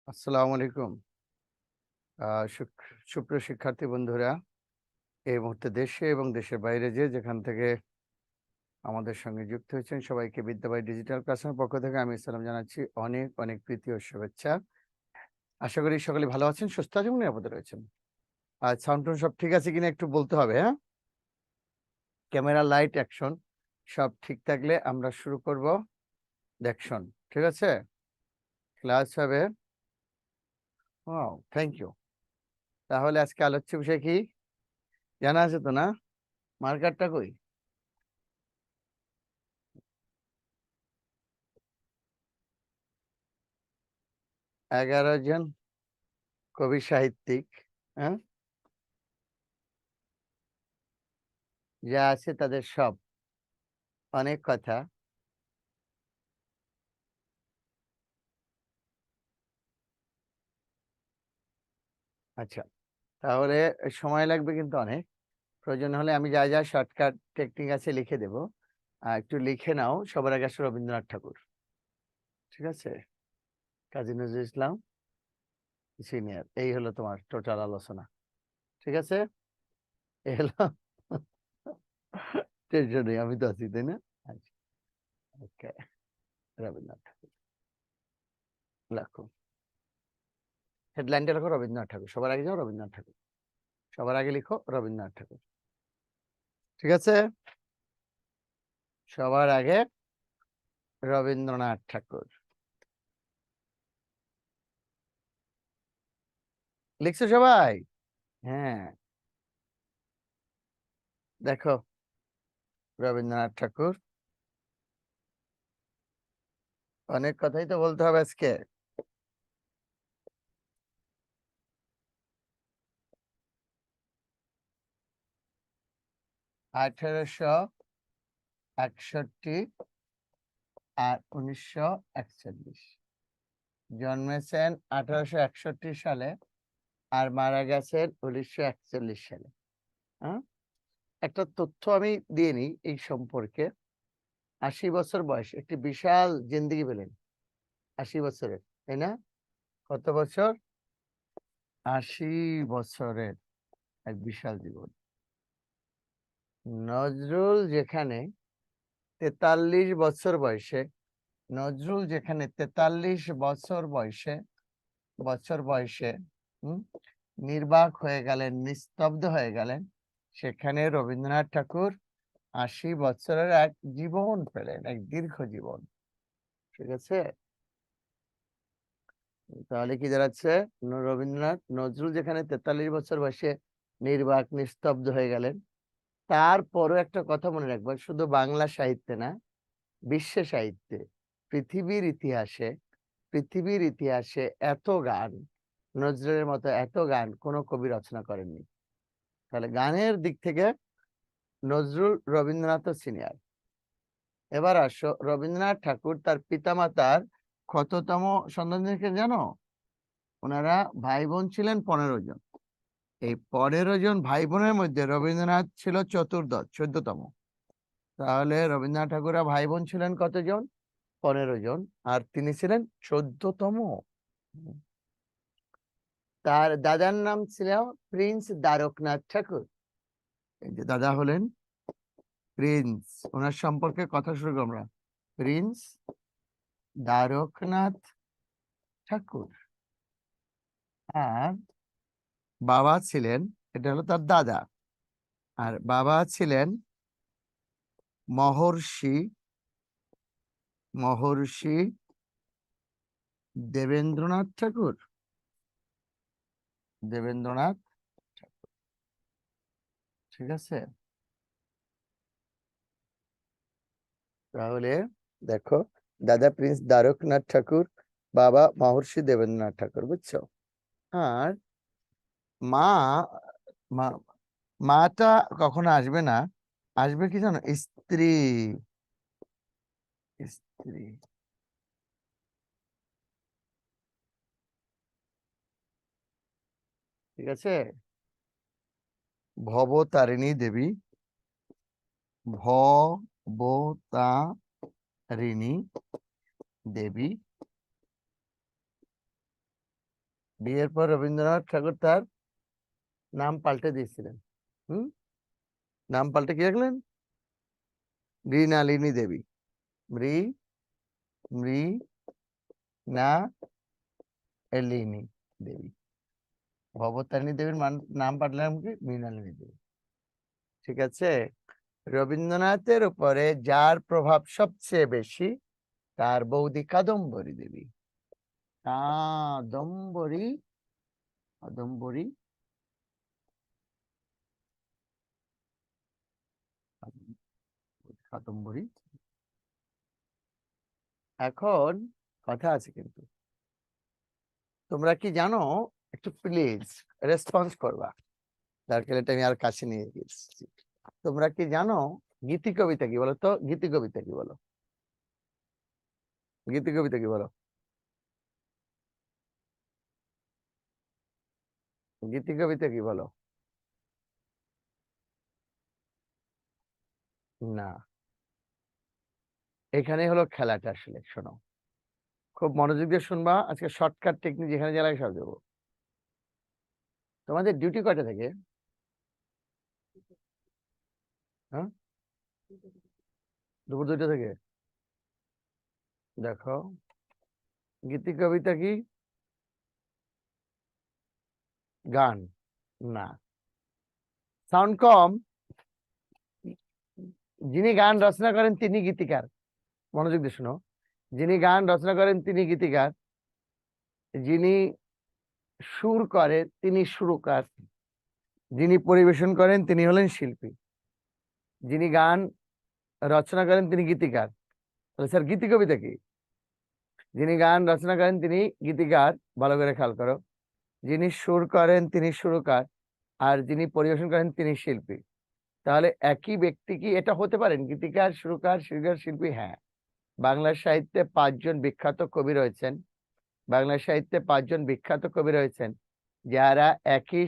আসসালামু আলাইকুম। আহ, সুপ্রিয় শিক্ষার্থী বন্ধুরা, এই মুহূর্তে দেশে এবং দেশের বাইরে যেখান থেকে আমাদের সঙ্গে যুক্ত হয়েছেন সবাইকে বিদ্যাবাড়ি ডিজিটাল ক্লাসের পক্ষ থেকে আমি সালাম জানাচ্ছি। অনেক অনেক প্রীতি ও শুভেচ্ছা। আশা করি সকলে ভালো আছেন, সুস্থ আছেন এবং নিরাপদে রয়েছেন। আর সাউন্ড টোন সব ঠিক আছে কিনা একটু বলতে হবে, হ্যাঁ? ক্যামেরা, লাইট, অ্যাকশন সব ঠিক থাকলে আমরা শুরু করব দেখশন। ঠিক আছে? ক্লাস হবে। ও, থ্যাংক ইউ। তাহলে আজকে আলোচ্য বিষয় কি জানা আছে তো, না? মার্কারটা কই? 11 জন কবি সাহিত্যিক, হ্যাঁ, যা আছে তাদের সব অনেক কথা। আচ্ছা, তাহলে সময় লাগবে কিন্তু অনেক। প্রয়োজন হলে আমি যা যা শর্টকাট টেকনিক আছে লিখে দেব। একটু লিখে নাও। সবার আগে আসলে রবীন্দ্রনাথ ঠাকুর। ঠিক আছে? কাজী নজরুল ইসলাম সিনিয়র। এই হলো তোমার টোটাল আলোচনা। ঠিক আছে? এই হলো। টেনশন নেই, আমি তো আছি, তাই না? আচ্ছা, ওকে। রবীন্দ্রনাথ ঠাকুর লেখো। হেডলাইনটা লেখো রবীন্দ্রনাথ ঠাকুর। সবার আগে যাও রবীন্দ্রনাথ ঠাকুর। সবার আগে লিখো রবীন্দ্রনাথ ঠাকুর। ঠিক আছে? সবার আগে রবীন্দ্রনাথ ঠাকুর। লিখছো সবাই? হ্যাঁ, দেখো রবীন্দ্রনাথ ঠাকুর। অনেক কথাই তো বলতে হবে আজকে। আঠেরোশো 61 আর 1941। জন্মেছেন 1861 সালে আর মারা গেছেন 1941 সালে। হ্যাঁ, একটা তথ্য আমি দিয়ে নিই এই সম্পর্কে। 80 বছর বয়স, একটি বিশাল জিন্দেগি পেলেন 80 বছরের, তাই না? কত বছর? 80 বছরের এক বিশাল জীবন। নজরুল যেখানে 43 বছর বয়সে, নজরুল যেখানে 43 বছর বয়সে হুম নির্বাক হয়ে গেলেন, নিস্তব্ধ হয়ে গেলেন, সেখানে রবীন্দ্রনাথ ঠাকুর 80 বছরের এক জীবন পেলেন, এক দীর্ঘ জীবন। ঠিক আছে? তাহলে কি দাঁড়াচ্ছে? রবীন্দ্রনাথ নজরুল যেখানে 43 বছর বয়সে নির্বাক নিস্তব্ধ হয়ে গেলেন, তারপরও একটা কথা মনে রাখবেন, শুধু বাংলা সাহিত্যে না, বিশ্ব সাহিত্যে, পৃথিবীর ইতিহাসে এত গান, নজরুলের মতো এত গান কোনো কবি রচনা করেননি। তাহলে গানের দিক থেকে নজরুল রবীন্দ্রনাথ সিনিয়র। এবার আসো, রবীন্দ্রনাথ ঠাকুর তার পিতামাতার কততম সন্তানদেরকে জানো? ওনারা ভাই বোন ছিলেন 15 জন। এই 15 জন ভাই বোনের মধ্যে রবীন্দ্রনাথ ছিল চতুর্দশ, 14তম। তাহলে রবীন্দ্রনাথ ঠাকুরের ভাই বোন ছিলেন কতজন? 15 জন। আর তিনি ছিলেন 14তম। তার দাদার নাম ছিল প্রিন্স দ্বারকনাথ ঠাকুর। এই যে দাদা হলেন প্রিন্স, ওনার সম্পর্কে কথা শুরু করবো আমরা। প্রিন্স দ্বারকনাথ ঠাকুর। আর বাবা ছিলেন, এটা হলো তার দাদা, আর বাবা ছিলেন মহর্ষি মহর্ষি দেবেন্দ্রনাথ ঠাকুর। দেবেন্দ্রনাথ ঠাকুর। ঠিক আছে? তাহলে দেখো, দাদা প্রিন্স দ্বারকনাথ ঠাকুর, বাবা মহর্ষি দেবেন্দ্রনাথ ঠাকুর, বুঝছো? আর মা, মা মাটা কখনো আসবে না, আসবে কি জানো? স্ত্রী। স্ত্রী। ঠিক আছে? ভবতারিণী দেবী। ভবতারিণী দেবী বিয়ের পর রবীন্দ্রনাথ ঠাকুর তার নাম পাল্টে দিয়েছিলেন। নাম পাল্টে কি রাখলেন? মৃণালিনী দেবী। মৃণালিনী দেবী। ভবতারিণী দেবীর নাম পাল্টালাম কি? মৃণালিনী দেবী। ঠিক আছে। রবীন্দ্রনাথের উপরে যার প্রভাব সবচেয়ে বেশি তার বৌদি কাদম্বরী দেবী। কাদম্বরী কাদম্বরী কাদম্বরী। এখন কথা আছে কিন্তু, তোমরা কি জানো? একটু প্লিজ রেসপন্স করবা, দরকার এটা আমি আর কাছে নিয়ে গেছি। তোমরা কি জানো গীতি কবিতা কি? বলো তো, গীতি কবিতা কি? বলো, গীতি কবিতা কি? বলো, গীতি কবিতা কি? বলো। না, এখানে হলো খেলাটা। আসলে শোনো, খুব মনোযোগ দিয়ে শুনবা। আজকে শর্টকাট টেকনিক যেখানে যা লাগে সব দেবো। তোমাদের ডিউটি কয়টা থেকে? হ্যাঁ, দুপুর 2টা থেকে। দেখো, গীতি কবিতা কি? গান না, সাউন্ড কম। যিনি গান রচনা করেন তিনি গীতিকার। মনোযোগ দিয়ে শুনো, যিনি গান রচনা করেন তিনি গীতিকার, যিনি সুর করেন তিনি সুরকার, যিনি পরিবেশন করেন তিনি হলেন শিল্পী। যিনি গান রচনা করেন তিনি গীতিকার। তাহলে স্যার গীতি কবিতা কি? যিনি গান রচনা করেন তিনি গীতিকার, ভালো করে খেয়াল করো। যিনি সুর করেন তিনি সুরকার, আর যিনি পরিবেশন করেন তিনি শিল্পী। তাহলে একই ব্যক্তি কি এটা হতে পারেন গীতিকার, সুরকার, সুরকার, শিল্পী? হ্যাঁ। বাংলা সাহিত্যে 5জন বিখ্যাত কবি রয়েছেন। বাংলা সাহিত্যে 5জন বিখ্যাত কবি রয়েছেন যারা একই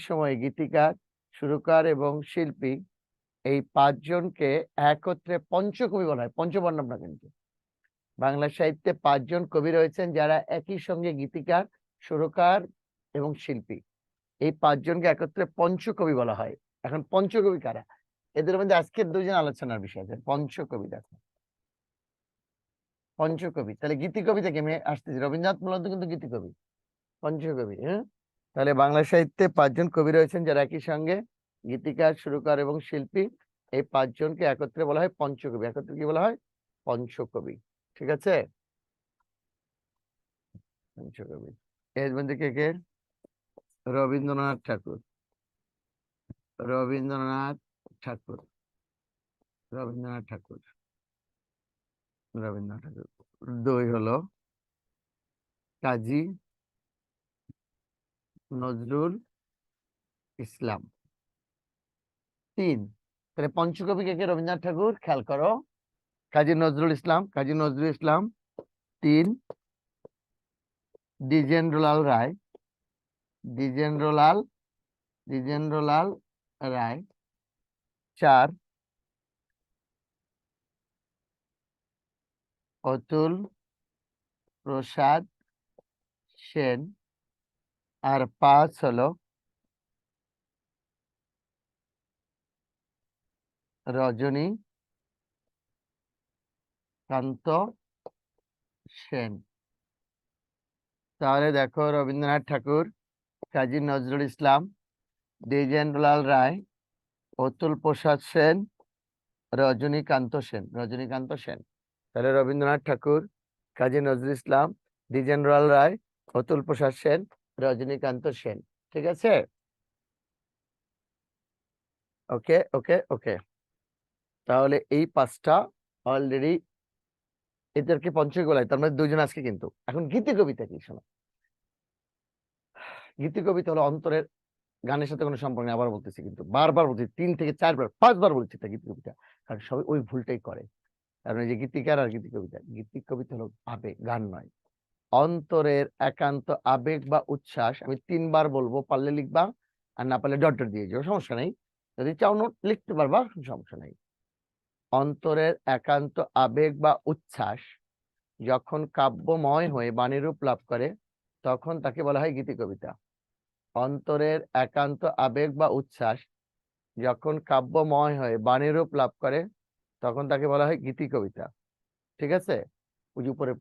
সময়ে গীতিকার, সুরকার এবং শিল্পী। এই 5জনকে একত্রে পঞ্চকবি বলা হয়। পঞ্চবর্ণম না কিন্তু। বাংলা সাহিত্যে 5জন কবি রয়েছেন যারা একই সঙ্গে গীতিকার, সুরকার এবং শিল্পী। এই 5জনকে একত্রে পঞ্চকবি বলা হয়। এখন পঞ্চকবি কারা? এদের মধ্যে আজকের 2জন আলোচনার বিষয় আছে। পঞ্চকবি দেখো, পঞ্চকবি। তাহলে গীতি কবিতা কি? আমি আসতেছি। রবীন্দ্রনাথ মূলত কিন্তু গীতি কবি। পঞ্চকবি, হ্যাঁ। তাহলে বাংলা সাহিত্যে 5জন কবি রয়েছেন যারা একই সঙ্গে গীতিকার, সুরকার এবং শিল্পী। এই 5জনকে একত্রে বলা হয় পঞ্চকবি। একত্রে কি বলা হয়? পঞ্চকবি। ঠিক আছে, পঞ্চকবি। এর মধ্যে কে কে? রবীন্দ্রনাথ ঠাকুর, রবীন্দ্রনাথ ঠাকুর, রবীন্দ্রনাথ ঠাকুর, রবীন্দ্রনাথ ঠাকুর। 2 হলো কাজী নজরুল ইসলাম। 3। তাহলে পঞ্চকবি কে কে? রবীন্দ্রনাথ ঠাকুর, খেয়াল করো, কাজী নজরুল ইসলাম, 3। দ্বিজেন্দ্রলাল রায়, দ্বিজেন্দ্রলাল রায়। 4। অতুল প্রসাদ সেন। আর 5 হলো রজনীকান্ত সেন। তাহলে দেখো, রবীন্দ্রনাথ ঠাকুর, কাজী নজরুল ইসলাম, দ্বিজেন্দ্রলাল রায়, অতুল প্রসাদ সেন, রজনীকান্ত সেন। তাহলে রবীন্দ্রনাথ ঠাকুর, কাজী নজরুল ইসলাম, দ্বিজেন্দ্রলাল রায়, অতুল প্রসাদ সেন, রজনীকান্ত সেন। ঠিক আছে, ওকে ওকে ওকে। তাহলে এই 5টা অলরেডি এদেরকে পঞ্চমী বলা হয়। তার মধ্যে 2জন আজকে কিন্তু। এখন গীতি কবিতা কি? শোনো, গীতি কবিতা হলো অন্তরের গানের সাথে কোনো সম্পর্ক নেই। আবার বলতেছি কিন্তু, বারবার বলছি, 3 থেকে 4 বার 5 বার বলছি তা গীতি কবিতা। কারণ সবাই ওই ভুলটাই করে। কারণ এই যে গীতিকার আর গীতি কবিতা হলো আবেগ, গান নয়। অন্তরের একান্ত আবেগ বা উচ্ছ্বাস। আমি 3 বার বলবো, পারলে লিখবা, আর না পারলে ডট ডট দিয়ে যাও, সমস্যা নেই। যদি চাও নোট লিখতে পারবা, সমস্যা নেই। অন্তরের একান্ত আবেগ বা উচ্ছ্বাস যখন কাব্যময় হয়ে বাণীরূপ লাভ করে তখন তাকে বলা হয় গীতি কবিতা। অন্তরের একান্ত আবেগ বা উচ্ছ্বাস যখন কাব্যময় হয়ে বাণীরূপ লাভ করে তখন তাকে বলা হয় গীতি কবিতা। ঠিক আছে, ওই যে উপরে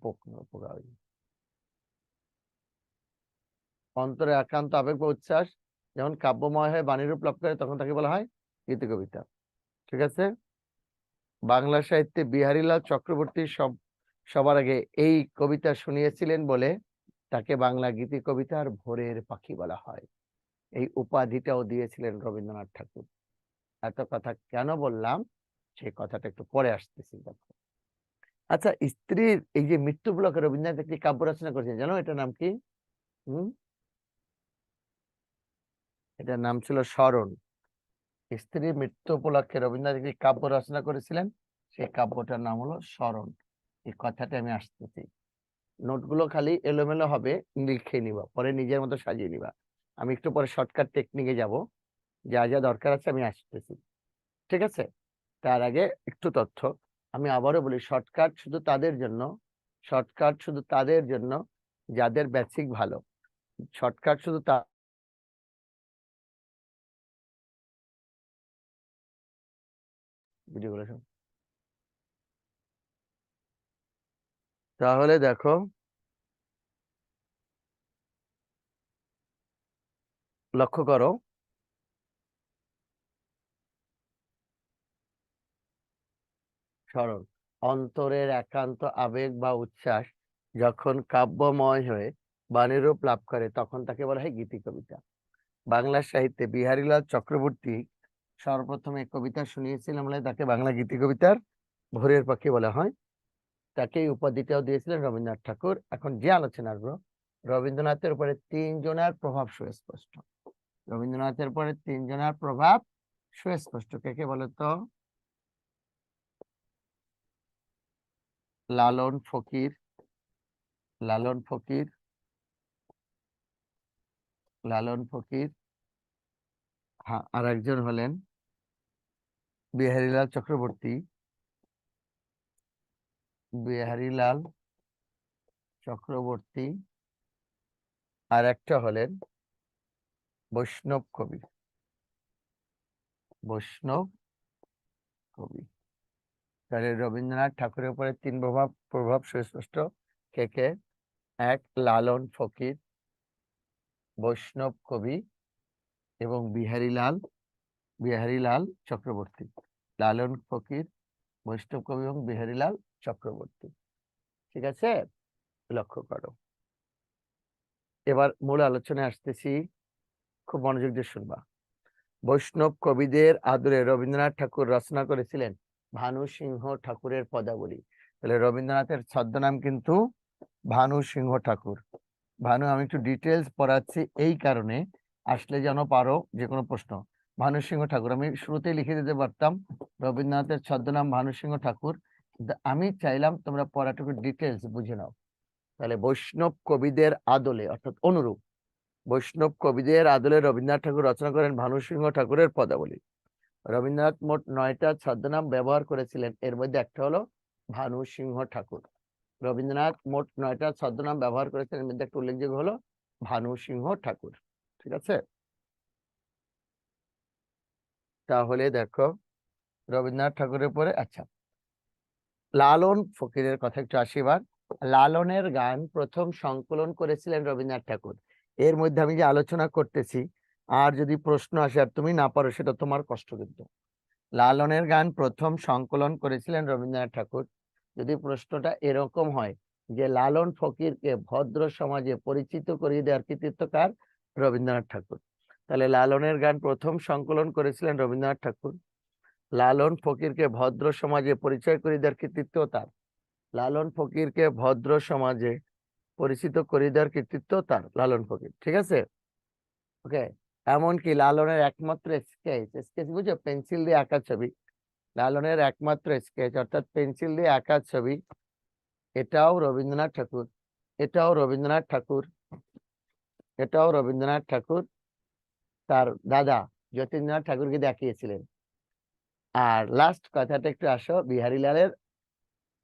পোকা অন্তরে একান্ত আবেগ বা উচ্ছ্বাস যখন কাব্যময় হয়ে বাণীরূপ লাভ করে তখন তাকে বলা হয় গীতি কবিতা। ঠিক আছে, বাংলা সাহিত্যে বিহারীলাল চক্রবর্তী সবার আগে এই কবিতা শুনিয়েছিলেন বলে তাকে বাংলা গীতি কবিতার ভোরের পাখি বলা হয়। এই উপাধিটাও দিয়েছিলেন রবীন্দ্রনাথ ঠাকুর। এত কথা কেন বললাম সেই কথাটা একটু পরে আসতেছি। দেখো, আচ্ছা, স্ত্রীর এই যে মৃত্যু উপলক্ষে রবীন্দ্রনাথ একটি কাব্য রচনা করেছেন, জানো এটার নাম কি? এটার নাম ছিল স্মরণ। স্ত্রীর মৃত্যু উপলক্ষে রবীন্দ্রনাথ একটি কাব্য রচনা করেছিলেন, সেই কাব্যটার নাম হলো স্মরণ। এই কথাটা আমি আসতেছি, নোটগুলো খালি এলোমেলো হবে, লিখে নিবা, পরে নিজের মতো সাজিয়ে নিবা। আমি একটু পরে শর্টকাট টেকনিকে যাব, যা যা দরকার আছে আমি আসতেছি। ঠিক আছে, তার আগে একটু তথ্য আমি আবারও বলি। শর্টকাট শুধু তাদের জন্য, শর্টকাট শুধু তাদের জন্য যাদের বেসিক ভালো। শর্টকাট শুধু ভিডিওগুলো সব। তাহলে দেখো, লক্ষ্য করো, স্মরণ। অন্তরের একান্ত আবেগ বা উচ্ছ্বাস যখন কাব্যময় হয়ে বাণীরূপ লাভ করে তখন তাকে বলা হয় গীতি কবিতা। বাংলা সাহিত্যে বিহারীলাল চক্রবর্তী সর্বপ্রথম এই কবিতা শুনিয়েছিলেন বলে তাকে বাংলা গীতি কবিতার ভোরের পাখি বলা হয়। তাকে এই উপাধিটাও দিয়েছিলেন রবীন্দ্রনাথ ঠাকুর। এখন যে আলোচনা আসবো, রবীন্দ্রনাথের উপরে তিনজনের প্রভাব সুস্পষ্ট। রবীন্দ্রনাথের উপরে তিনজনের প্রভাব সুস্পষ্ট। কে কে বলে তো? লালন ফকির, লালন ফকির, লালন ফকির, হ্যাঁ, আর একজন হলেন বিহারীলাল চক্রবর্তী, বিহারীলাল চক্রবর্তী, আর একটা হলেন বৈষ্ণব কবি, বৈষ্ণব কবি। তাহলে রবীন্দ্রনাথ ঠাকুরের উপরে তিন প্রভাব সুস্পষ্ট। কে কে? এক, লালন ফকির, বৈষ্ণব কবি এবং বিহারীলাল চক্রবর্তী। লালন ফকির, বৈষ্ণব কবি এবং বিহারীলাল চক্রবর্তী। ঠিক আছে, লক্ষ্য করো। এবার মূল আলোচনায় আসতেছি, খুব মনোযোগ দিয়ে শুনবা। বৈষ্ণব কবিদের আদরে রবীন্দ্রনাথ ঠাকুর রচনা করেছিলেন ভানু সিংহ ঠাকুরের পদাবলী। তাহলে রবীন্দ্রনাথের ছদ্মনাম কিন্তু ভানু সিংহ ঠাকুর। ভানু, আমি একটু ডিটেলস পড়াচ্ছি এই কারণে, আসলে যেন পারো যে কোনো প্রশ্ন। ভানু সিংহ ঠাকুর আমি শুরুতেই লিখে দিতে পারতাম, রবীন্দ্রনাথের ছদ্মনাম ভানু সিংহ ঠাকুর, আমি চাইলাম তোমরা পড়াটুকু ডিটেলস বুঝে নাও। তাহলে বৈষ্ণব কবিদের আদলে অর্থাৎ অনুরূপ বৈষ্ণব কবিদের আদলে রবীন্দ্রনাথ ঠাকুর রচনা করেন ভানু সিংহ ঠাকুরের পদাবলী। রবীন্দ্রনাথ মোট 9টা ছদ্মনাম ব্যবহার করেছিলেন, এর মধ্যে একটা হলো ভানু সিংহ ঠাকুর। রবীন্দ্রনাথ মোট 9টা ছদ্মনাম ব্যবহার করেছেন, এর মধ্যে একটা উল্লেখযোগ্য হলো ভানু সিংহ ঠাকুর। ঠিক আছে, তাহলে দেখো রবীন্দ্রনাথ ঠাকুরের পরে, আচ্ছা, লালন ফকিরের কথা একটু আসি এবার। লালনের গান প্রথম সংকলন করেছিলেন রবীন্দ্রনাথ ঠাকুর। এর মধ্যে আমি যে আলোচনা করতেছি, আর যদি প্রশ্ন আসে আর তুমি না পারো সেটা তোমার কষ্ট, কিন্তু লালনের গান প্রথম সংকলন করেছিলেন রবীন্দ্রনাথ ঠাকুর। যদি প্রশ্নটা এরকম হয় যে লালন ফকিরকে ভদ্র সমাজে পরিচিত করিয়ে দেওয়ার কৃতিত্ব কার? রবীন্দ্রনাথ ঠাকুর। তাহলে লালনের গান প্রথম সংকলন করেছিলেন রবীন্দ্রনাথ ঠাকুর। লালন ফকিরকে ভদ্র সমাজে পরিচয় করিয়ে দেওয়ার কৃতিত্ব তার। লালন ফকিরকে ভদ্র সমাজে পরিচিত করিয়ে দেওয়ার কৃতিত্ব তার, লালন ফকির। ঠিক আছে, ওকে। এমনকি লালনের একমাত্র স্কেচ, স্কেচ বুঝো, পেন্সিল দিয়ে আঁকা ছবি, লালনের একমাত্র স্কেচ অর্থাৎ পেন্সিল দিয়ে আঁকা ছবি, এটাও রবীন্দ্রনাথ ঠাকুর, এটাও রবীন্দ্রনাথ ঠাকুর, এটাও রবীন্দ্রনাথ ঠাকুর তার দাদা যতীন্দ্রনাথ ঠাকুরকে দেখিয়েছিলেন। আর লাস্ট কথাটা একটু আসো, বিহারীলালের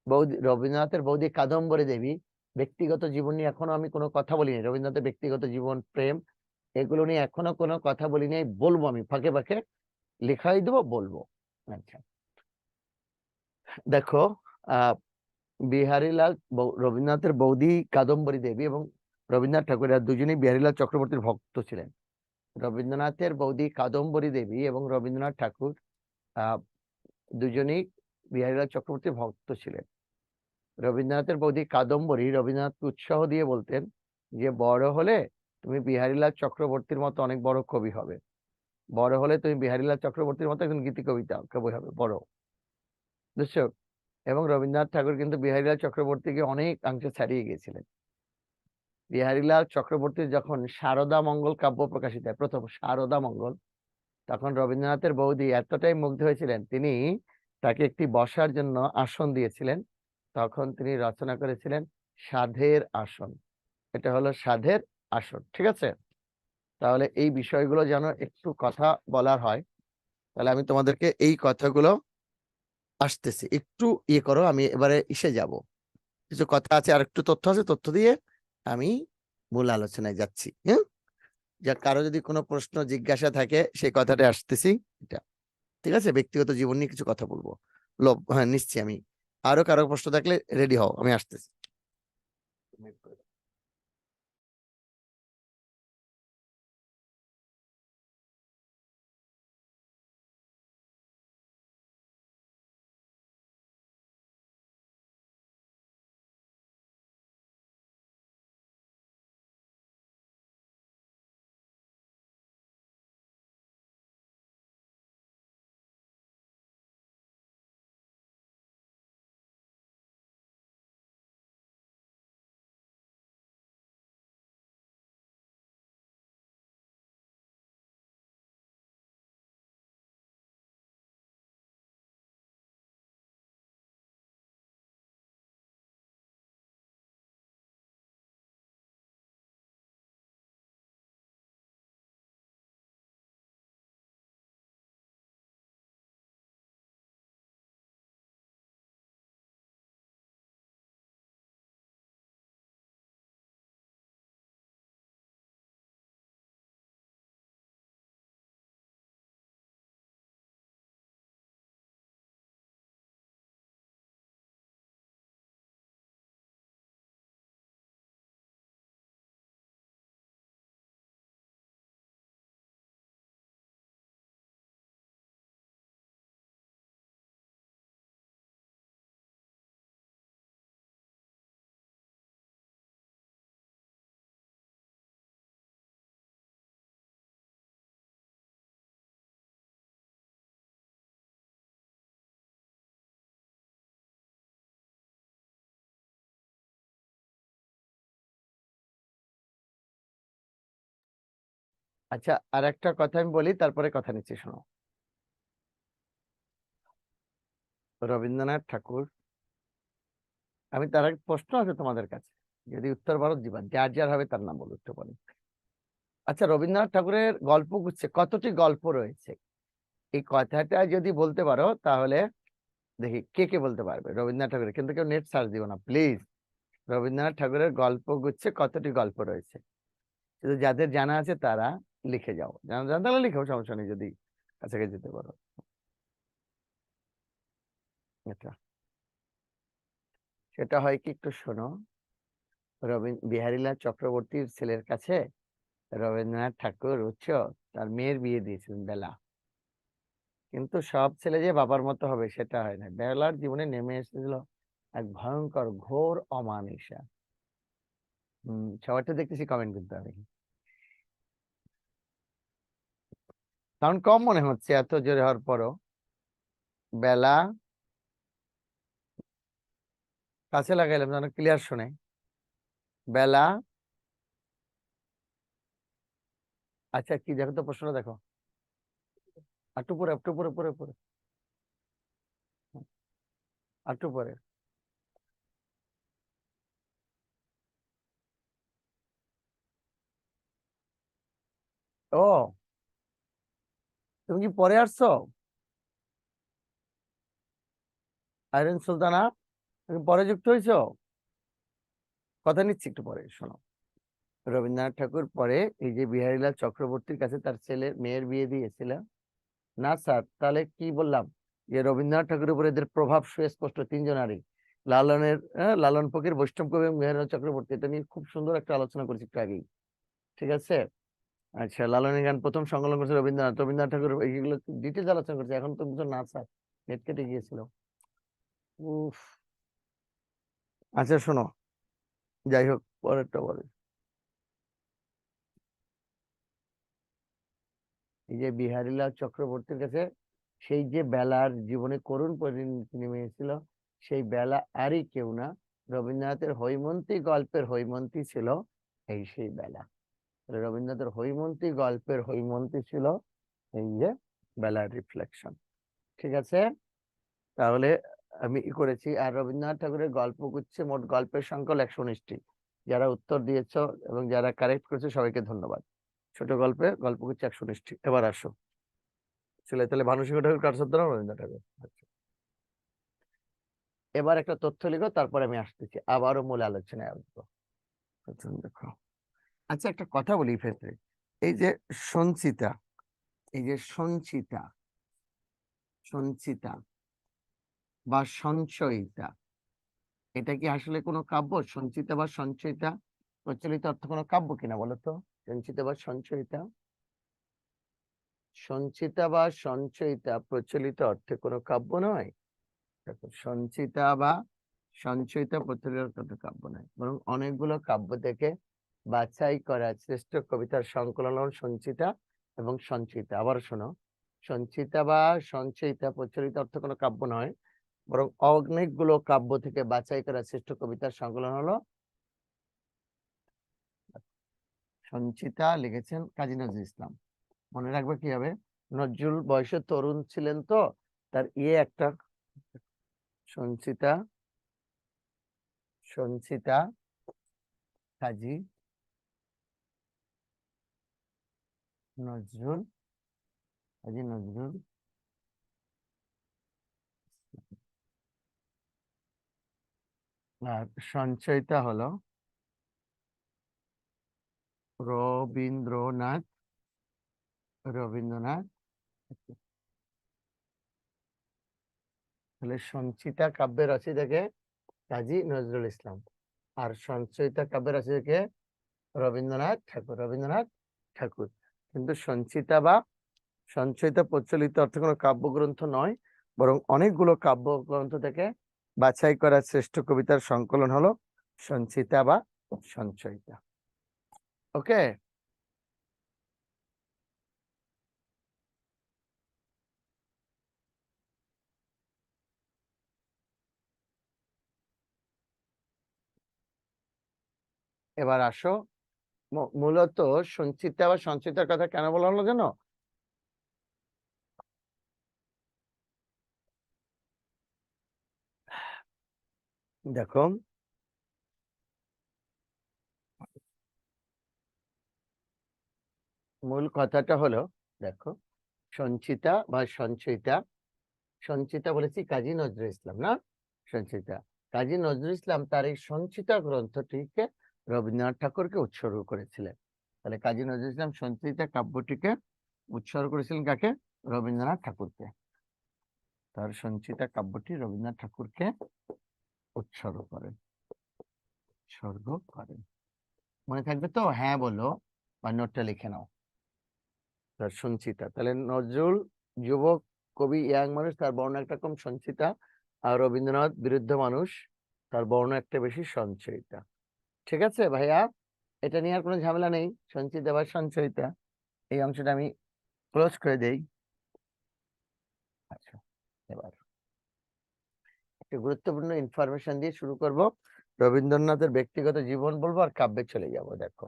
বৌদি, রবীন্দ্রনাথের বৌদি কাদম্বরী দেবী ব্যক্তিগত জীবন নিয়ে এখনো আমি কোনো কথা বলিনি। রবীন্দ্রনাথের ব্যক্তিগত জীবন, প্রেম, এগুলো নিয়ে এখনো কোনো কথা বলিনি। বলবো, আমি ফাঁকে ফাঁকে লেখাই দেবো, বলবো। আচ্ছা, দেখো, আহ বিহারীলাল রবীন্দ্রনাথের বৌদি কাদম্বরী দেবী এবং রবীন্দ্রনাথ ঠাকুর এরা দুজনেই বিহারীলাল চক্রবর্তীর ভক্ত ছিলেন। রবীন্দ্রনাথের বৌদি কাদম্বরী দেবী এবং রবীন্দ্রনাথ ঠাকুর আহ দুজনেই বিহারীলাল চক্রবর্তীর ভক্ত ছিলেন। রবীন্দ্রনাথের বৌদি কাদম্বরী রবীন্দ্রনাথকে উৎসাহ দিয়ে বলতেন যে বড় হলে তুমি বিহারীলাল চক্রবর্তীর মতো অনেক বড় কবি হবে, বড় হলে তুমি বিহারীলাল চক্রবর্তীর মতো একজন গীতি কবিতা কবি হবে, বড়। বুঝছো? এবং রবীন্দ্রনাথ ঠাকুর কিন্তু বিহারীলাল চক্রবর্তীকে অনেকাংশে ছাড়িয়ে গিয়েছিলেন। বিহারীলাল চক্রবর্তীর যখন সারদা মঙ্গল কাব্য প্রকাশিত হয়, প্রথম সারদা মঙ্গল, তখন রবীন্দ্রনাথের বৌদি এতটাই মুগ্ধ হয়েছিলেন, তিনি তাকে একটি বসার জন্য আসন দিয়েছিলেন। তখন তিনি রচনা করেছিলেন সাধের আসন। এটা হলো সাধের আসন, ঠিক আছে? তাহলে এই বিষয়গুলো যেন একটু কথা বলার হয়, তাহলে আমি তোমাদেরকে এই কথাগুলো আসতেছি একটু ইয়ে করো। আমি এবারে এসে যাব, কিছু কথা আছে আর একটু তথ্য আছে, তথ্য দিয়ে আমি মূল আলোচনায় যাচ্ছি। হ্যাঁ, যা কারো যদি কোনো প্রশ্ন জিজ্ঞাসা থাকে সেই কথাটা আসতেছি। এটা ঠিক আছে, ব্যক্তিগত জীবন নিয়ে কিছু কথা বলবো। হ্যাঁ, নিশ্চয়ই। আমি আরো কারো প্রশ্ন থাকলে রেডি হও, আমি আসতেছি। আচ্ছা, আর একটা কথা আমি বলি, তারপরে কথা নিচ্ছি, শোনো। রবীন্দ্রনাথ ঠাকুর, আমি তার এক প্রশ্ন আছে তোমাদের কাছে, যদি উত্তর ভারত দিবা, যার যার হবে তার নাম বলো, একটু বলো। আচ্ছা, রবীন্দ্রনাথ ঠাকুরের গল্পগুচ্ছে কতটি গল্প রয়েছে? এই কথাটা যদি বলতে পারো তাহলে দেখি কে কে বলতে পারবে রবীন্দ্রনাথ ঠাকুরের, কিন্তু কেউ নেট সার্চ দিও না প্লিজ। রবীন্দ্রনাথ ঠাকুরের গল্পগুচ্ছে কতটি গল্প রয়েছে? শুধু যাদের জানা আছে তারা লিখে যাও, জানা জানা তাহলে লিখেও, সমস্যা নেই যদি কাছাকাছি যেতে পারো। এটা সেটা হয় কি, একটু শোনো। বিহারীলাল চক্রবর্তীর ছেলের কাছে রবীন্দ্রনাথ ঠাকুর তার মেয়ের বিয়ে দিয়েছিলেন, বেলা। কিন্তু সব ছেলে যে বাবার মতো হবে সেটা হয় না। বেলার জীবনে নেমে এসেছিল এক ভয়ঙ্কর ঘোর অমানিসা। সবারটা দেখতেছি কমেন্ট করতে হবে, কারণ কম মনে হচ্ছে এত জোরে হওয়ার পরও। বেলা, কাছে লাগাইলাম যেন ক্লিয়ার শুনে। বেলা, আচ্ছা কি দেখো তো, প্রশ্নটা দেখো। একটু পরে, একটু পরে, পরে পরে, একটু পরে। ও, তুমি কি পরে আসছো? আইরিন সুলতানা, তুমি পরে যুক্ত হয়েছো, কথা নিচ্ছি একটু পরে শোনো। রবীন্দ্রনাথ ঠাকুর পরে এই যে বিহারীলাল চক্রবর্তীর কাছে তার ছেলে মেয়ের বিয়ে দিয়েছিল না স্যার? তাহলে কি বললাম যে রবীন্দ্রনাথ ঠাকুরের উপর এদের প্রভাব সুস্পষ্ট তিনজনারই। লালন ফকির, বৈষ্ণব কবি এবং বিহারীলাল চক্রবর্তী, এটা নিয়ে খুব সুন্দর একটা আলোচনা করেছি একটু আগেই। ঠিক আছে। আচ্ছা, লালনের গান প্রথম সংকলন করেছে রবীন্দ্রনাথ। রবীন্দ্রনাথ ঠাকুর এইগুলো ডিটেলস আলোচনা করছে, এখন তো কিছু না স্যার, নেট কেটে গিয়েছিল। উফ। আচ্ছা শোনো, যাই হোক পরেরটা বলে। এই যে বিহারীলাল চক্রবর্তীর কাছে সেই যে বেলার জীবনে করুণ পরিণতি নেমে এসেছিল, সেই বেলা আরই কেউ না, রবীন্দ্রনাথের হৈমন্তী গল্পের হৈমন্তী ছিল এই সেই বেলা। তাহলে রবীন্দ্রনাথের হৈমন্তী গল্পের হৈমন্তী ছিল এই যে বেলার রিফ্লেকশন। ঠিক আছে। তাহলে আমি ই করেছি। আর রবীন্দ্রনাথ ঠাকুরের গল্পগুচ্ছে মোট গল্পের সংখ্যা হলো 119টি। যারা উত্তর দিয়েছো এবং যারা কারেক্ট করেছো সবাইকে ধন্যবাদ। ছোট গল্পে গল্পগুচ্ছে 119টি। এবার আসো চলে, তাহলে ভানুসিংহ ঠাকুর কার ছাত্র? রবীন্দ্রনাথ ঠাকুর। আচ্ছা, এবার একটা তথ্য লিখো, তারপরে আমি আসতেছি, আবারও মূল আলোচনায় আসবো। প্রথম দেখো। আচ্ছা, একটা কথা বলি ক্ষেত্রে, এই যে সঞ্চিতা, এই যে সঞ্চিতা, সঞ্চিতা বা সঞ্চয়িতা, এটা কি আসলে কোনো কাব্য? সঞ্চিতা বা সঞ্চয়িতা প্রচলিত অর্থ কোনো কাব্য কিনা বলো তো? সঞ্চিতা বা সঞ্চয়িতা, সঞ্চিতা বা সঞ্চয়িতা প্রচলিত অর্থে কোনো কাব্য নয়। দেখো, সঞ্চিতা বা সঞ্চয়িতা প্রচলিত অর্থে কাব্য নয়, বরং অনেকগুলো কাব্য থেকে বাছাই করা শ্রেষ্ঠ কবিতার সংকলন হল সঞ্চিতা এবং সঞ্চয়িতা। আবার শোনো, সঞ্চিতা বা সঞ্চয়িতা প্রচলিত অর্থে কোনো কাব্য নয়, বরং অনেকগুলো কাব্য থেকে বাছাই করা শ্রেষ্ঠ কবিতার সংকলন হলো সঞ্চিতা। লিখেছেন কাজী নজরুল ইসলাম। মনে রাখবে কি হবে, নজরুল বয়সে তরুণ ছিলেন তো, তার একটা সঞ্চিতা, সঞ্চিতা কাজী নজরুল, কাজী নজরুল। আর সঞ্চয়িতা হলো রবীন্দ্রনাথ, রবীন্দ্রনাথ। তাহলে সঞ্চিতা কাব্যের রচয়িতাকে কাজী নজরুল ইসলাম, আর সঞ্চয়িতা কাব্যের রচয়িতাকে রবীন্দ্রনাথ ঠাকুর, রবীন্দ্রনাথ ঠাকুর। কিন্তু সঞ্চিতা বা সঞ্চয়িতা প্রচলিত অর্থে কোনো কাব্যগ্রন্থ নয়, বরং অনেকগুলো কাব্যগ্রন্থ থেকে বাছাই করা শ্রেষ্ঠ কবিতার সংকলন হলো সঞ্চিতা বা সঞ্চয়িতা। ওকে। এবার আসো, মূলত সঞ্চিতা বা সঞ্চয়িতার কথা কেন বলা হলো জানো? দেখো, মূল কথাটা হলো, দেখো, সঞ্চিতা বা সঞ্চয়িতা, সঞ্চিতা বলেছি কাজী নজরুল ইসলাম না? সঞ্চিতা, কাজী নজরুল ইসলাম তার এই সঞ্চিতা গ্রন্থটিকে রবীন্দ্রনাথ ঠাকুরকে উৎসর্গ করেছিলেন। তাহলে কাজী নজরুল ইসলাম সঞ্চিতা কাব্যটিকে উৎসর্গ করেছিলেন কাকে? রবীন্দ্রনাথ ঠাকুরকে। তার সঞ্চিতা কাব্যটি রবীন্দ্রনাথ ঠাকুরকে উৎসর্গ করেন, উৎসর্গ করেন। মনে থাকবে তো? হ্যাঁ বলো বা নোটটা লিখে নাও। তার সঞ্চিতা, তাহলে নজরুল যুবক কবি, ইয়াং মানুষ, তার বর্ণ একটা কম সঞ্চিতা। আর রবীন্দ্রনাথ বিরুদ্ধ মানুষ, তার বর্ণ একটা বেশি সঞ্চয়িতা। ঠিক আছে ভাইয়া, এটা নিয়ে আর কোনো ঝামেলা নেই। সঞ্চিতা বা সঞ্চয়িতা, এই অংশটা আমি ক্লোজ করে দেই। আচ্ছা, এবার একটি গুরুত্বপূর্ণ ইনফরমেশন দিয়ে শুরু করব। রবীন্দ্রনাথের ব্যক্তিগত জীবন বলবো আর কাব্যে চলে যাব। দেখো,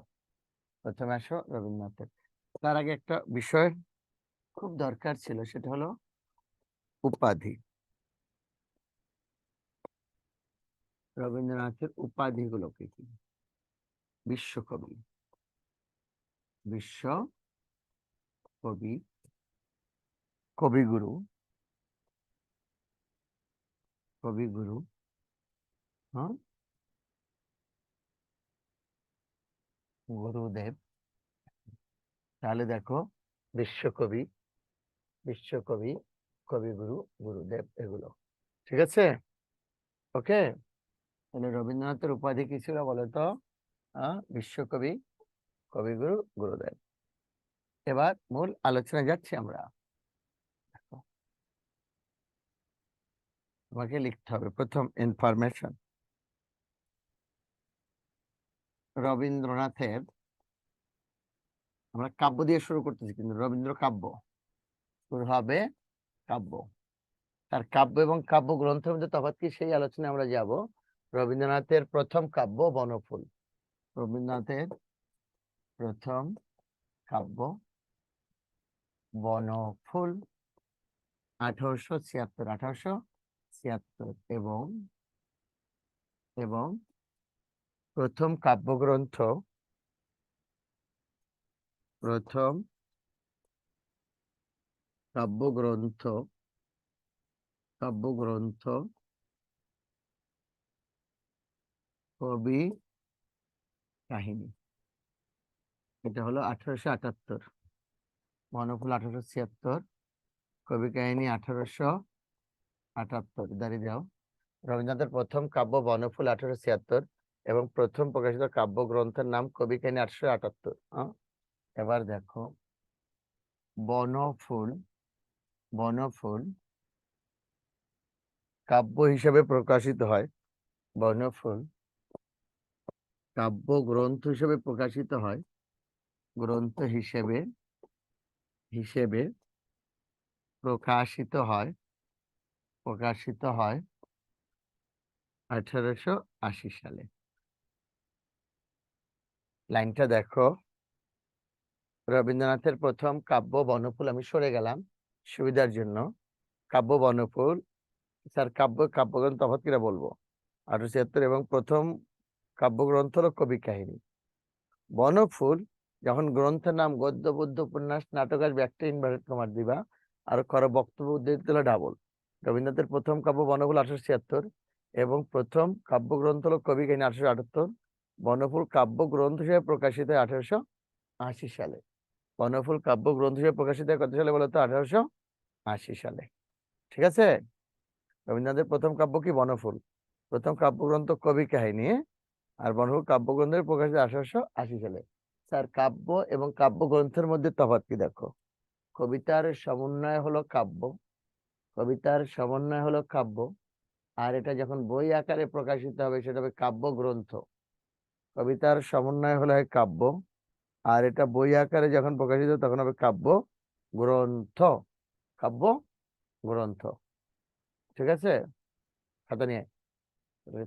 প্রথমে আসো রবীন্দ্রনাথের। তার আগে একটা বিষয় খুব দরকার ছিল, সেটা হলো উপাধি। রবীন্দ্রনাথের উপাধিগুলো কি কি? বিশ্বকবি, বিশ্ব কবি, কবিগুরু, কবিগুরু, হ্যাঁ, গুরুদেব। তাহলে দেখো, বিশ্বকবি, বিশ্বকবি, কবিগুরু, গুরুদেব, এগুলো ঠিক আছে। ওকে, তাহলে রবীন্দ্রনাথের উপাধি কি ছিল বলতো? বিশ্বকবি, কবিগুরু, গুরুদেব। এবার মূল আলোচনায় যাচ্ছি আমরা। দেখো, তোমাকে লিখতে হবে প্রথম ইনফরমেশন। রবীন্দ্রনাথের, আমরা কাব্য দিয়ে শুরু করতেছি, কিন্তু রবীন্দ্র কাব্য শুরু হবে কাব্য। তার কাব্য এবং কাব্য গ্রন্থের মধ্যে তফাৎ কি, সেই আলোচনায় আমরা যাব। রবীন্দ্রনাথের প্রথম কাব্য বনফুল। রবীন্দ্রনাথের প্রথম কাব্য বনফুল 1876 এবং এবং প্রথম কাব্যগ্রন্থ, প্রথম কাব্যগ্রন্থ, কাব্যগ্রন্থ কবি কাহিনী। এটা হলো 1878। বনফুল 1876, কবি কাহিনী 1878। দাঁড়িয়ে যাও। রবীন্দ্রনাথের প্রথম কাব্য বনফুল 1876 এবং প্রথম প্রকাশিত কাব্যগ্রন্থের নাম কবি কাহিনী 1878। এবার দেখো, বনফুল, বনফুল কাব্য হিসেবে প্রকাশিত হয়। বনফুল কাব্য গ্রন্থ হিসেবে প্রকাশিত হয়। গ্রন্থ হিসেবে হিসেবে প্রকাশিত হয়, প্রকাশিত হয় 1880 সালে। লাইনটা দেখো, রবীন্দ্রনাথের প্রথম কাব্য বনফুল, আমি সরে গেলাম সুবিধার জন্য। কাব্য বনফুল, স্যার কাব্য কাব্যগ্রন্থ তফাৎ কিরা বলবো? 1876 এবং প্রথম কাব্যগ্রন্থ হলো কবি কাহিনী। বনফুল যখন গ্রন্থের নাম গদ্য পদ্য উপন্যাস নাটক আসবে, একটা ইনভার্টেড কমার দিবা, আর করো বক্তব্য উদ্ধৃতি হলো ডাবল। রবীন্দ্রনাথের প্রথম কাব্য বনফুল 1876 এবং প্রথম কাব্যগ্রন্থ হলো কবি কাহিনী 1878। বনফুল কাব্যগ্রন্থ হিসেবে প্রকাশিত হয় 1880 সালে। বনফুল কাব্যগ্রন্থ হিসেবে প্রকাশিত হয় কত সালে বলতো? 1880 সালে। ঠিক আছে। রবীন্দ্রনাথের প্রথম কাব্য কি? বনফুল। প্রথম কাব্যগ্রন্থ কবি কাহিনী, আর বনফুল কাব্যগ্রন্থের প্রকাশিত 1880 সালে। স্যার কাব্য এবং কাব্যগ্রন্থের মধ্যে তফাৎ কি দেখো। কবিতার সমন্বয় হলো কাব্য, কবিতার সমন্বয় হলো কাব্য, আর এটা যখন বই আকারে প্রকাশিত হবে সেটা হবে কাব্যগ্রন্থ। কবিতার সমন্বয় হলো কাব্য, আর এটা বই আকারে যখন প্রকাশিত তখন হবে কাব্য গ্রন্থ। কাব্য গ্রন্থ। ঠিক আছে। খাতা নিয়ে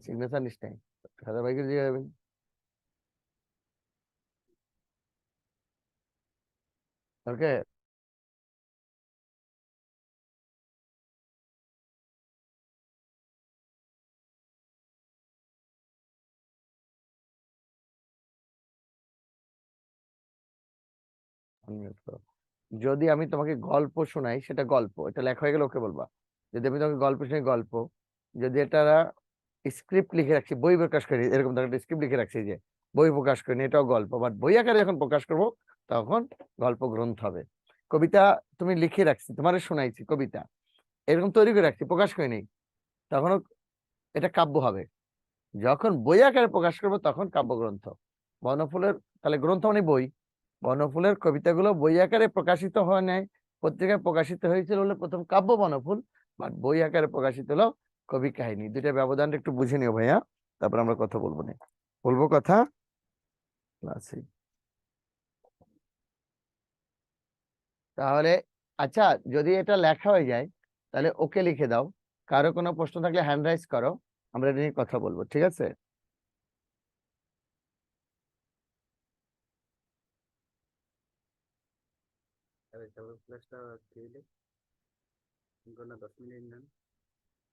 সিগনেচার নিস নাই, খাতা বাইকে দিয়ে যাবেন। ওকে, যদি আমি তোমাকে গল্প শোনাই সেটা গল্প, এটা লেখা হয়ে গেলে ওকে বলবা। যদি আমি তোমাকে গল্প শোনাই গল্প, যদি এটা স্ক্রিপ্ট লিখে রাখছি, বই প্রকাশ করি, এরকম ধরনের স্ক্রিপ্ট লিখে রাখছি যে বই প্রকাশ করিনি, এটাও গল্প। বাট বই আকারে যখন প্রকাশ করবো তখন গল্প গ্রন্থ হবে। কবিতা তুমি লিখে রাখছি, তোমার শোনাইছি কবিতা, এরকম তৈরি করে রাখছি, প্রকাশ করিনি, তখনও এটা কাব্য হবে। যখন বই আকারে প্রকাশ করবো তখন কাব্যগ্রন্থ। বনফুলের, তাহলে গ্রন্থ মানে বই। বনফুলের কবিতাগুলো বই আকারে প্রকাশিত হয় নাই, পত্রিকায় প্রকাশিত হয়েছিল হলো প্রথম কাব্য বনফুল, বাট বই আকারে প্রকাশিত হলো কবি কাহিনী। দুইটা ব্যবধানটা একটু বুঝে নিও ভাইয়া, তারপর আমরা কথা বলবো না, বলবো কথা ক্লাসে। তাহলে আচ্ছা, যদি এটা লেখা হয়ে যায় তাহলে ওকে লিখে দাও। কারো কোনো প্রশ্ন থাকলে হ্যান্ড রাইজ করো, আমরা এটা নিয়ে কথা বলবো। ঠিক আছে।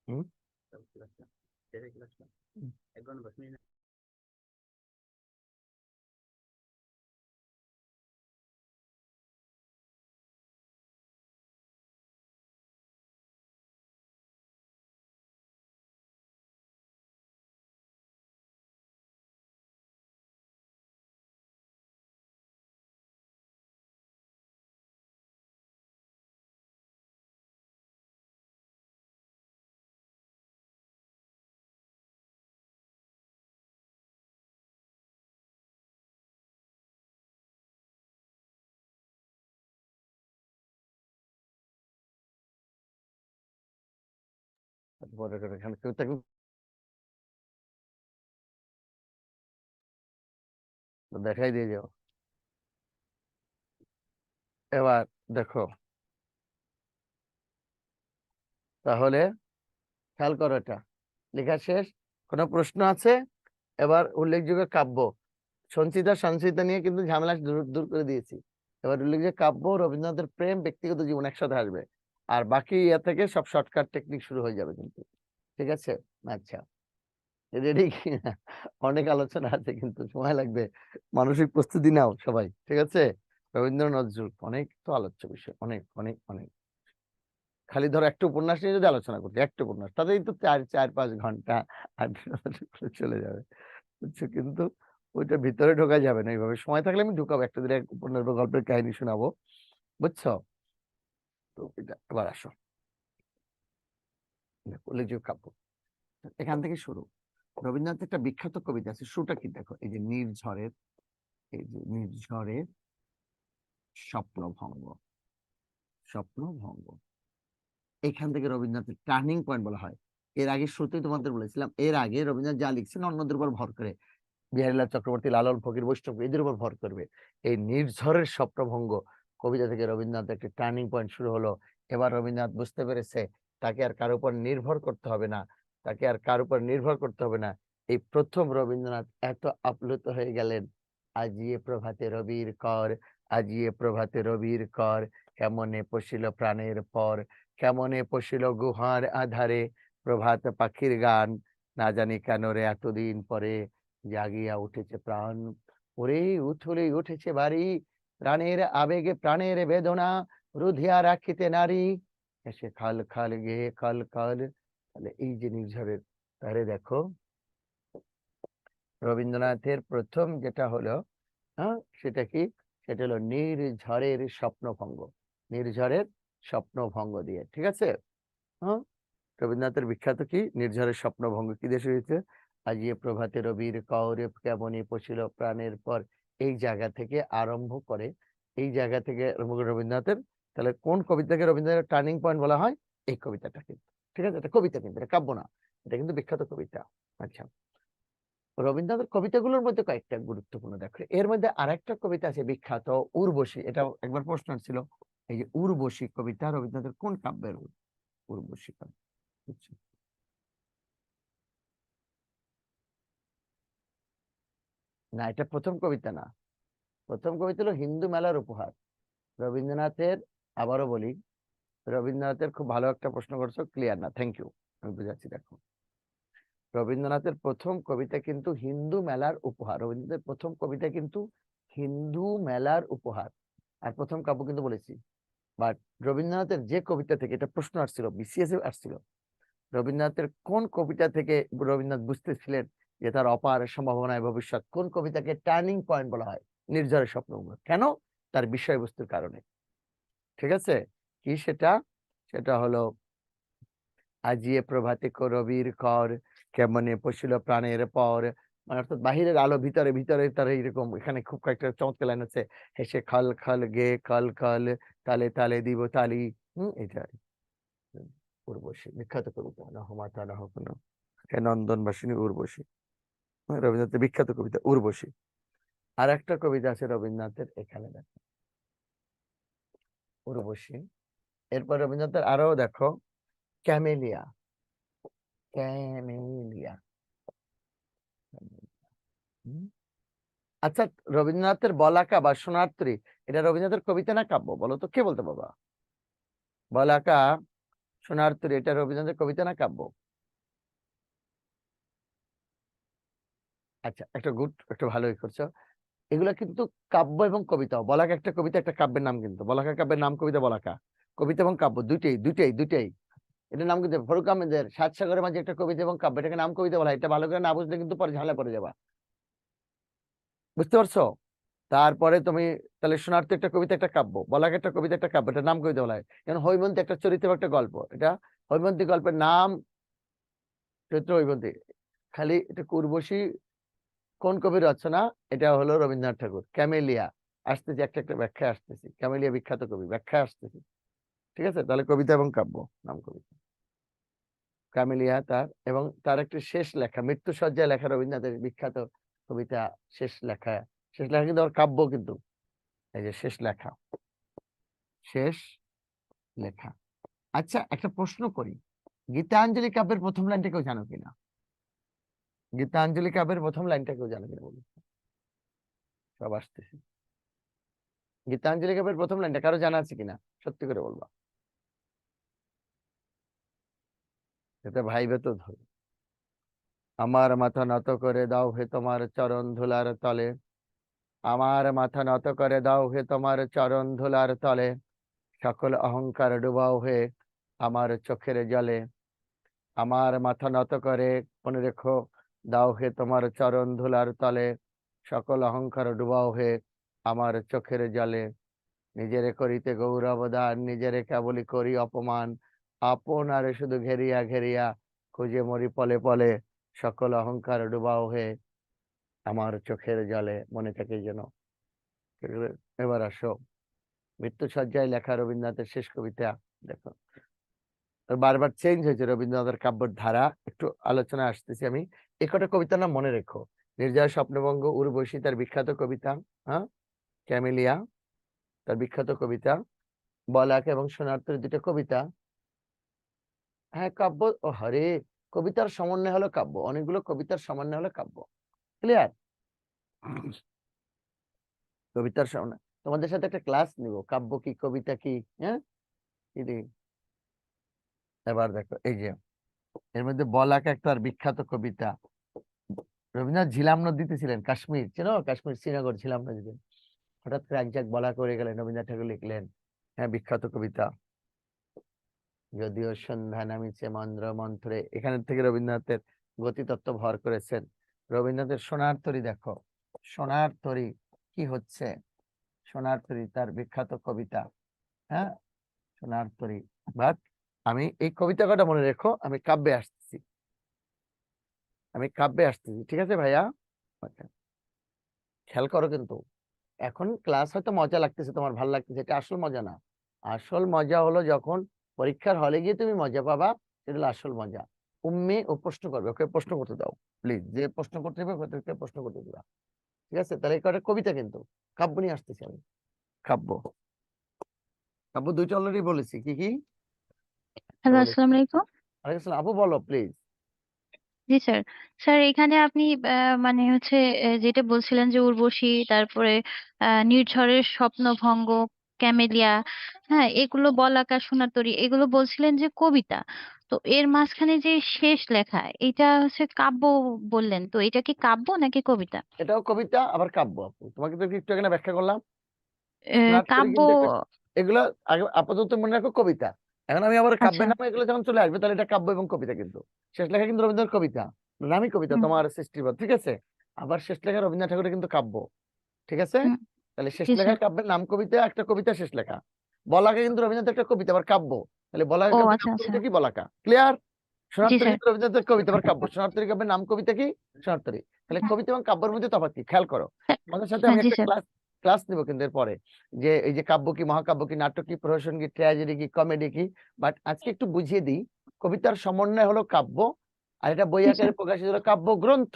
হুম। এখানে কেউ থাকলে দেখাই দিয়ে যাও। এবার দেখো, তাহলে খেয়াল করো, এটা লেখা শেষ। কোনো প্রশ্ন আছে? এবার উল্লেখযোগ্য কাব্য, সঞ্চিতা সঞ্চিতা নিয়ে কিন্তু ঝামেলা দূর দূর করে দিয়েছি। এবার উল্লেখযোগ্য কাব্য, রবীন্দ্রনাথের প্রেম, ব্যক্তিগত জীবন একসাথে আসবে। আর বাকি ইয়া থেকে সব শর্টকাট টেকনিক শুরু হয়ে যাবে কিন্তু। ঠিক আছে? আচ্ছা, রেডি কিনা? অনেক আলোচনা আছে কিন্তু সময় লাগবে, মানসিক প্রস্তুতি নাও সবাই। ঠিক আছে? রবীন্দ্র নজরুল অনেক তো আলোচ্য বিষয়, অনেক অনেক অনেক। খালি ধরো একটা উপন্যাস নিয়ে যদি আলোচনা করতে, একটা উপন্যাস তাতেই তো 4-5 ঘন্টা চলে যাবে, বুঝছো? কিন্তু ওইটা ভিতরে ঢোকা যাবে না এইভাবে। সময় থাকলে আমি ঢুকাবো, একটা দিন এক উপন্যাস বা গল্পের কাহিনী শোনাবো, বুঝছো? তো এটা এবার আসো, দেখো, উল্লেখযোগ্য কাব্য এখান থেকে শুরু। রবীন্দ্রনাথের একটা বিখ্যাত কবিতা আছে, শুরুটা কি দেখো, এই যে নির্ঝরের, এই যে নির্ঝরের স্বপ্নভঙ্গ, স্বপ্নভঙ্গ, এখান থেকে রবীন্দ্রনাথের টার্নিং পয়েন্ট বলা হয়। এর আগে শুরুতেই তোমাদের বলেছিলাম, এর আগে রবীন্দ্রনাথ যা লিখছেন অন্যদের উপর ভর করে, বিহারীলাল চক্রবর্তী, লালন ফকির, বৈষ্ণব এদের উপর ভর করবে। এই নির্ঝরের স্বপ্নভঙ্গ কবিতা থেকে রবীন্দ্রনাথ একটা টার্নিং পয়েন্ট শুরু হলো। এবার রবীন্দ্রনাথ বুঝতে পেরেছে তাকে আর কার উপর নির্ভর করতে হবে না, তাকে আর কার উপর নির্ভর করতে হবে না। এই প্রথম রবীন্দ্রনাথ এত আপ্লুত হয়ে গেলেন, আজিয়ে প্রভাতে রবির কর, আজিয়ে প্রভাতে রবির কর, কেমনে পশিল প্রাণের পর, কেমনে পশিল গুহার আধারে, প্রভাত পাখির গান, না জানি কেন রে এতদিন পরে, জাগিয়া উঠেছে প্রাণ, ওরে উথলে উঠেছে বাড়ি, প্রাণের আবেগে প্রাণের বেদনা, রুধিয়া রাখিতে নারী, এসে খাল খাল গেয়ে খাল খাল। তাহলে এই যে নির্ঝরের, তাহলে দেখো রবীন্দ্রনাথের প্রথম যেটা হলো, হ্যাঁ সেটা কি, সেটা হলো নির্ঝরের স্বপ্নভঙ্গ, নির্ঝরের স্বপ্নভঙ্গ দিয়ে। ঠিক আছে? হ্যাঁ, রবীন্দ্রনাথের বিখ্যাত কি নির্ঝরের স্বপ্নভঙ্গ, কি দেশে হয়েছে, আজিয়ে প্রভাতে রবির কৌরে কেমনি পশিল প্রাণের পর, এই জায়গা থেকে আরম্ভ করে, এই জায়গা থেকে আরম্ভ করে রবীন্দ্রনাথের, তাহলে কোন কবিতাকে রবীন্দ্রনাথের টার্নিং পয়েন্ট বলা হয়? এই কবিতাটা কিন্তু। ঠিক আছে? এটা কবিতা কিন্তু, এটা কাব্য না, এটা কিন্তু বিখ্যাত কবিতা। আচ্ছা, রবীন্দ্রনাথের কবিতাগুলোর মধ্যে কয়েকটা গুরুত্বপূর্ণ দেখো, এর মধ্যে আরেকটা কবিতা আছে বিখ্যাত, উর্বশী। এটা একবার প্রশ্ন ছিল, এই যে উর্বশী কবিতা রবীন্দ্রনাথের কোন কাব্যের? উর্বশী কাব্য, বুঝছো? না, এটা প্রথম কবিতা না, প্রথম কবিতা হলো হিন্দু মেলার উপহার। রবীন্দ্রনাথের, আবারও বলি, রবীন্দ্রনাথের খুব ভালো একটা প্রশ্ন করছো, ক্লিয়ার না, থ্যাংক ইউ, আমি বুঝাচ্ছি। দেখো, রবীন্দ্রনাথের প্রথম কবিতা কিন্তু হিন্দু মেলার উপহার, রবীন্দ্রনাথের প্রথম কবিতা কিন্তু হিন্দু মেলার উপহার। আর প্রথম কাব্য কিন্তু বলেছি। বাট রবীন্দ্রনাথের যে কবিতা থেকে, এটা প্রশ্ন আসছিল, বিসিএস এ আসছিল, রবীন্দ্রনাথের কোন কবিতা থেকে রবীন্দ্রনাথ বুঝতেছিলেন যে তার অপার সম্ভাবনায় ভবিষ্যৎ, কোন কবিতাকে টার্নিং পয়েন্ট বলা হয়? নির্ঝরের স্বপ্নভঙ্গ। কেন? তার বিষয়বস্তুর কারণে। ঠিক আছে? কি সেটা? সেটা হলো, আজিয়ে প্রভাতে রবির কর, কেমনে পশিল প্রাণের পর, মানে অর্থাৎ বাহিরের আলো, ভিতরে ভিতরে তার এইরকম। এখানে খুব কয়েকটা চমৎকার লাইন আছে, হেসে খল খল গে কল কল, তালে তালে দিব তালি। এটা উর্বশী বিখ্যাত কবিতা, নহমাতা নহকুন হে নন্দনবাসিনী উর্বশী, রবীন্দ্রনাথের বিখ্যাত কবিতা উর্বশী। আর একটা কবিতা আছে রবীন্দ্রনাথের, এখানে দেখো উর্বশী। এরপর রবীন্দ্রনাথের আরো দেখো, ক্যামেলিয়া, ক্যামেলিয়া। হুম? আচ্ছা, রবীন্দ্রনাথের বলাকা বা সোনারতরী, এটা রবীন্দ্রনাথের কবিতা না কাব্য? বলো তো, কে বলতে বাবা? বলাকা, সোনারতরী, এটা রবীন্দ্রনাথের কবিতা না কাব্য? আচ্ছা, একটা গুড, একটা ভালোই করছো। এগুলা কিন্তু কাব্য এবং কবিতা, বলাকা একটা কবিতা একটা কাব্যের নাম কিন্তু, বলাকা কাব্যের নাম, কবিতা বলাকা, কবিতা এবং কাব্য দুইটাই দুইটাই দুইটাই। এটার নাম কিন্তু ফরুক আহমেদের সাত সাগরের মাঝে একটা কবিতা এবং কাব্য, এটাকে নাম কবিতা বলা হয়। এটা ভালো করে না বুঝলে কিন্তু পরে ঝামেলা পড়ে যাবা, বুঝতে পারছো? তারপরে তুমি, তাহলে সোনার্থ একটা কবিতা একটা কাব্য, বলাকা একটা কবিতা একটা কাব্য, এটা নাম কবিতা বলা হয়। যেমন হৈমন্তী একটা চরিত্র একটা গল্প, এটা হৈমন্তী গল্পের নাম, চরিত্র হৈমন্তী। খালি এটা উর্বশী কোন কবির রচনা? এটা হলো রবীন্দ্রনাথ ঠাকুর। ক্যামেলিয়া, আসতেছি একটা একটা ব্যাখ্যা আসতেছি, ক্যামেলিয়া বিখ্যাত কবি, ব্যাখ্যা আসতেছি। ঠিক আছে? তাহলে কবিতা এবং কাব্য, নাম কবিতা। ক্যামেলিয়া তার, এবং তার একটি শেষ লেখা মৃত্যুসজ্জায় লেখা রবীন্দ্রনাথের বিখ্যাত কবিতা শেষ লেখা। শেষ লেখা কিন্তু আমার কাব্য, কিন্তু এই যে শেষ লেখা, শেষ লেখা। আচ্ছা, একটা প্রশ্ন করি, গীতাঞ্জলি কাব্যের প্রথম লাইনটা কেউ জানো কিনা? গীতাঞ্জলি কাব্যের প্রথম লাইনটা কেউ জানো কিনা বলুন? সব আসতেছে। গীতাঞ্জলি কাব্যের প্রথম লাইনটা কারো জানা আছে কিনা? সত্যি করে বলবা, এটা ভাইবে তো ধরো। আমার মাথা নত করে দাও হে তোমার চরণ ধুলার তলে, আমার মাথা নত করে দাও হে তোমার চরণ ধুলার তলে, সকল অহংকার ডুবাও হে আমার চোখের জলে। আমার মাথা নত করে, মনে রেখো, দাও হে তোমার চরণ ধুলার তলে, সকল অহংকার ডুবাও হে আমার চোখের জলে। নিজেরে করিতে গৌরব দান, নিজেরে কেবলই করি অপমান, আপনারে শুধু ঘেরিয়া ঘেরিয়া খুঁজে মরি পলে পলে, সকল অহংকার ডুবাও হে আমার চোখের জলে। মনে থাকে যেন। এবার আসো, মৃত্যুসজ্জায় লেখা রবীন্দ্রনাথের শেষ কবিতা। দেখো, বারবার চেঞ্জ হয়েছে রবীন্দ্রনাথের কাব্যের ধারা, একটু আলোচনা আসতেছি আমি। এই কটা কবিতার নাম মনে রেখো: নির্জয় স্বপ্নভঙ্গ, উর্বশী তার বিখ্যাত কবিতা, হ্যাঁ, ক্যামেলিয়া তার বিখ্যাত কবিতা, বলাক এবং সোনার দুটো কবিতা। হ্যাঁ, কাব্য। ও হরে, কবিতার সমন্বয় হলো কাব্য, অনেকগুলো কবিতার সমন্বয় হলো কাব্য। ক্লিয়ার? কবিতার সমন্বয়। তোমাদের সাথে একটা ক্লাস নিব, কাব্য কি কবিতা কি। হ্যাঁ, এবার দেখো, এই যে এর মধ্যে বলাক একটা বিখ্যাত কবিতা। রবীন্দ্রনাথ ঝিলাম নদীতে ছিলেন, কাশ্মীর চেনো? কাশ্মীর শ্রীনগর ঝিলাম নদীতে হঠাৎ করে এক ঝাঁক বলা করে গেলেন, রবীন্দ্রনাথ ঠাকুর লিখলেন। হ্যাঁ, বিখ্যাত কবিতা। যদিও সন্ধ্যা নামিছে মন্দ্র মন্থরে, এখান থেকে রবীন্দ্রনাথের গতিতত্ত্ব ভর করেছেন। রবীন্দ্রনাথের সোনার তরী দেখো, সোনার তরী কি হচ্ছে, সোনার তরী তার বিখ্যাত কবিতা। হ্যাঁ, সোনার তরী। বাট আমি এই কবিতা কটা মনে রেখো, আমি কাব্যে আসতেছি, আমি কাব্যে আসতেছি, ঠিক আছে ভাইয়া? খেয়াল করো কিন্তু, এখন ক্লাস হয়তো মজা লাগতেছে, তোমার ভালো লাগতেছে, এটা আসল মজা না। আসল মজা হলো যখন পরীক্ষার হলে গিয়ে তুমি মজা পাবা, এটা হলো আসল মজা। উম্মি ও প্রশ্ন করবে, ওকে প্রশ্ন করতে দাও প্লিজ, যে প্রশ্ন করতে হবে ওকে প্রশ্ন করতে দিবা। ঠিক আছে? তাহলে এটা কবিতা, কিন্তু কাব্য নিয়ে আসতেছি আমি। কাব্য, কাব্য দুইটা অলরেডি বলেছি, কি কি হ্যালো, বলেছি? আসসালামু আলাইকুম। আলাইকুম আসসালাম। আপু বলো প্লিজ। G sir. স্যার, এখানে আপনি মানে হচ্ছে যেটা বলছিলেন যে উর্বশী, তারপরে নির্ঝরের স্বপ্নভঙ্গ, ক্যামেলিয়া, হ্যাঁ, এগুলো বলাকা, সোনার তরী, এগুলো বলছিলেন যে কবিতা। তো এর মাঝখানে যে শেষ লেখা, এটা হচ্ছে কাব্য বললেন, তো এটা কি কাব্য নাকি কবিতা? এটাও কবিতা আবার কাব্য। আপু তোমাকে তো একটু এখানে ব্যাখ্যা করলাম, শোনার তরী কাব্য। কিন্তু একটা, এগুলো আগে আপাতত মনে রাখো কবিতা। এখন আমি আবার আচ্ছা। কাব্যের নামে এগুলো যখন চলে আসবে, তাহলে এটা কাব্য এবং কবিতা কিন্তু। শেষ লেখা কিন্তু রবীন্দ্রনাথ কবিতা, নামই কবিতা হুম। তোমার সৃষ্টির পর, ঠিক আছে? আবার শেষ লেখা রবীন্দ্রনাথ ঠাকুরের কিন্তু কাব্য, ঠিক আছে? হুম। তাহলে শেষ জি লেখা স্যার। কাব্যের নাম কবিতা, একটা কবিতা শেষ লেখা। বলাকা কিন্তু রবীন্দ্রনাথ একটা কবিতা আবার কাব্য, তাহলে বলাকা ও কাব্যের আচ্ছা নাম আচ্ছা। কবিতা কি? বলাকা। ক্লিয়ার? জি সোনারতরী স্যার। কিন্তু রবীন্দ্রনাথের কবিতা আবার কাব্য, সোনারতরী কাব্যের নাম কবিতা কি? সোনারতরী। তাহলে হ্যাঁ। কবিতা এবং কাব্যের মধ্যে তফাৎ কি খেয়াল করো। স্যার। আমাদের সাথে হ্যাঁ, আমি জি একটা স্যার। ক্লাস ক্লাস নিব কিন্তু এরপরে, যে এই যে কাব্য কি, মহাকাব্য কি, নাটক কি, প্রহসন কি, ট্র্যাজেডি কি, কমেডি কি। বাট আজকে একটু বুঝিয়ে দিই, কবিতার সমন্বয় হলো কাব্য, আর এটা বই জি আকারে স্যার। প্রকাশিত হলো কাব্য গ্রন্থ।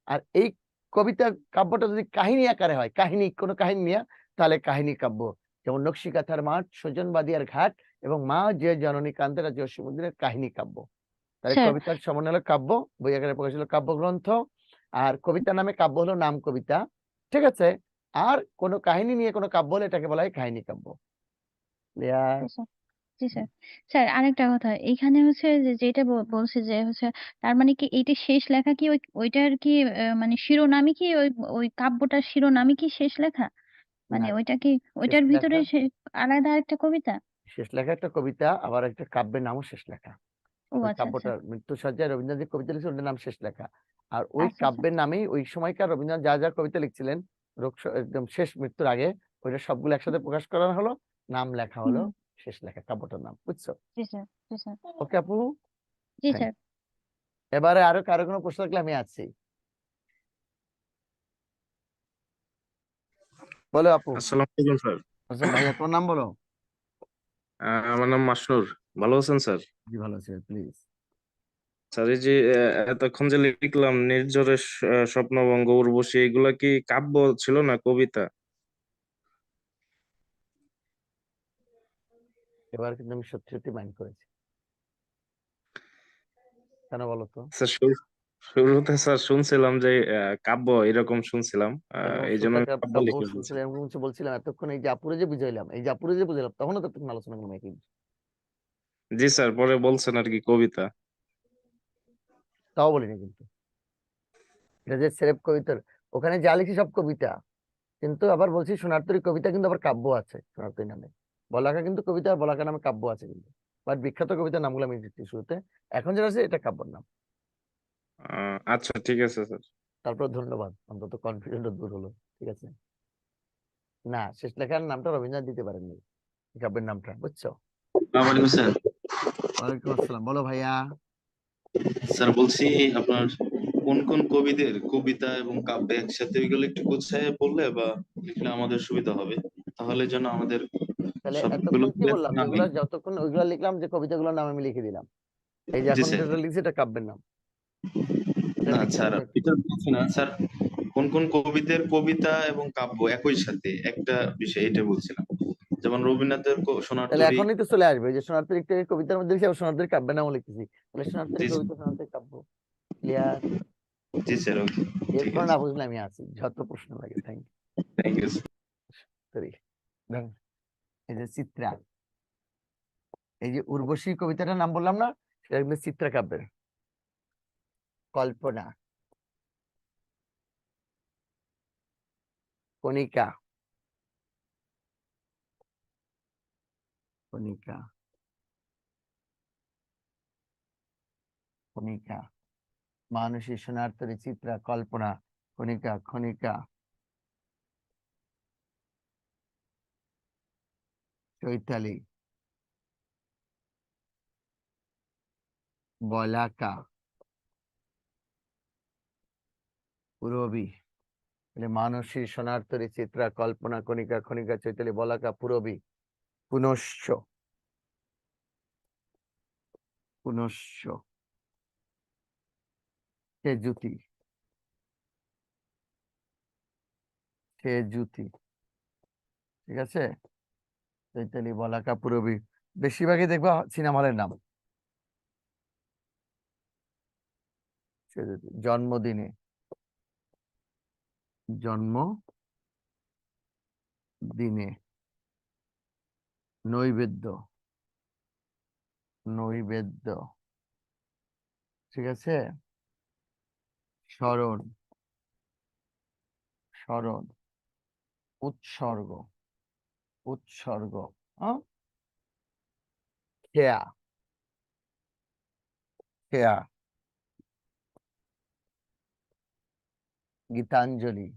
আর এই কবিতা কাব্যটা যদি কাহিনী আকারে হয়, কাহিনী কোনো কাহিনী নিয়ে, তাহলে কাহিনী কাব্য। যেমন নকশিকাথার মাঠ, সুজন বাদিয়ার ঘাট এবং মা যে জননী কান্তে রাজ্য সমুদ্রের কাহিনী কাব্য। তাহলে স্যার। কবিতার সমন্বয় হলো কাব্য, বই আকারে প্রকাশ হলো কাব্যগ্রন্থ। আর কবিতা নামে কাব্য হলো নাম কবিতা, ঠিক আছে? আর কোন কাহিনী নিয়ে কোনো কাব্য হলে এটাকে বলা হয় কাহিনী কাব্য। ক্লিয়ার? জি স্যার। জি স্যার। স্যার, আরেকটা কথা, এখানে হচ্ছে যে যেটা বলছে যে হচ্ছে, তার মানে কি এইটা শেষ লেখা কি ওইটার কি মানে শিরোনামই কি ওই ওই কাব্যটার শিরোনামই কি শেষ লেখা? মানে না, ওইটা কি শেষ ওইটার ভিতরে লেখা, আলাদা একটা কবিতা? শেষ লেখা একটা কবিতা, আবার একটা কাব্যের নামও শেষ লেখা। ও ওই আচ্ছা আচ্ছা। কাব্যটা মৃত্যুসজ্জায় রবীন্দ্রনাথ যে কবিতা লিখছেন, ওটার নাম শেষ লেখা। আর ওই আচ্ছা আচ্ছা। কাব্যের নামেই ওই সময়কার রবীন্দ্রনাথ যা যা কবিতা লিখছিলেন, একদম শেষ মৃত্যুর আগে, ওইটা সবগুলো একসাথে প্রকাশ করা হলো, নাম লেখা হলো হুম। শেষ লেখা, কাব্যটার নাম। বুঝছো? জি স্যার। জি স্যার। ওকে আপু, জি থ্যাংক। স্যার। এবারে আরো কারো কোনো প্রশ্ন থাকলে আমি আছি, বলো আপু। আসসালামু আলাইকুম স্যার। আচ্ছা ভাইয়া, তোমার নাম বলো। আমার নাম মাসনুর। ভালো আছেন স্যার? জি ভালো আছে, প্লিজ। স্যার এই যে এতক্ষণ যে লিখলাম নির্ঝরের স্বপ্নভঙ্গ উর্বশী, এগুলা কি কাব্য ছিল না কবিতা? এবার কিন্তু আমি সত্যি সত্যি মাইন্ড করেছি। কেন বলো তো? স্যার শুরুতে স্যার শুনছিলাম যে কাব্য এরকম শুনছিলাম, এরকম এই জন্য আমি শ্রোতা কাব্য কাব্য লিখে ফেলছি। শুনছিলাম, এরকম কিছু বলছিলাম এতক্ষণ। এই যে আপুরে যে বুঝাইলাম, এই যে আপুরে যে বুঝাইলাম, তখনও তো একটু আলোচনা করলাম একই বিষয়। জি স্যার, পরে বলছেন আর কি কবিতা। তাও বলিনি কিন্তু। এটা যে সেরেফ কবিতার, ওখানে যা লিখি সব কবিতা, কিন্তু আবার বলছি সোনারতরী কবিতা কিন্তু আবার কাব্য আছে সোনারতরী নামে। বলাকা কিন্তু কবিতা, আর বলাকা নামে কাব্য আছে কিন্তু। বাট বিখ্যাত কবিতার নামগুলো আমি দিচ্ছি শুরুতে। এখন যেটা আছে এটা কাব্যর নাম। আচ্ছা ঠিক আছে স্যার। তারপর ধন্যবাদ, অন্তত কনফিডেন্ট দূর হলো। ঠিক আছে। না, শেষ লেখার নামটা রবীন্দ্রনাথ দিতে পারেননি, এই কাব্যের নামটা, বুঝছো? আসসালামু আলাইকুম স্যার। ওয়ালাইকুম আসসালাম, বলো ভাইয়া। স্যার বলছি আপনার কোন কোন কবিদের কবিতা এবং কাব্য একসাথে ওইগুলো একটু গুছায় বললে বা লিখলে আমাদের সুবিধা হবে, তাহলে যেন আমাদের তাহলে সবগুলো এতক্ষণ কি মিলে বললাম, না যেগুলো হয়। যতক্ষণ ওইগুলো লিখলাম, যে কবিতাগুলোর নাম আমি লিখে দিলাম। এই যে জি এখন স্যার। যেটা লিখছি এটা কাব্যের নাম, এটা না লিখে স্যার, দিলে একটু এটা বলছি না স্যার, কোন কোন কবিদের কবিতা এবং কাব্য একই সাথে একটা বিষয়, এটা বলছিলাম। যেমন রবীন্দ্রনাথের সোনার তাহলে তরী। এখনই তো চলে আসবে, যে সোনারতরী একটা কবিতার মধ্যে লিখছি, আবার সোনারতরী কাব্যের নামও লিখতেছি। তাহলে সোনারতরী জি কবিতা, সোনারতরী কাব্য, ক্লিয়ার? জি স্যার, ওকে। ঠিক এরপর আছে। না বুঝলে আমি আছি, যত প্রশ্ন লাগে। Thank thank you. ইউ। এই যে চিত্রা, এই যে উর্বশী কবিতাটার নাম বললাম না, সেটা কিন্তু চিত্রা কাব্যের। কল্পনা, কণিকা, কণিকা, কণিকা, মানসী, সোনারতরী, চিত্রা, কল্পনা, কণিকা, খনিকা, চৈতালি, বলাকা, পুরবী। মানে মানসী, সোনারতরী, চিত্রা, কল্পনা, কণিকা, খনিকা, চৈতালি, বলাকা, পুরবী, পুনশ্চ, পুনশ্চ, সেজুতি, সেজুতি। ঠিক আছে। চৈতালি, বলাকা, পুরবী, বেশিরভাগই দেখবা সিনেমা হলের নাম। সেজুতি, জন্মদিনে, জন্মদিনে, নৈবেদ্য, নৈবেদ্য। ঠিক আছে। স্মরণ, স্মরণ, উৎসর্গ, উৎসর্গ, হ্যাঁ? খেয়া, খেয়া, গীতাঞ্জলি,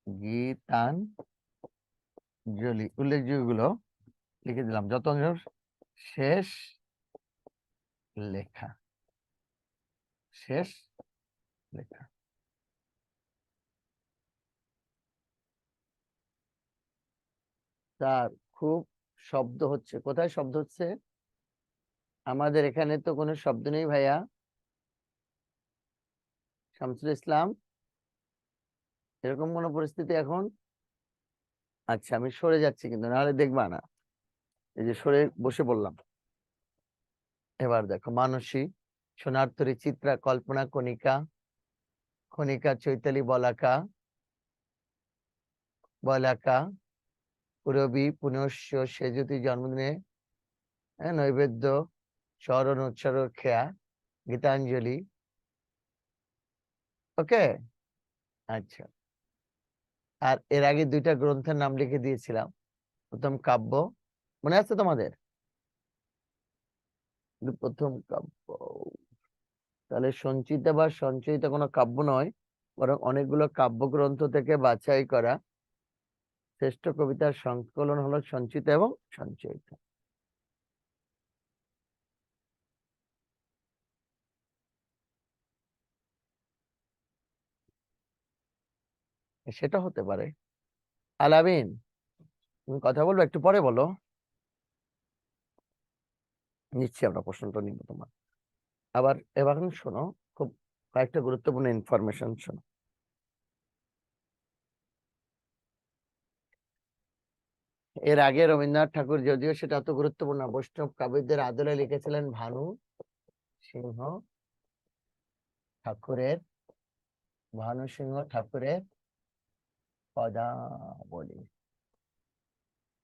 গীতাঞ্জলি, উল্লেখযোগ্যগুলো লিখে দিলাম। যত অংশ, শেষ লেখা, শেষ লেখা। তার খুব শব্দ হচ্ছে, কোথায় শব্দ হচ্ছে? আমাদের এখানে তো কোনো শব্দ নেই ভাইয়া। শামসুল ইসলাম, এরকম কোনো পরিস্থিতি এখন? আচ্ছা, আমি সরে যাচ্ছি কিন্তু, নাহলে দেখবা না। এই যে সরে বসে বললাম। এবার দেখো, মানসী, সোনারতরী, চিত্রা, কল্পনা, কণিকা, খনিকা, চৈতালি, বলাকা, বলাকা, পুরবী, পুনশ্চ, সেজুতি, জন্মদিনে, নৈবেদ্য, স্মরণ, উৎসর্গ, খেয়া, গীতাঞ্জলি। ওকে। আচ্ছা, আর এর আগে দুইটা গ্রন্থের নাম লিখে দিয়েছিলাম। প্রথম কাব্য, মনে আছে তোমাদের? প্রথম কাব্য, তাহলে সঞ্চিতা বা সঞ্চয়িতা কোনো কাব্য নয়, বরং অনেকগুলো কাব্যগ্রন্থ থেকে বাছাই করা শ্রেষ্ঠ কবিতার সংকলন হলো সঞ্চিতা এবং সঞ্চয়িতা। সেটা হতে পারে। আলামিন, তুমি কথা বলবো, একটু পরে বলো। নিচ্ছি, আমরা প্রশ্নটা নিব তোমার। আবার এবার শোনো, খুব কয়েকটা গুরুত্বপূর্ণ ইনফরমেশন শোনো। এর আগে রবীন্দ্রনাথ ঠাকুর, যদিও সেটা অত গুরুত্বপূর্ণ না, বৈষ্ণব কাব্যদের আদলে লিখেছিলেন ভানু সিংহ ঠাকুরের পদাবলী।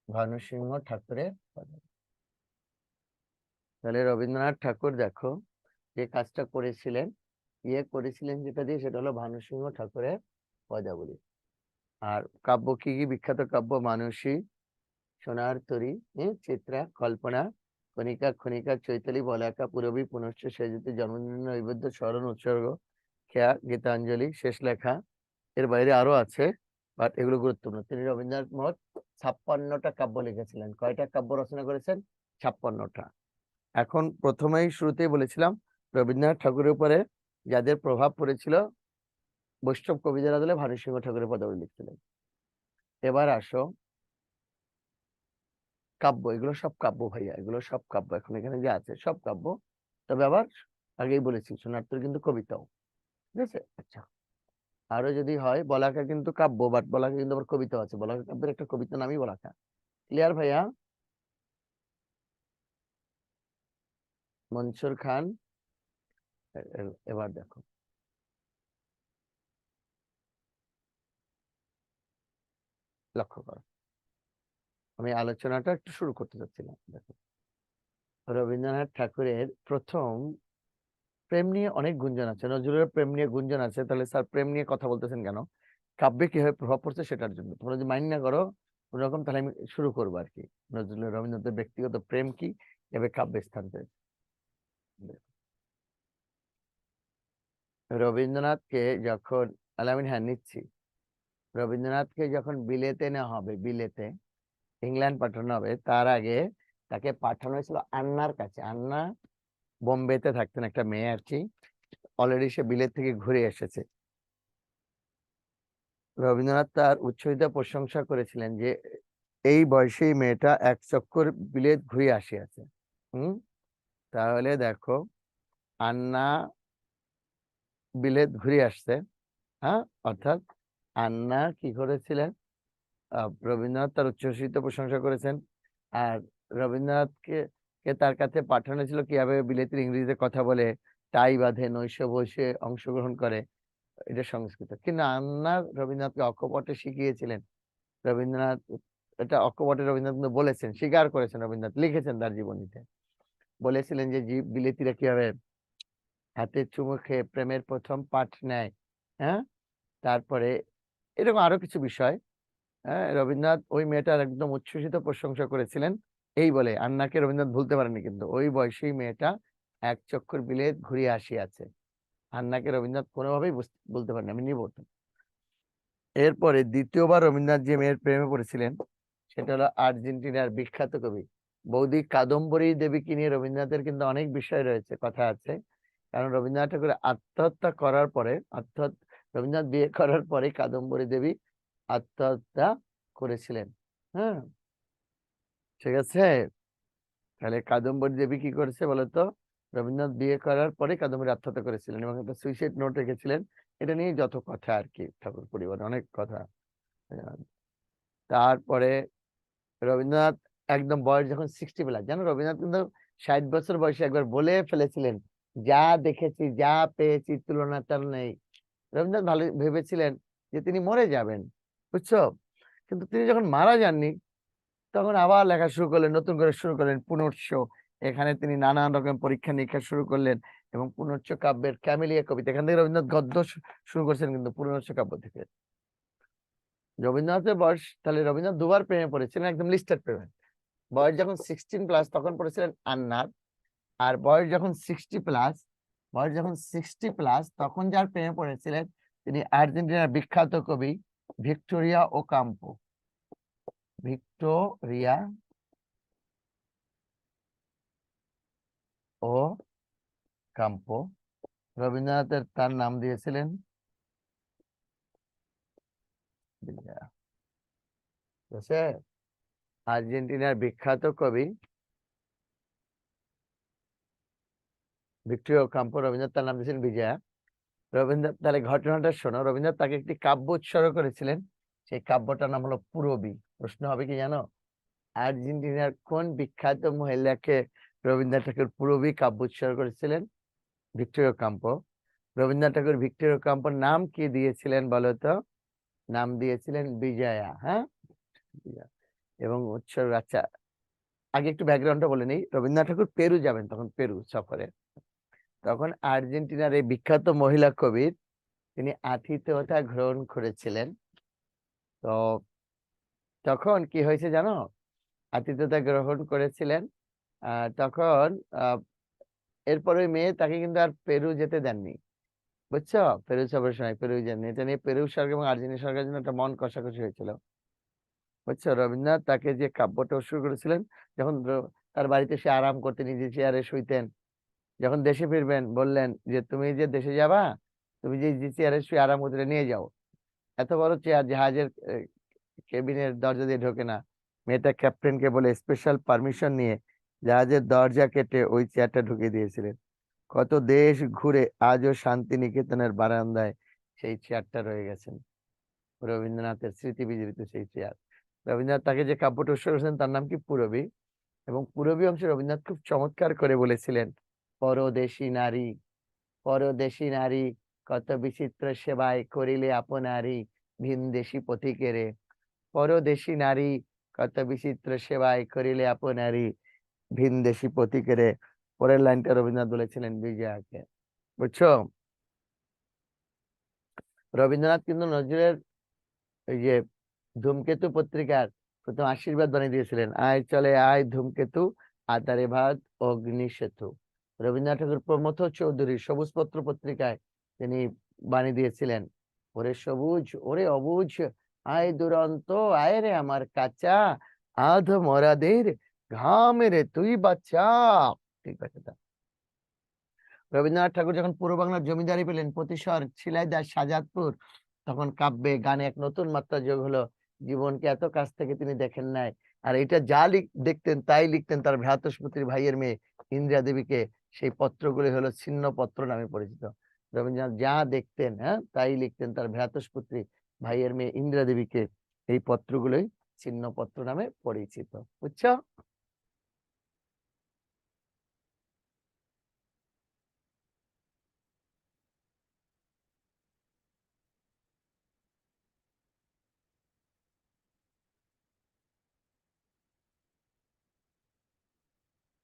ভানু সিংহ ঠাকুরের পদাবলী। তাহলে রবীন্দ্রনাথ ঠাকুর দেখো যে কাজটা করেছিলেন, যেটা দিয়ে, সেটা হলো ভানু সিংহ ঠাকুরের পদাবলী। আর কাব্য কি কি বিখ্যাত কাব্য? মানসী, সোনার তরী, চিত্রা, কল্পনা, কণিকা, খনিকা, চৈতালি, বলাকা, পুরবী, পুনশ্চ, সেজুতি, জন্মদিন, নৈবেদ্য, স্মরণ, উৎসর্গ, খেয়া, গীতাঞ্জলি, শেষ লেখা। এর বাইরে আরো আছে, বাট এগুলো গুরুত্বপূর্ণ। তিনি রবীন্দ্রনাথ মোট 56টা কাব্য লিখেছিলেন। কয়টা কাব্য রচনা করেছেন? 56টা। এখন প্রথমেই শুরুতেই বলেছিলাম রবীন্দ্রনাথ ঠাকুরের উপরে যাদের প্রভাব পড়েছিল, বৈষ্ণব কবিদের আদলে ভানু সিংহ ঠাকুরের পদাবলী লিখছিলেন। এবার আসো কাব্য, এগুলো সব কাব্য ভাইয়া, এগুলো সব কাব্য। এখন এখানে যে আছে সব কাব্য, তবে আবার আগেই বলেছি সোনার তরী কিন্তু কবিতাও, ঠিক আছে? আচ্ছা, আরো যদি হয়, বলাকা কিন্তু কাব্য, বাট বলাকা কিন্তু আবার কবিতাও আছে। বলাকা কাব্যের একটা কবিতা নামই বলাকা। ক্লিয়ার ভাইয়া? মনসুর খান, এবার দেখো লক্ষ্য করো, আমি আলোচনাটা একটু শুরু করতে চাচ্ছিলাম। দেখো, রবীন্দ্রনাথ ঠাকুরের প্রথম প্রেম নিয়ে অনেক গুঞ্জন আছে, নজরুলের প্রেম নিয়ে গুঞ্জন আছে। তাহলে স্যার প্রেম নিয়ে কথা বলতেছেন কেন? কাব্যে কিভাবে প্রভাব পড়ছে সেটার জন্য। তোমরা যদি মাইন্ড না করো কোনোরকম, তাহলে আমি শুরু করবো আর কি। নজরুলের, রবীন্দ্রনাথের ব্যক্তিগত প্রেম কি, এভাবে কাব্যে স্থান পেয়েছে। রবীন্দ্রনাথকে যখন, আলামিন, হ্যাঁ নিচ্ছি, রবীন্দ্রনাথকে যখন বিলেতে নেওয়া হবে, বিলেতে ইংল্যান্ড পাঠানো হবে, তার আগে তাকে পাঠানো হয়েছিল আন্নার কাছে। আন্না বোম্বেতে থাকতেন, একটা মেয়ে আর কি। অলরেডি সে বিলেত থেকে ঘুরে এসেছে। রবীন্দ্রনাথ তার উচ্ছ্বসিত প্রশংসা করেছিলেন যে এই বয়সেই মেয়েটা এক চক্কর বিলেত ঘুরে আসিয়াছে। তাহলে দেখো, আন্না বিলেত ঘুরে আসছে, হ্যাঁ, অর্থাৎ আন্না কি করেছিলেন? রবীন্দ্রনাথ তার উচ্ছ্বসিত প্রশংসা করেছেন। আর রবীন্দ্রনাথকে তার কাছে পাঠানো ছিল কিভাবে বিলেতির ইংরেজিতে কথা বলে, টাই বাঁধে, নৈশ বসে অংশগ্রহণ করে, এটা সংস্কৃত। কিন্তু আন্না রবীন্দ্রনাথকে অকপটে শিখিয়েছিলেন। রবীন্দ্রনাথ এটা অকপটে রবীন্দ্রনাথ কিন্তু বলেছেন, স্বীকার করেছেন, রবীন্দ্রনাথ লিখেছেন তার জীবনীতে। বলেছিলেন যে বিলেতিরা কিভাবে হাতে চুমু খেয়ে প্রেমের প্রথম পাঠ নেয়, হ্যাঁ, তারপরে এরকম আরো কিছু বিষয়। হ্যাঁ, রবীন্দ্রনাথ ওই মেয়েটার একদম উচ্ছ্বসিত প্রশংসা করেছিলেন। এই বলে আন্নাকে রবীন্দ্রনাথ ভুলতে পারেনি, কিন্তু ওই বয়সেই মেয়েটা এক চক্কর বিলেত ঘুরিয়ে আসিয়াছে। আন্নাকে রবীন্দ্রনাথ কোনোভাবেই বলতে পারেনি, আমি নিব। এরপরে দ্বিতীয়বার রবীন্দ্রনাথ যে মেয়ের প্রেমে পড়েছিলেন, সেটা হলো আর্জেন্টিনার বিখ্যাত কবি বৌদি কাদম্বরী দেবীকে নিয়ে রবীন্দ্রনাথের কিন্তু অনেক বিষয় রয়েছে, কথা আছে। কারণ রবীন্দ্রনাথ ঠাকুর আত্মহত্যা করার পরে, অর্থাৎ রবীন্দ্রনাথ বিয়ে করার পরে কাদম্বরী দেবী আত্মহত্যা করেছিলেন। হ্যাঁ, ঠিক আছে। তাহলে কাদম্বরী দেবী কি করেছে বলতো? রবীন্দ্রনাথ বিয়ে করার পরে কাদম্বরী আত্মহত্যা করেছিলেন এবং একটা সুইসাইড নোট রেখেছিলেন। এটা নিয়ে যত কথা আর কি, ঠাকুর পরিবারে অনেক কথা। তারপরে রবীন্দ্রনাথ একদম বয়স যখন 60+, জানো রবীন্দ্রনাথ কিন্তু 60 বছর বয়সে একবার বলে ফেলেছিলেন, যা দেখেছি, যা পেয়েছি, তুলনা তার নেই। রবীন্দ্রনাথ ভালো ভেবেছিলেন যে তিনি মরে যাবেন, বুঝছো? কিন্তু তিনি যখন মারা যাননি, তখন আবার লেখা শুরু করলেন, নতুন করে শুরু করলেন পুনর্ষ। এখানে তিনি নানান রকম পরীক্ষা নিরীক্ষা শুরু করলেন এবং পুনর্ষ কাব্যের ক্যামেলিয়া কবিতা, এখান থেকে রবীন্দ্রনাথ গদ্য শুরু করেছেন, কিন্তু পুনর্ষ কাব্য থেকে। রবীন্দ্রনাথের বয়স, তাহলে রবীন্দ্রনাথ দুবার প্রেমে পড়েছিলেন, একদম লিস্টেড প্রেমে। বয়স যখন 16+ তখন পড়েছিলেন আন্নার। আর বয়স যখন 60+ তখন যার প্রেমে পড়েছিলেন, তিনি আর্জেন্টিনার বিখ্যাত কবি ভিক্টোরিয়া ওকাম্পো। ভিক্টোরিয়া ও কাম্পো। রবীন্দ্রনাথের তার নাম দিয়েছিলেন আর্জেন্টিনার বিখ্যাত কবি ভিক্টোরিয়া ওকাম্পো, রবীন্দ্রনাথ তার নাম দিয়েছেন বিজয়া। রবীন্দ্রনাথ, তাহলে ঘটনাটা শোনো, রবীন্দ্রনাথ তাকে একটি কাব্য উৎসর্গ করেছিলেন, সেই কাব্যটার নাম হলো পূরবী। প্রশ্ন হবে কি জানো, আর্জেন্টিনার কোন বিখ্যাত মহিলাকে রবীন্দ্রনাথ ঠাকুর পূরবী কাব্য উৎসর্গ করেছিলেন? Victoria Ocampo. Rabindranath Thakur Victoria ওকাম্পোর নাম কি দিয়েছিলেন বলো তো? নাম দিয়েছিলেন বিজয়া। হ্যাঁ, বিজয়া। এবং উৎসর্গ, আচ্ছা আগে একটু ব্যাকগ্রাউন্ডটা বলে নেই। রবীন্দ্রনাথ ঠাকুর পেরু যাবেন তখন, পেরু সফরে। তখন আর্জেন্টিনার এই বিখ্যাত মহিলা কবির তিনি আতিথেয়তা গ্রহণ করেছিলেন। তো তখন কি হয়েছে জানো, আতিথেয়তা গ্রহণ করেছিলেন, তখন এরপরে ওই মেয়ে তাকে কিন্তু আর পেরু যেতে দেননি, বুঝছো? পেরু সফরের সময় পেরু যাননি। এটা নিয়ে পেরু সরকার এবং আর্জেন্টিনা সরকারের জন্য একটা মন কষাকষি হয়েছিল, বুঝছো? রবীন্দ্রনাথ তাকে যে কাব্যটা শুরু করেছিলেন, যখন তার বাড়িতে সে আরাম করতে নিজে চেয়ারে শুইতেন, যখন দেশে ফিরবেন বললেন যে তুমি যে দেশে যাবা, তুমি যে চেয়ারে শুয়ে আরাম করতে নিয়ে যাও। এত বড় চেয়ার জাহাজের কেবিনের দরজা দিয়ে ঢোকে না, মেয়েটা ক্যাপ্টেনকে বলে স্পেশাল পারমিশন নিয়ে জাহাজের দরজা কেটে ওই চেয়ারটা ঢুকিয়ে দিয়েছিলেন। কত দেশ ঘুরে আজও শান্তিনিকেতনের বারান্দায় সেই চেয়ারটা রয়ে গেছেন, রবীন্দ্রনাথের স্মৃতি বিজড়িত সেই চেয়ার। রবীন্দ্রনাথ তাকে যে কাব্যটা উৎসর্গ করেছেন তার নাম কি? পূরবী। এবং পূরবী অংশে রবীন্দ্রনাথ খুব চমৎকার করে বলেছিলেন, পরদেশী নারী, পরদেশী নারী কত বিচিত্র সেবায় করিলে আপনারি ভিনদেশী পথিকেরে। পরদেশী নারী কত বিচিত্র সেবায় করিলে আপনারি ভিনদেশী পথিকেরে। পরের লাইনটা রবীন্দ্রনাথ বলেছিলেন বিজয়াকে, বুঝছো? রবীন্দ্রনাথ কিন্তু নজরুলের ওই যে ধূমকেতু পত্রিকার প্রথম আশীর্বাদ বানিয়ে দিয়েছিলেন, আয় চলে আয় ধূমকেতু, আধারে ভাত অগ্নি সেতু। রবীন্দ্রনাথ ঠাকুর প্রমথ চৌধুরী সবুজ পত্র পত্রিকায় তিনি বানিয়ে দিয়েছিলেন, ওরে সবুজ ওরে অবুঝ, আয় দুরন্ত আয় রে আমার কাঁচা, আধ মরাদের ঘামেরে তুই বাচ্চা। ঠিক আছে। রবীন্দ্রনাথ ঠাকুর যখন পূর্ব বাংলার জমিদারি পেলেন, প্রতিশর শিলাইদহ শাহজাদপুর, তখন কাব্যে গানে এক নতুন মাত্রা যোগ হলো। জীবনকে এত কাছ থেকে তিনি দেখেন নাই, আর এটা যা দেখতেন তাই লিখতেন তার ভ্রাতুষ্পুত্রী ভাইয়ের মেয়ে ইন্দিরা দেবীকে। সেই পত্রগুলি হলো ছিন্ন পত্র নামে পরিচিত। রবীন্দ্রনাথ যা দেখতেন, হ্যাঁ, তাই লিখতেন তার ভ্রাতুষ্পুত্রী ভাইয়ের মেয়ে ইন্দিরা দেবীকে। এই পত্রগুলোই ছিন্ন পত্র নামে পরিচিত, বুঝছো?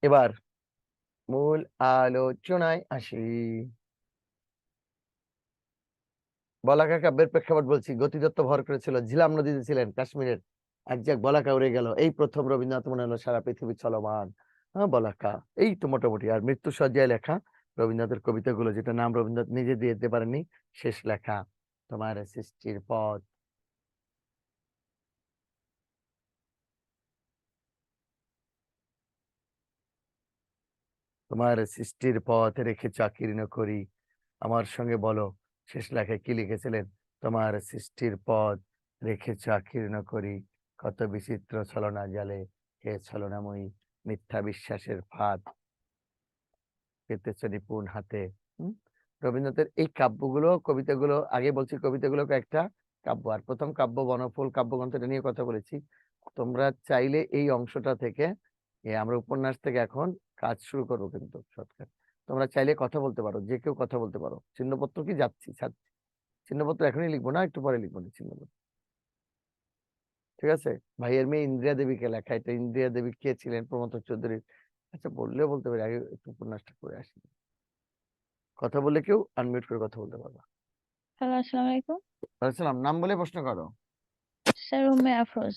এবার মূল আলোচনায় আসি। বলাকা কাব্যের প্রেক্ষাপট বলছি। গতিতত্ত্ব ভর করেছিল, ঝিলাম নদীতে ছিলেন কাশ্মীরের, এক যাক বলাকা উড়ে গেল, এই প্রথম রবীন্দ্রনাথ মনে হলো সারা পৃথিবী চলমান। হ্যাঁ, বলাকা এই তো মোটামুটি। আর মৃত্যু সজ্জায় লেখা রবীন্দ্রনাথের কবিতাগুলো, যেটা নাম রবীন্দ্রনাথ নিজে দিয়ে দিতে পারেননি, শেষ লেখা তোমার সৃষ্টির পথ। তোমার সৃষ্টির পথ রেখে চাকীর্ণ করি, আমার সঙ্গে বলো শেষ লেখায় কি লিখেছিলেন? তোমার সৃষ্টির পথ রেখে চাকীর্ণ করি, কত বিচিত্র ছলনা জালে হে ছলনাময়ী, মিথ্যা বিশ্বাসের ফাঁদ পেতেছ নিপুণ হাতে। রবীন্দ্রনাথের এই কাব্যগুলো, কবিতাগুলো, আগে বলছি কবিতাগুলো একটা কাব্য, আর প্রথম কাব্য বনফুল কাব্যগ্রন্থটা নিয়ে কথা বলেছি। তোমরা চাইলে এই অংশটা থেকে, আমরা উপন্যাস থেকে এখন কাজ শুরু করবো কিন্তু শর্টকাট, তোমরা চাইলে কথা বলতে পারো, যে কেউ কথা বলতে পারো। চিহ্নপত্র কি যাচ্ছি ছাড়ছি, চিহ্নপত্র এখনই লিখবো না, একটু পরে লিখবো না চিহ্নপত্র, ঠিক আছে? ভাইয়ের মেয়ে ইন্দিরা দেবীকে লেখা, এটা ইন্দিরা দেবী কে ছিলেন? প্রমথ চৌধুরী। আচ্ছা বললেও বলতে পারি, আগে একটু উপন্যাসটা করে আসি। কথা বলে কেউ আনমিউট করে কথা বলতে পারবা। হ্যালো, আসসালামু আলাইকুম। বলছিলাম নাম বলে প্রশ্ন করো। স্যার, উম্মে আফরোজ।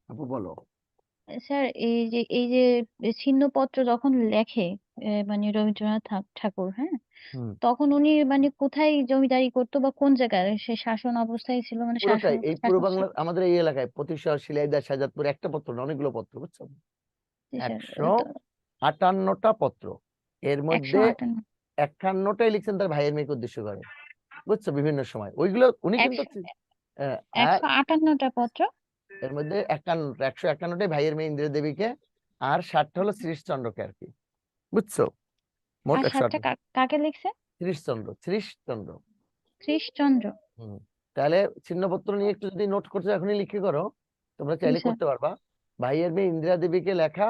আপু বলো। স্যার, এই যে ছিন্নপত্র যখন লেখে মানে রবীন্দ্রনাথ ঠাকুর, হ্যাঁ, হুম, তখন উনি মানে কোথায় জমিদারি করতো বা কোন জায়গায় সে শাসন অবস্থায় ছিল, মানে পুরোটাই এই পূর্ব শাসক ছিল? বাংলার আমাদের এই এলাকায় প্রতিশর শিলাইদহ শাহজাদপুর, একটা পত্র না, অনেকগুলো পত্র, বুঝছো? জি স্যার। 158টা পত্র, এর মধ্যে 158। 51টাই লিখছেন তার ভাইয়ের মেয়েকে উদ্দেশ্য করে, বুঝছো? বিভিন্ন সময় ওইগুলো উনি কিন্তু আর 158টা পত্র। এর মধ্যে 151টাই ভাইয়ের মেয়ে ইন্দিরা দেবীকে, আর 60টা হলো শ্রীশচন্দ্রকে আর কি, বুঝছো? মোট আর 108 সাতটা কাকে লিখছে? শ্রীশচন্দ্র। ত্রিশচন্দ্র। হুম। তাহলে ছিন্নপত্র নিয়ে একটু যদি নোট করছো এখনই লিখে করো, তোমরা জি চাইলে স্যার। করতে পারবা। ভাইয়ের মেয়ে ইন্দিরা দেবীকে লেখা।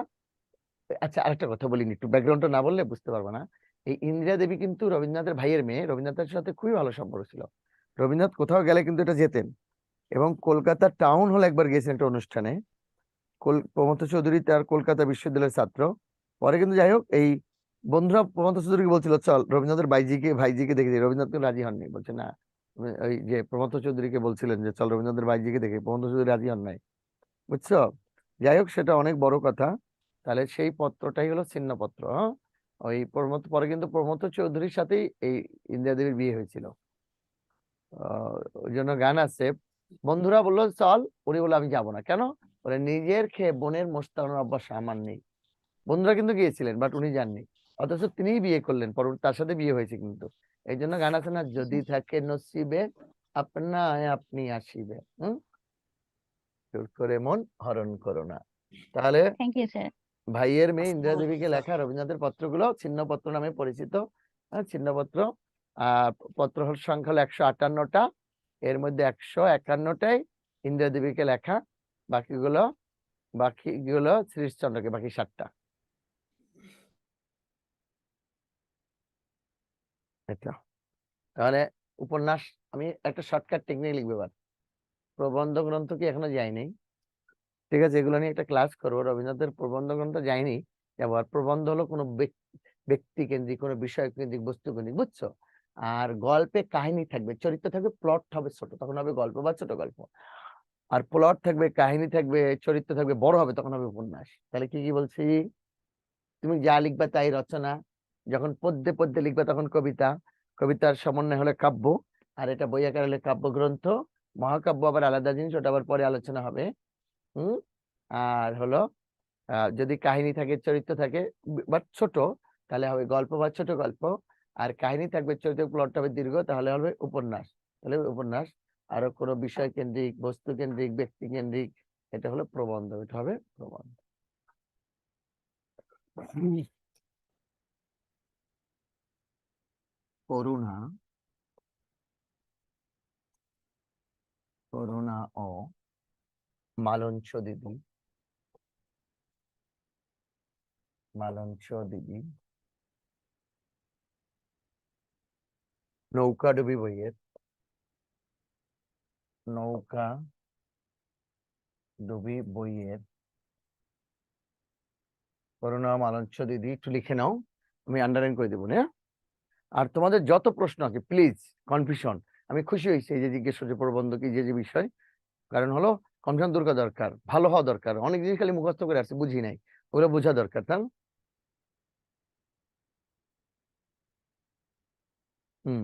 আচ্ছা, আরেকটা কথা বলিনি, একটু ব্যাকগ্রাউন্ডটা না বললে বুঝতে পারবা না। এই ইন্দিরা দেবী কিন্তু রবীন্দ্রনাথের ভাইয়ের মেয়ে, রবীন্দ্রনাথের সাথে খুবই ভালো সম্পর্ক ছিল। রবীন্দ্রনাথ কোথাও গেলে কিন্তু এটা যেতেন, এবং কলকাতা টাউন হল একবার গেছেন একটা অনুষ্ঠানে। প্রমথ চৌধুরী তার কলকাতা বিশ্ববিদ্যালয়ের ছাত্র। পরে কিন্তু যাই হোক, এই বন্ধুরা প্রমথ চৌধুরীকে বলছিল চল রবীন্দ্রনাথের ভাইজিকে দেখে দিই, রবীন্দ্রনাথ কিন্তু রাজি হননি, বলছে না। ওই যে প্রমথ চৌধুরীকে বলছিলেন যে চল রবীন্দ্রনাথের ভাইজিকে দেখে, প্রমথ চৌধুরী রাজি হন নাই, বুঝছো? যাই হোক, সেটা অনেক বড় কথা। তাহলে সেই পত্রটাই হলো ছিন্নপত্র। হ্যাঁ? ওই পরে কিন্তু প্রমথ চৌধুরীর সাথেই এই ইন্দিরা দেবীর বিয়ে হয়েছিল। ওই জন্য গান আছে, বন্ধুরা বললো চল, উনি বললো আমি যাবো না। কেন? বলে নিজের খেয়ে বোনের মোস্তানোর অভ্যাস আমার নেই। বন্ধুরা কিন্তু গিয়েছিলেন, বাট উনি যাননি। অথচ তিনিই বিয়ে করলেন, পরবর্তী তার সাথে বিয়ে হয়েছে কিন্তু। এই জন্য গান আছে না, যদি থাকে নসিবে আপনায় আপনি আসিবে, জোর করে মন হরণ করো না। তাহলে থ্যাংক ইউ স্যার। ভাইয়ের মেয়ে ইন্দিরা দেবীকে লেখা রবীন্দ্রনাথের পত্রগুলো ছিন্নপত্র নামে পরিচিত। ছিন্নপত্র। পত্র সংখ্যা হলো 158টা, এর মধ্যে 151টাই ইন্দিরা দেবীকে লেখা, বাকিগুলো শ্রীশচন্দ্রকে, বাকি 7টা। এটা তাহলে উপন্যাস, আমি একটা শর্টকাট টেকনিক লিখবো এবার। প্রবন্ধ গ্রন্থ কি এখনো যায়নি, ঠিক আছে? এগুলো নিয়ে একটা ক্লাস করবো। রবীন্দ্রনাথের প্রবন্ধ গ্রন্থ যায়নি, আবার প্রবন্ধ হলো কোনো ব্যক্তি কেন্দ্রিক, কোনো বিষয় কেন্দ্রিক, বস্তু কেন্দ্রিক, বুঝছো? আর গল্পে কাহিনী থাকবে, চরিত্র থাকবে, প্লট হবে ছোট, তখন হবে গল্প বা ছোট গল্প। আর প্লট থাকবে, কাহিনী থাকবে, চরিত্র থাকবে, বড় হবে, তখন হবে উপন্যাস। তাহলে কি কি বলছি? তুমি যা লিখবা তাই রচনা। যখন পদ্যে পদ্যে লিখবা তখন কবিতা। কবিতার সমন্বয় হলে কাব্য। আর এটা বই আকারে হলে কাব্যগ্রন্থ। মহাকাব্য আবার আলাদা জিনিস, ওটা আবার পরে আলোচনা হবে। আর হলো যদি কাহিনী থাকে, চরিত্র থাকে, বাট ছোট, তাহলে হবে গল্প বা ছোট গল্প। আর কাহিনী থাকবে, চরিত্র, প্লট হবে দীর্ঘ, তাহলে হবে উপন্যাস। তাহলে উপন্যাস। আরো কোনো বিষয় কেন্দ্রিক, বস্তু কেন্দ্রিক, ব্যক্তি কেন্দ্রিক, এটা হলো প্রবন্ধ, এটা হবে প্রবন্ধ। করুণা ও মালঞ্চ দিদি নৌকাডুবি বইয়ের করুণা মালঞ্চ দিদি একটু লিখে নাও, আমি আন্ডারলাইন করে দেবো না। আর তোমাদের যত প্রশ্ন আছে প্লিজ, কনফিউশন, আমি খুশি হয়েছি এই যে জিজ্ঞেস করছে প্রবন্ধ কি, যে বিষয়, কারণ হলো কনফিউশন দূর করা দরকার, ভালো হওয়া দরকার। অনেক জিনিস খালি মুখস্থ করে আসছে, বুঝি নাই, ওগুলো বোঝা দরকার, তাই না? হুম।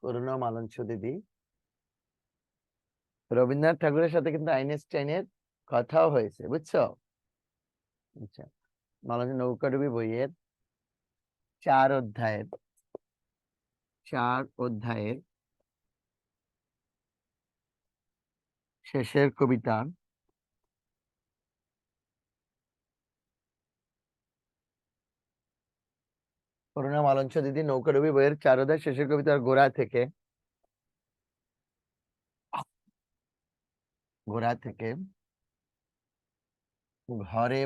করুণা মালঞ্চ দিদি, রবীন্দ্রনাথ ঠাকুরের সাথে কিন্তু আইনস্টাইনের কথাও হয়েছে, বুঝছো? আচ্ছা, মালঞ্চ নৌকাডুবি বইয়ের 4 অধ্যায়ের শেষের কবিতা, করুণা মালঞ্চ দিদি নৌকাডুবি বইয়ের 4 অধ্যায় শেষের কবিতার গোড়া থেকে ঘরে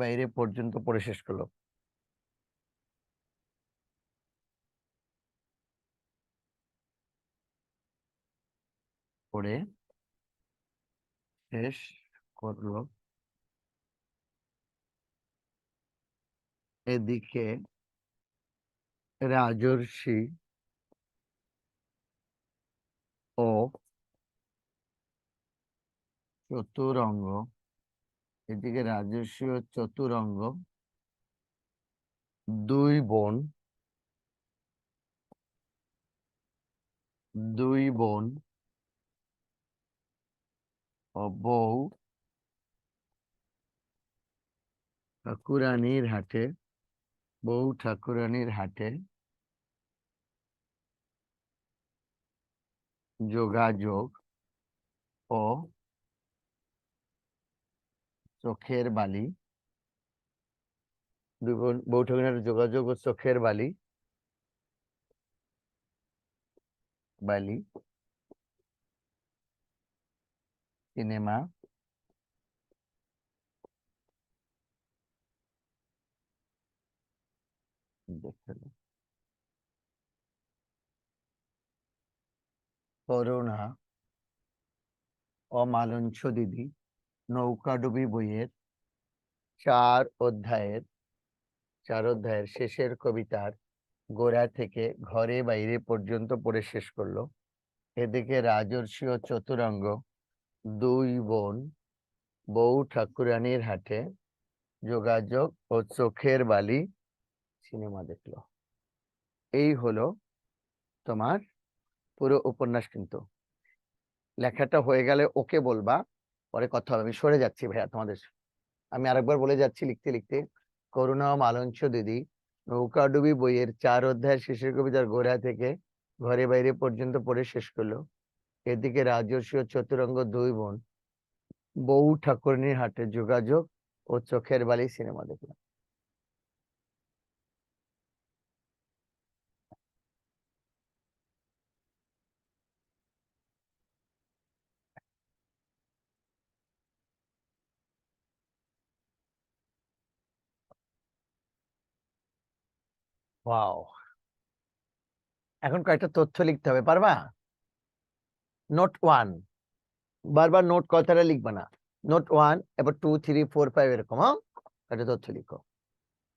বাইরে পর্যন্ত পড়ে শেষ করলো। পড়ে শেষ করলো। এদিকে রাজর্ষি ও চতুরঙ্গ দুই বোন ও বউ ঠাকুরানীর হাটে যোগাযোগ ও চোখের বালি, দুই বউ ঠাকুরের যোগাযোগ ও চোখের বালি, বালি সিনেমা, করুণা, অমালঞ্চ দিদি, নৌকাডুবি বইয়ের 4 অধ্যায়ের শেষের কবিতার গোড়া থেকে ঘরে বাইরে পর্যন্ত পড়ে শেষ করলো। এদিকে রাজর্ষি ও চতুরঙ্গ দুই বোন বউ ঠাকুরানীর হাটে যোগাযোগ ও চোখের বালি সিনেমা দেখলো। এই হলো তোমার পুরো উপন্যাস। কিন্তু লেখাটা হয়ে গেলে ওকে বলবা, পরে কথা হবে। আমি সরে যাচ্ছি ভাইয়া তোমাদের, আমি আরেকবার বলে যাচ্ছি লিখতে লিখতে। করুণা ও মালঞ্চ দিদি নৌকাডুবি বইয়ের 4 অধ্যায়ের শেষের কবিতার গোড়া থেকে ঘরে বাইরে পর্যন্ত পড়ে শেষ করলো। এদিকে রাজর্ষি ও চতুরঙ্গ দুই বোন বউ ঠাকুরানীর হাটে যোগাযোগ ও চোখের বালি সিনেমা দেখলো। ওয়াও, এখন কয়েকটা তথ্য লিখতে হবে, পারবা? নোট 1, বারবার নোট কথাটা লিখবা না। নোট 1, এবার 2, 3, 4, 5 এরকম। হ্যাঁ, একটা তথ্য লিখো।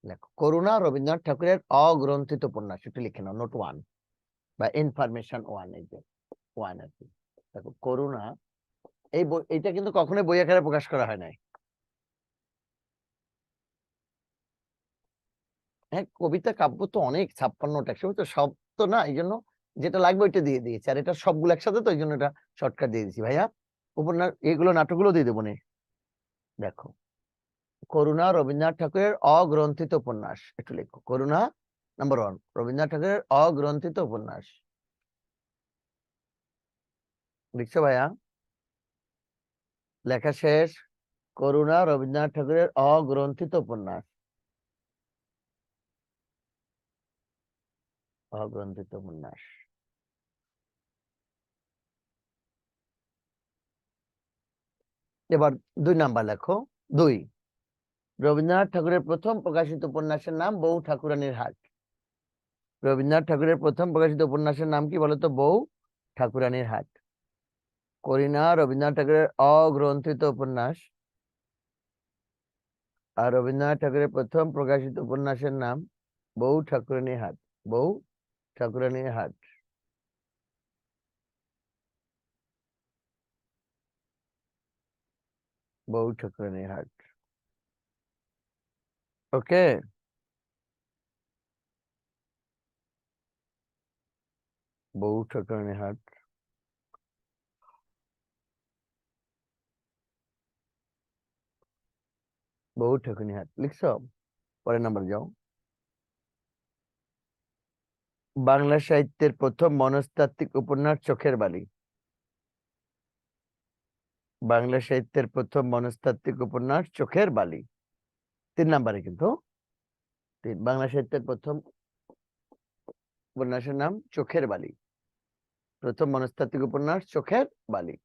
লেখো করুণা রবীন্দ্রনাথ ঠাকুরের অগ্রন্থিত উপন্যাস, একটু লিখে নাও। নোট 1 বা ইনফরমেশন 1, এই যে 1 আর কি। দেখো করুণা, এই বই, এইটা কিন্তু কখনোই বই আকারে প্রকাশ করা হয় নাই। হ্যাঁ, কবিতা কাব্য তো অনেক, 56টা, 100 তো সব তো না, এই জন্য যেটা লাগবে ওইটা দিয়ে দিয়েছি। আর এটা সবগুলো একসাথে, তো এই জন্য এটা শর্টকাট দিয়ে দিয়েছি ভাইয়া। উপন্যাস এগুলো নাটকগুলো দিয়ে দেবো নে। দেখো করুণা রবীন্দ্রনাথ ঠাকুরের অগ্রন্থিত উপন্যাস, একটু লেখো। করুণা নাম্বার 1, রবীন্দ্রনাথ ঠাকুরের অগ্রন্থিত উপন্যাস। লিখছো ভাইয়া? লেখা শেষ। করুণা রবীন্দ্রনাথ ঠাকুরের অগ্রন্থিত উপন্যাস, অগ্রন্থিত উপন্যাস। এবার 2 নাম্বার লেখো। 2, রবীন্দ্রনাথ ঠাকুরের প্রথম প্রকাশিত উপন্যাসের নাম বউ ঠাকুরানীর হাট। রবীন্দ্রনাথ ঠাকুরের প্রথম প্রকাশিত উপন্যাসের নাম কি বলতো? বউ ঠাকুরানীর হাট। করুণা রবীন্দ্রনাথ ঠাকুরের অগ্রন্থিত উপন্যাস, আর রবীন্দ্রনাথ ঠাকুরের প্রথম প্রকাশিত উপন্যাসের নাম বউ ঠাকুরানীর হাট। বউ ঠাকুরানীর হাট। বউ ঠাকুরানীর হাট। ওকে, বউ ঠাকুরানীর হাট। বউ ঠাকুরানীর হাট লিখছো? পরের নাম্বার যাও। বাংলা সাহিত্যের প্রথম মনস্তাত্ত্বিক উপন্যাস চোখের বালি। বাংলা সাহিত্যের প্রথম মনস্তাত্ত্বিক উপন্যাস চোখের বালি। 3 নাম্বারে কিন্তু 3, বাংলা সাহিত্যের প্রথম উপন্যাসের নাম চোখের বালি। প্রথম মনস্তাত্ত্বিক উপন্যাস চোখের বালি।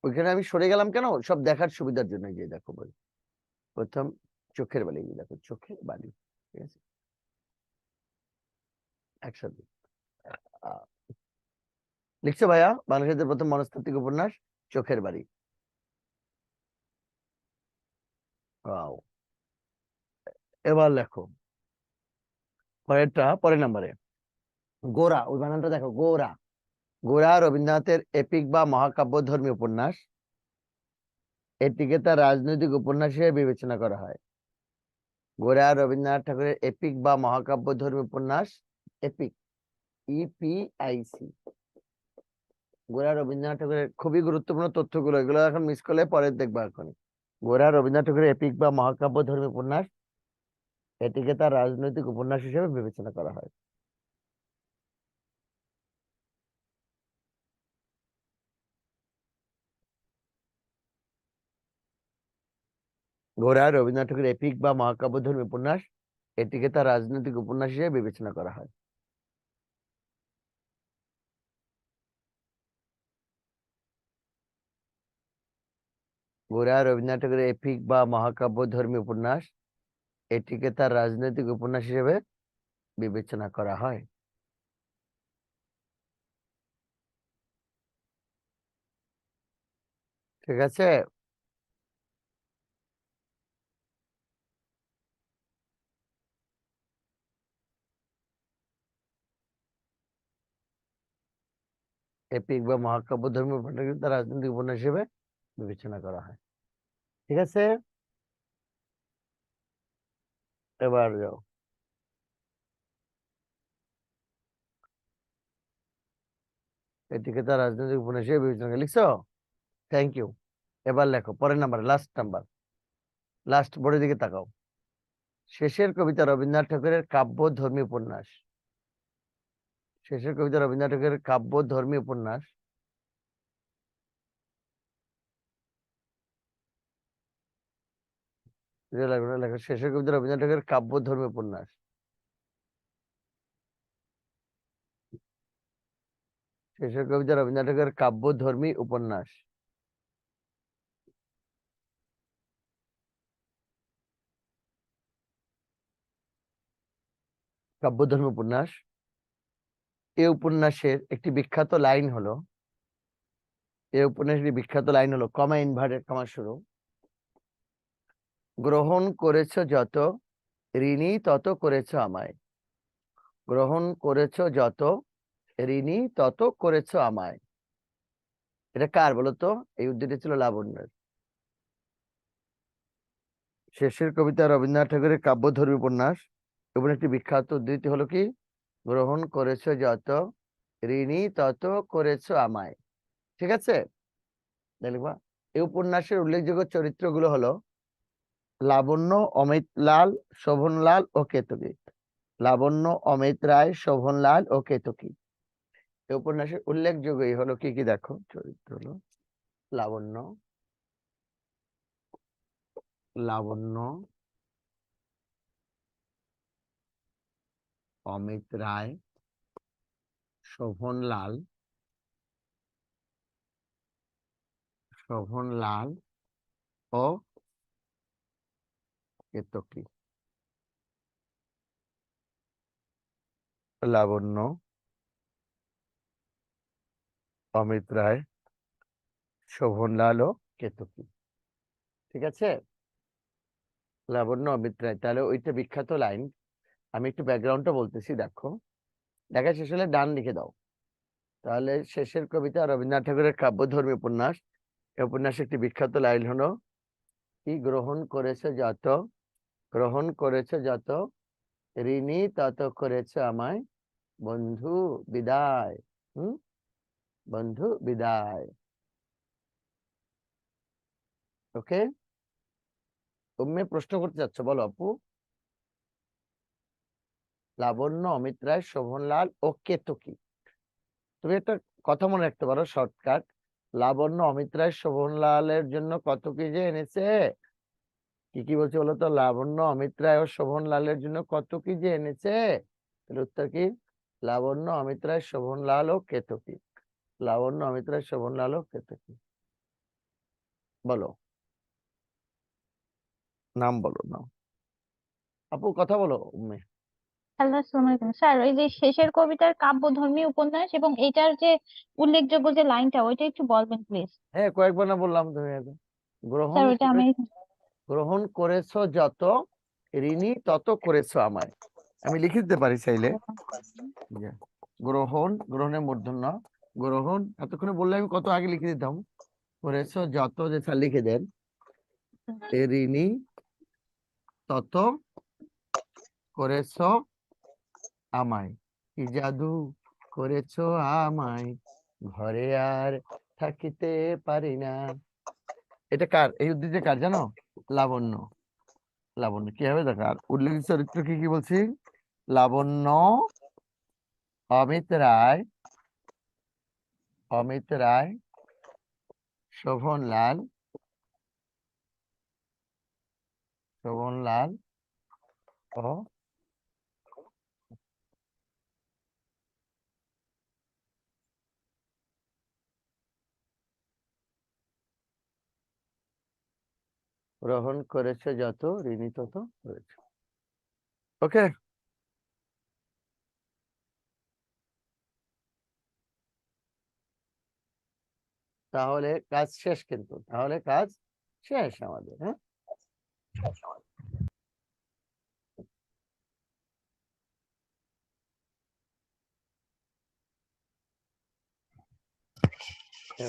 ওইখানে আমি সরে গেলাম কেন? সব দেখার সুবিধার জন্য। যে দেখো বই, প্রথম চোখের বালি, দেখো চোখের বালি, ঠিক আছে একসাথে। লিখছো ভাইয়া? বাংলা সাহিত্যের প্রথম মনস্তাত্ত্বিক উপন্যাস চোখের বালি। ওয়াও, এবার লেখো পরেরটা, পরের নাম্বারে। গোরা, ওই বানানটা দেখো, গোরা। গোরা রবীন্দ্রনাথের এপিক বা মহাকাব্যধর্মী উপন্যাস। এটিকে তার রাজনৈতিক উপন্যাস হিসেবে বিবেচনা করা হয়। গোরা রবীন্দ্রনাথ ঠাকুরের এপিক বা মহাকাব্যধর্মী উপন্যাস। Epic, EPIC। গোরা রবীন্দ্রনাথ ঠাকুরের খুবই গুরুত্বপূর্ণ তথ্যগুলো, এগুলো এখন মিস করলে পরে দেখবা। এখন গোরা রবীন্দ্রনাথ ঠাকুরের এপিক বা মহাকাব্যধর্মী উপন্যাস, এটিকে তার রাজনৈতিক উপন্যাস হিসেবে বিবেচনা করা হয়। গোরা রবীন্দ্রনাথ ঠাকুরের এপিক বা মহাকাব্যধর্মী উপন্যাস, এটিকে তার রাজনৈতিক উপন্যাস হিসেবে বিবেচনা করা হয়। গোরা রবীন্দ্রনাথ ঠাকুরের এপিক বা মহাকাব্যধর্মী উপন্যাস, এটিকে তার রাজনৈতিক উপন্যাস হিসেবে বিবেচনা করা হয়। ঠিক আছে, এপিক বা মহাকাব্যধর্মী উপন্যাসকে তার রাজনৈতিক উপন্যাস হিসেবে বিবেচনা করা হয়। ঠিক আছে, এবার যাও। এটিকে তার রাজনৈতিক উপন্যাস হিসেবে বিবেচনা করা, লিখছো? Thank you. এবার লেখো পরের নাম্বার, লাস্ট নাম্বার, লাস্ট বোর্ডের দিকে তাকাও। শেষের কবিতা রবীন্দ্রনাথ ঠাকুরের কাব্যধর্মী উপন্যাস। শেষের কবিতা রবীন্দ্রনাথ ঠাকুরের কাব্যধর্মী উপন্যাস। লেখো শেষের কবিতা রবীন্দ্রনাথ ঠাকুরের কাব্যধর্মী উপন্যাস। শেষের কবিতা রবীন্দ্রনাথ ঠাকুরের কাব্যধর্মী উপন্যাস। কাব্যধর্মী উপন্যাস। এই উপন্যাসের একটি বিখ্যাত লাইন হলো, কমা ইনভার্টেড কমা শুরু, গ্রহণ করেছ যত, ঋণী তত করেছ আমায়। গ্রহণ করেছ যত, ঋণী তত করেছ আমায়। এটা কার বলতো? এই উদ্ধৃতি ছিল লাবণ্যের। শেষের কবিতা রবীন্দ্রনাথ ঠাকুরের কাব্যধর্মী উপন্যাস এবং একটি বিখ্যাত উদ্ধৃতি হলো কি? গ্রহণ করেছ যত, ঋণী তত করেছ আমায়। ঠিক আছে, দেখবা এই উপন্যাসের উল্লেখযোগ্য চরিত্রগুলো হলো লাবণ্য, অমিত লাল, শোভনলাল ও কেতকী। লাবণ্য, অমিত রায়, শোভনলাল ও কেতকী। এই উপন্যাসের উল্লেখযোগ্য এই হলো কি কি দেখো চরিত্র হলো লাবণ্য, লাবণ্য, অমিত রায়, শোভনলাল, শোভনলাল ও কেতকী। লাবণ্য, অমিত রায়, শোভনলাল ও কেতকী। ঠিক আছে, লাবণ্য, অমিত রায়, তাহলে ওইটা বিখ্যাত লাইন। আমি একটু ব্যাকগ্রাউন্ডটা বলতেছি, দেখো দেখা শেষ হলে ডান লিখে দাও। তাহলে শেষের কবিতা রবীন্দ্রনাথ ঠাকুরের কাব্যধর্মী উপন্যাস। এই উপন্যাসে একটি বিখ্যাত লাইন হলো কি? গ্রহণ করেছে যত, গ্রহণ করেছে যত, ঋণী তত করেছে আমায়। বন্ধু বিদায়। বন্ধু বিদায়। ওকে, তুমি প্রশ্ন করতে চাচ্ছ, বলো আপু। লাবণ্য, অমিত রায়, শোভনলাল ও কেতকী। তুমি একটা কথা মনে রাখতে পারো শর্টকাট, লাবণ্য, অমিত রায়, শোভনলালের জন্য কত কি যে এনেছে। কি কি বলছে বলো তো? লাবণ্য, অমিত রায় ও শোভনলালের জন্য কত কি যে এনেছে। তাহলে উত্তর কি? লাবণ্য, অমিত রায়, শোভনলাল ও কেতকী। লাবণ্য, অমিত রায়, শোভনলাল ও কেতকী। বলো, নাম বলো, নাম। আপু কথা বলো। হ্যালো, আসসালামু আলাইকুম স্যার। ওই যে শেষের কবিতার কাব্যধর্মী উপন্যাস এবং এটার যে উল্লেখযোগ্য যে লাইনটা, ওইটা একটু বলবেন প্লিজ। হ্যাঁ, কয়েকবার না বললাম তুমি আগে। গ্রহণ স্যার ওইটা আমি গ্রহণ করেছো যত, ঋণী তত করেছো আমায়। আমি লিখে দিতে পারি চাইলে। যে গ্রহণ, গ্রহণের মূর্ধন্য, গ্রহণ এতক্ষণে বললে আমি কত আগে লিখে দিতাম। করেছো যত, যে স্যার লিখে দেন, ঋণী তত করেছো আমায়। কি জাদু করেছো আমায়, ঘরে আর থাকিতে পারি না। এটা কার? এই উদ্ধৃতি কার জানো? লাবণ্য। লাবণ্য কি হবে দেখো, আর উল্লেখিত চরিত্র কি কি বলছি? লাবণ্য, অমিত রায়, অমিত রায়, শোভনলাল, শোভনলাল ও গ্রহণ করেছে যত, ঋণী তত হয়েছে। ওকে, তাহলে কাজ শেষ, কিন্তু তাহলে কাজ শেষ আমাদের। হ্যাঁ,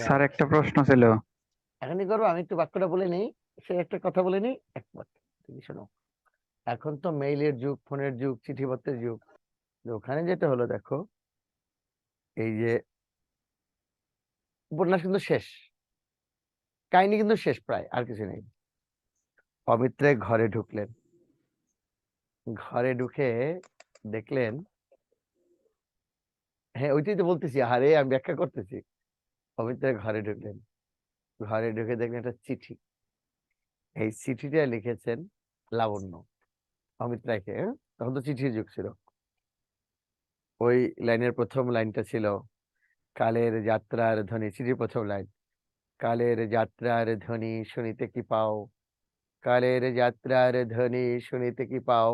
স্যার একটা প্রশ্ন ছিল। এখনই করবো, আমি একটু বাক্যটা বলে নিই, সে একটা কথা বলে নিই এক বাক্য। তুমি শোনো, এখন তো মেইলের যুগ, ফোনের যুগ, চিঠিপত্রের যুগ। ওখানে যেটা হলো দেখো, এই যে উপন্যাস কিন্তু শেষ, কাহিনী কিন্তু শেষ, প্রায় আর কিছু নেই। অমিত্রে ঘরে ঢুকলেন, ঘরে ঢুকে দেখলেন, হ্যাঁ ওইটাই তো বলতেছি, আরে আমি ব্যাখ্যা করতেছি। অমিত্রে ঘরে ঢুকলেন, ঘরে ঢুকে দেখলেন একটা চিঠি। এই চিঠিটা লিখেছেন লাবণ্য অমিত রায়কে। তখন তো চিঠির যুগ ছিল। ওই লাইনের প্রথম লাইনটা ছিল, কালের যাত্রার ধ্বনি, চিঠির প্রথম লাইন, কালের যাত্রার ধ্বনি শুনিতে কি পাও, কালের যাত্রার ধ্বনি শুনিতে কি পাও।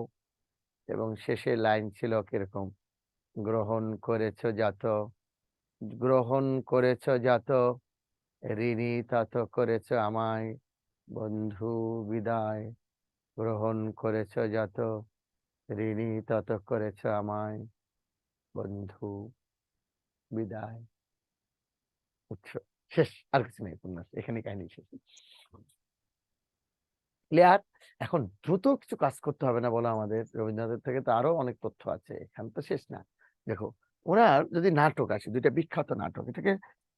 এবং শেষের লাইন ছিল কিরকম, গ্রহণ করেছ যাত, গ্রহণ করেছ যাত, ঋণী তত করেছ আমায়, বন্ধু বিদায়। গ্রহণ করেছ যত, ঋণী তত করেছ আমায়, বন্ধু বিদায়। উৎস শেষ, আর কিছু নেই, উপন্যাস এখানে কাহিনী শেষ। ক্লিয়ার? এখন দ্রুত কিছু কাজ করতে হবে না বলো আমাদের? রবীন্দ্রনাথের থেকে তো আরো অনেক তথ্য আছে, এখানে তো শেষ না। দেখো, ওনার যদি নাটক আসে, দুইটা বিখ্যাত নাটক, এটাকে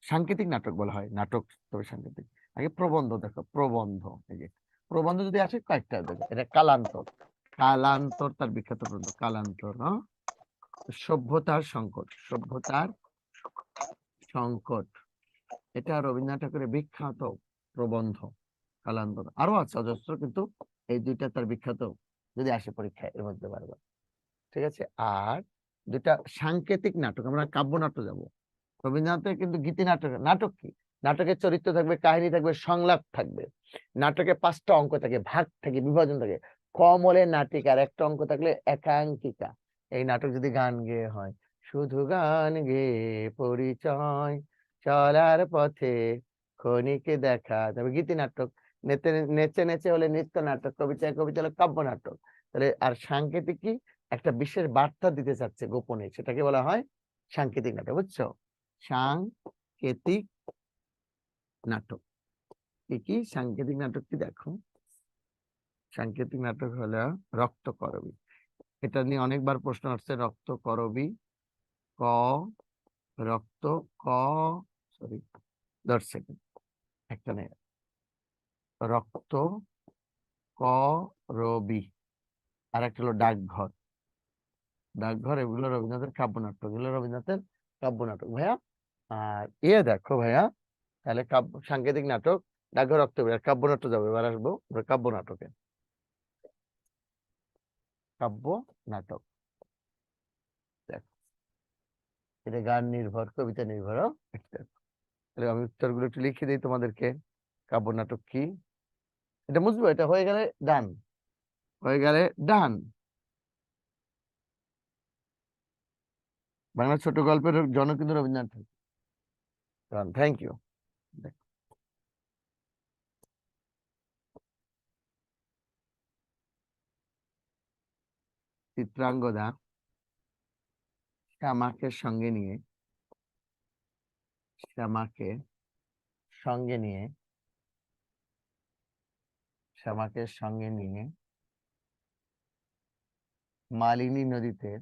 সাংকেতিক নাটক বলা হয়, নাটক তবে সাংকেতিক। আগে প্রবন্ধ দেখো, প্রবন্ধ, এই যে প্রবন্ধ যদি আসে কয়েকটা দেখো, এটা কালান্তর, কালান্তর তার বিখ্যাত প্রবন্ধ কালান্তর। হ্যাঁ, সভ্যতার সংকট, সভ্যতার সংকট, এটা রবীন্দ্রনাথ ঠাকুরের বিখ্যাত প্রবন্ধ কালান্তর। আরো আছে অজস্র, কিন্তু এই দুইটা তার বিখ্যাত, যদি আসে পরীক্ষায় এর মধ্যে বারবার। ঠিক আছে, আর দুটা সাংকেতিক নাটক, আমরা কাব্য নাটক যাবো। রবীন্দ্রনাথের কিন্তু গীতি নাটক, নাটক কি, নাটকের চরিত্র থাকবে, কাহিনী থাকবে, সংলাপ থাকবে। নাটকে 5টা অঙ্ক থাকে, ভাগ থাকে, বিভাজন থাকে। কমলে নাটিকার একটা অঙ্ক থাকলে একাঙ্কিকা। এই নাটক যদি গান গেয়ে হয়, শুধু গান গেয়ে পরিচয়, চলার পথে ক্ষণিকে দেখা। তবে গীতি নাটক, নেচে নেচে নেচে হলে নৃত্য নাটক, কবিতায় কবিতা হলে কাব্য নাটক। তাহলে আর সাংকেতিক কি, একটা বিশেষ বার্তা দিতে চাচ্ছে গোপনে, সেটাকে বলা হয় সাংকেতিক নাটক। বুঝছো? সাংকেতিক নাটক কি কি? সাংকেতিক নাটক কি দেখো, সাংকেতিক নাটক হলো রক্তকরবী। এটা নিয়ে অনেকবার প্রশ্ন আসছে, রক্তকরবী ক, রক্ত ক, সরি 10 সেকেন্ড, একটা নেই, রক্ত করবী, আর একটা হলো ডাকঘর। ডাকঘর, এগুলো রবীন্দ্রনাথের কাব্য নাটক, এগুলো রবীন্দ্রনাথের কাব্য নাটক ভাইয়া। আর দেখো ভাইয়া, তাহলে কাব্য সাংকেতিক নাটক, ডাকঘর, রক্তবীর, আর কাব্য নাটক যাবে, এবার আসবো আমরা কাব্য নাটকে। কাব্য নাটক দেখো, এটা গান নির্ভর, কবিতা নির্ভর। তাহলে আমি উত্তরগুলো একটু লিখে দিই তোমাদেরকে। কাব্য নাটক কি, এটা বুঝবো, এটা হয়ে গেলে ডান, হয়ে গেলে ডান। বাংলা ছোট গল্পের জনক কিন্তু রবীন্দ্রনাথ ঠাকুর। Thank you. চিত্রাঙ্গদা শ্যামাকে সঙ্গে নিয়ে, শ্যামাকে সঙ্গে নিয়ে, শ্যামাকে সঙ্গে নিয়ে মালিনী নদীতে,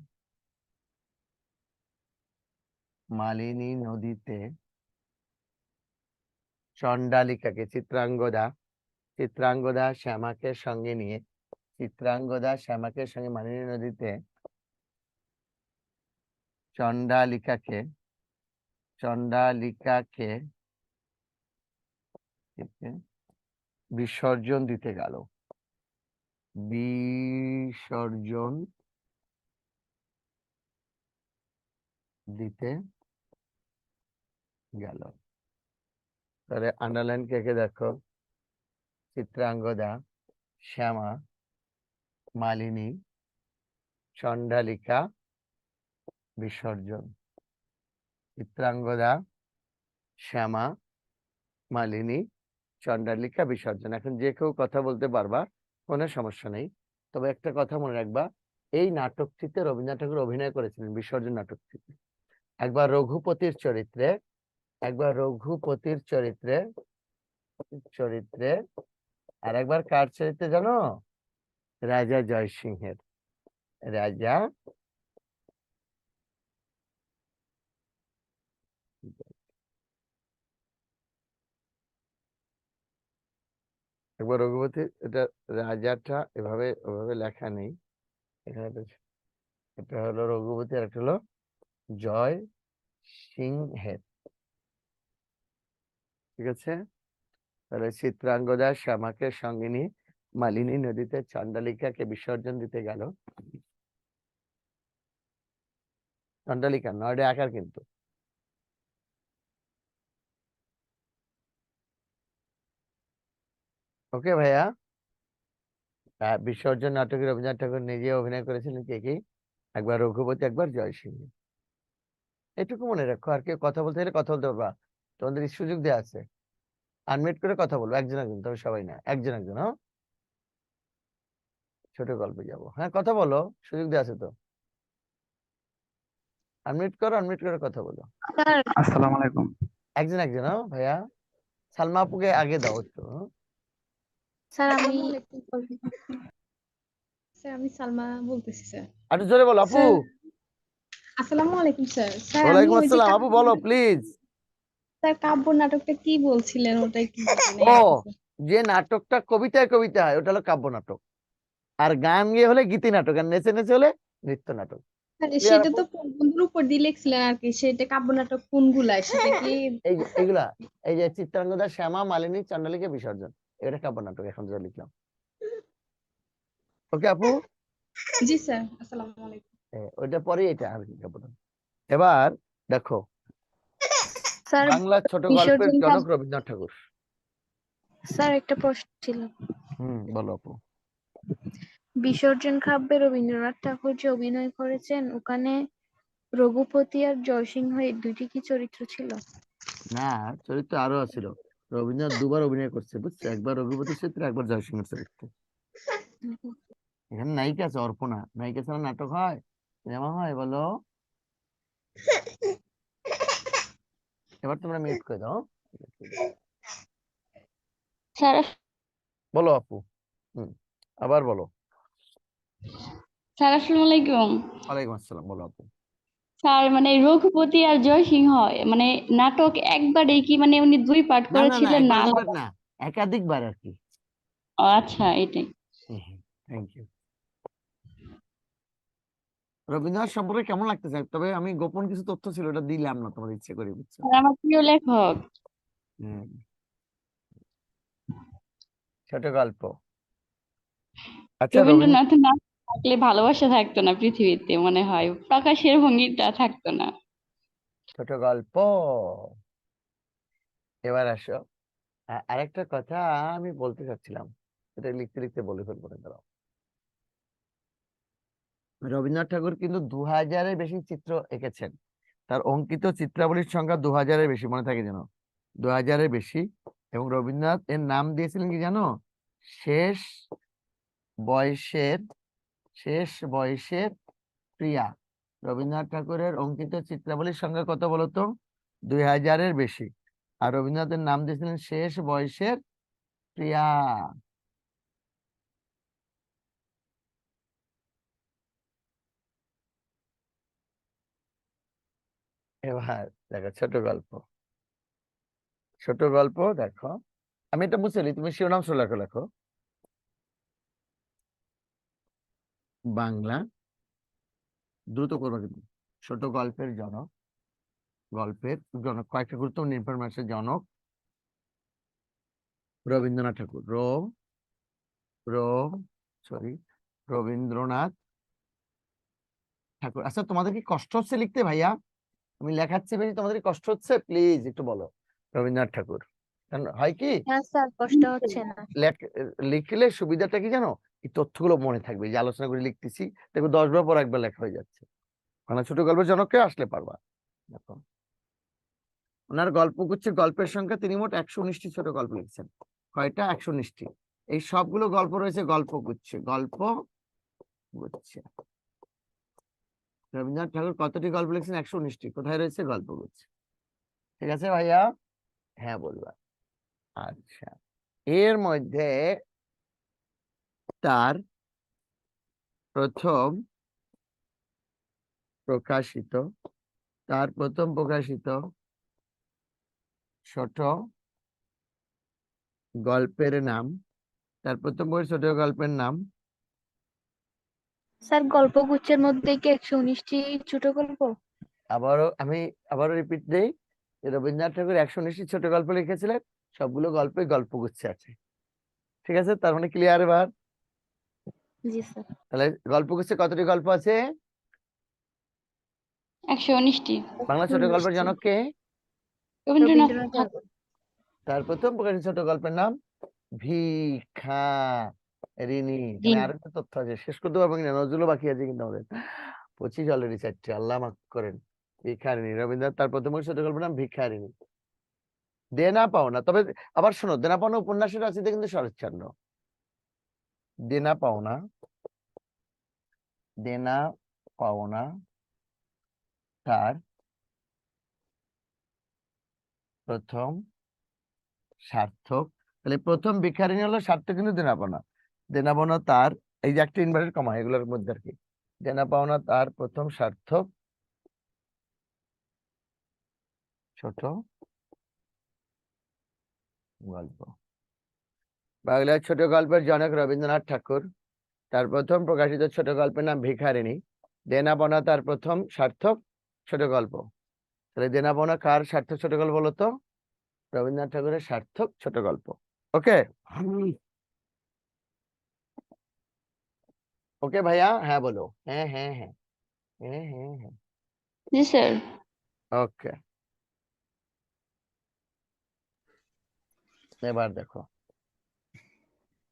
মালিনী নদীতে চণ্ডালিকাকে, চিত্রাঙ্গদা, চিত্রাঙ্গদা শ্যামাকে সঙ্গে নিয়ে, চিত্রাঙ্গদা শ্যামাকে সঙ্গে মালিনী নদীতে চণ্ডালিকাকে, চণ্ডালিকাকে বিসর্জন দিতে গেল, বিসর্জন দিতে গেল। তাহলে আন্ডারলাইন কে কে দেখো, চিত্রাঙ্গদা, শ্যামা, মালিনী, চণ্ডালিকা, বিসর্জন। চিত্রাঙ্গদা, শ্যামা, মালিনী, চণ্ডালিকা, বিসর্জন। এখন যে কেউ কথা বলতে পারবা, কোনো সমস্যা নেই। তবে একটা কথা মনে রাখবা, এই নাটকটিতে রবীন্দ্রনাথ ঠাকুর অভিনয় করেছিলেন বিসর্জন নাটকটিতে। একবার রঘুপতির চরিত্রে, আর একবার কার চরিত্রে জানো? রাজা জয়সিংহের। রাজা একবার রঘুপতি, এটা রাজাটা এভাবে ওভাবে লেখা নেই এখানে। এটা হলো রঘুপতি আর একটা হলো জয় সিংহের। ঠিক আছে? তাহলে চিত্রাঙ্গদা শ্যামাকে সঙ্গে নিয়ে মালিনী নদীতে চণ্ডালিকাকে বিসর্জন দিতে গেল। চণ্ডালিকা নয়ডা আকার কিন্তু। ওকে ভাইয়া। বিসর্জন নাটকে রবীন্দ্রনাথ ঠাকুর নিজে অভিনয় করেছিলেন কে কি? একবার রঘুপতি, একবার জয়সিংহ। এটুকু মনে রাখো। আর কেউ কথা বলতে গেলে কথা বলতে পারবা, তোমাদের এই সুযোগ দেওয়া আছে। আনমিউট করে কথা বলবো, একজন একজন, তবে সবাই না, একজন একজন। হ্যাঁ, ছোট গল্পে যাবো। হ্যাঁ, কথা বলো, সুযোগ দেওয়া আছে তো। আনমিউট করে কথা বলো। স্যার আসসালামু আলাইকুম। একজন একজন। হ্যাঁ ভাইয়া, সালমা আপুকে আগে দাও একটু। স্যার আমি স্যার আমি সালমা বলতেছি স্যার। একটু জোরে বলো আপু। স্যার আসসালামু আলাইকুম স্যার। স্যার আমি ওয়ালাইকুম ওই যে আসসালাম। আপু বলো প্লিজ। স্যার কাব্য নাটকটা কি বলছিলেন ওটা একটু বলবেন এই ও, আর কি, স্যার। যে নাটকটা কবিতায় কবিতা হয় ওটা হলো কাব্য নাটক, আর গান গিয়ে হলে গীতি নাটক, আর নেচে নেচে হলে নৃত্য নাটক। স্যার ক্লিয়ার সেটা আপু? তো বন্ধুর উপর দিয়ে লিখছিলেন আর কি, সেটা কাব্য নাটক কোনগুলা সেটা কি? এইগুলা, এই যে চিত্রাঙ্গদা, শ্যামা, মালিনী, চণ্ডালিকা, বিসর্জন, এটা কাব্য নাটক এখন যা লিখলাম। ওকে আপু? জি স্যার। আসসালামু আলাইকুম। ওইটা পরে এটা আর কি কাব্য নাটক। এবার দেখো, স্যার বাংলার ছোট গল্পের বিসর্জন জনক রবীন্দ্রনাথ ঠাকুর। স্যার একটা প্রশ্ন ছিল। বলো আপু। বিসর্জন কাব্যে রবীন্দ্রনাথ ঠাকুর যে অভিনয় করেছেন, ওখানে রঘুপতি আর জয়সিংহ এই দুইটি কি চরিত্র ছিল? না, চরিত্র আরো ছিল। রবীন্দ্রনাথ দুবার অভিনয় করছে, বুঝছো? একবার রঘুপতি চরিত্রে, একবার জয়সিংহের চরিত্রে। এখানে নায়িকা আছে অর্পণা। নায়িকা ছাড়া নাটক হয়, সিনেমা হয় বলো? এবার তোমরা মিউট করে দাও। স্যার বলো আপু। আবার বলো। স্যার আসসালামু আলাইকুম। ওয়ালাইকুম আসসালাম। বলো আপু। স্যার মানে রঘুপতি আর জয়সিংহ মানে নাটক একবারে কি মানে উনি দুই পার্ট না না না, করেছিলেন না একবার দুবার আলাদা? না, একাধিকবার আর কি। ও আচ্ছা, এটাই। Thank you. রবীন্দ্রনাথ সম্পর্কে কেমন লাগতেছে? তবে আমি গোপন কিছু তথ্য ছিল, এটা দিলাম না, তোমার ইচ্ছে করে, বুঝছো? স্যার আমার প্রিয় লেখক। হুম, ছোট গল্প। আচ্ছা, রবীন্দ্র রবীন্দ্রনাথ না থাকলে ভালোবাসা থাকতো না পৃথিবীতে, মনে হয় প্রকাশের ভঙ্গিটা থাকতো না। ছোট গল্প। এবার আসো, আরেকটা কথা আমি বলতে চাচ্ছিলাম, এটা লিখতে লিখতে বলে ফেলবো না, দাঁড়াও। রবীন্দ্রনাথ ঠাকুর কিন্তু 2000-এর বেশি চিত্র এঁকেছেন। তার অঙ্কিত চিত্রাবলীর সংখ্যা 2000-এর বেশি, মনে থাকে যেন, 2000-এর বেশি। এবং রবীন্দ্রনাথ এর নাম দিয়েছিলেন কি জানো? শেষ বয়সের প্রিয়া। রবীন্দ্রনাথ ঠাকুরের অঙ্কিত চিত্রাবলীর সংখ্যা কত বলতো? 2000-এর বেশি। আর রবীন্দ্রনাথের নাম দিয়েছিলেন শেষ বয়সের প্রিয়া। এবার দেখো ছোট গল্প। দেখো, আমি এটা মুছে নি, তুমি শিরোনাম লেখো লেখো। বাংলা, দ্রুত করবো কিন্তু। ছোট গল্পের জনক, কয়েকটা গুরুত্বপূর্ণ ইনফরমেশন। জনক রবীন্দ্রনাথ ঠাকুর। সরি, রবীন্দ্রনাথ ঠাকুর। আচ্ছা, তোমাদের কি কষ্ট হচ্ছে লিখতে ভাইয়া? আমি লেখাচ্ছি বেশি, তোমাদের কি কষ্ট হচ্ছে? প্লিজ একটু বলো। রবীন্দ্রনাথ ঠাকুর। কারণ হয় কি, হ্যাঁ স্যার, কষ্ট হচ্ছে না। লিখলে সুবিধাটা কি জানো, এই তথ্যগুলো মনে থাকবে। যে আলোচনা করে লিখতেছি, দেখো 10 বার পর একবার লেখা হয়ে যাচ্ছে। মানে ছোট গল্পের জনককে আসলে পারবা। দেখো, ওনার গল্পগুচ্ছের গল্পের সংখ্যা, তিনি মোট 119টি ছোট গল্প লিখছেন। কয়টা? 119টি। এই সবগুলো গল্প রয়েছে গল্পগুচ্ছে। গল্পগুচ্ছে। রবীন্দ্রনাথ ঠাকুর কতটি গল্প লিখছেন? 119টি। কোথায় রয়েছে? গল্পগুচ্ছে। ঠিক আছে ভাইয়া? হ্যাঁ বলবা। আচ্ছা, এর মধ্যে তার প্রথম প্রকাশিত ছোট গল্পের নাম, তার প্রথম বই ছোট গল্পের নাম। স্যার, গল্পগুচ্ছের মধ্যে কি 119টি ছোট গল্প? আবারও রিপিট দেই, যে রবীন্দ্রনাথ ঠাকুর 119টি ছোট গল্প লিখেছিলেন, সবগুলো গল্পে গল্পগুচ্ছে আছে। ঠিক আছে, তার মানে ক্লিয়ার এবার? জি স্যার। তাহলে গল্পগুচ্ছে কতটি গল্প আছে? 119টি। বাংলা ছোট গল্পের জনক কে? রবীন্দ্রনাথ রবীন্দ্রনাথ ঠাকুর। ঠাকুর। তার প্রথম প্রকাশিত ছোট গল্পের নাম ভিখারিণী। এখানে আরো একটা তথ্য আছে, শেষ করতে পারবো কিনা, নজরুলও বাকি আছে কিন্তু আমাদের। 25 অলরেডি 4টে, আল্লাহ মাফ করেন। ভিখারিণী, রবীন্দ্রনাথ তার প্রথম ছোট গল্পের নাম ভিখারিণী। দেনা পাওনা। তবে আবার শোনো, দেনা পাওনা উপন্যাসের রচয়িতা কিন্তু শরৎচন্দ্র। দেনা পাওনা তার প্রথম সার্থক। তাহলে প্রথম ভিখারিণী হলো সার্থক, কিন্তু দেনা পাওনা তার, এই যে একটা ইনভার্টেড কমা এগুলোর মধ্যে আর কি। দেনা পাওনা তার প্রথম সার্থক ছোট গল্প। বাংলার ছোট গল্পের জনক রবীন্দ্রনাথ ঠাকুর, তার প্রথম প্রকাশিত ছোট গল্পের নাম ভিখারিণী। দেনা পাওনা তার প্রথম সার্থক ছোট গল্প। তাহলে দেনা পাওনা কার সার্থক ছোট গল্প বলো তো? রবীন্দ্রনাথ ঠাকুরের সার্থক ছোট গল্প। ওকে ওকে ভাইয়া? হ্যাঁ বলো। হ্যাঁ হ্যাঁ হ্যাঁ হ্যাঁ হ্যাঁ হ্যাঁ। জি স্যার। ওকে, এবার দেখো,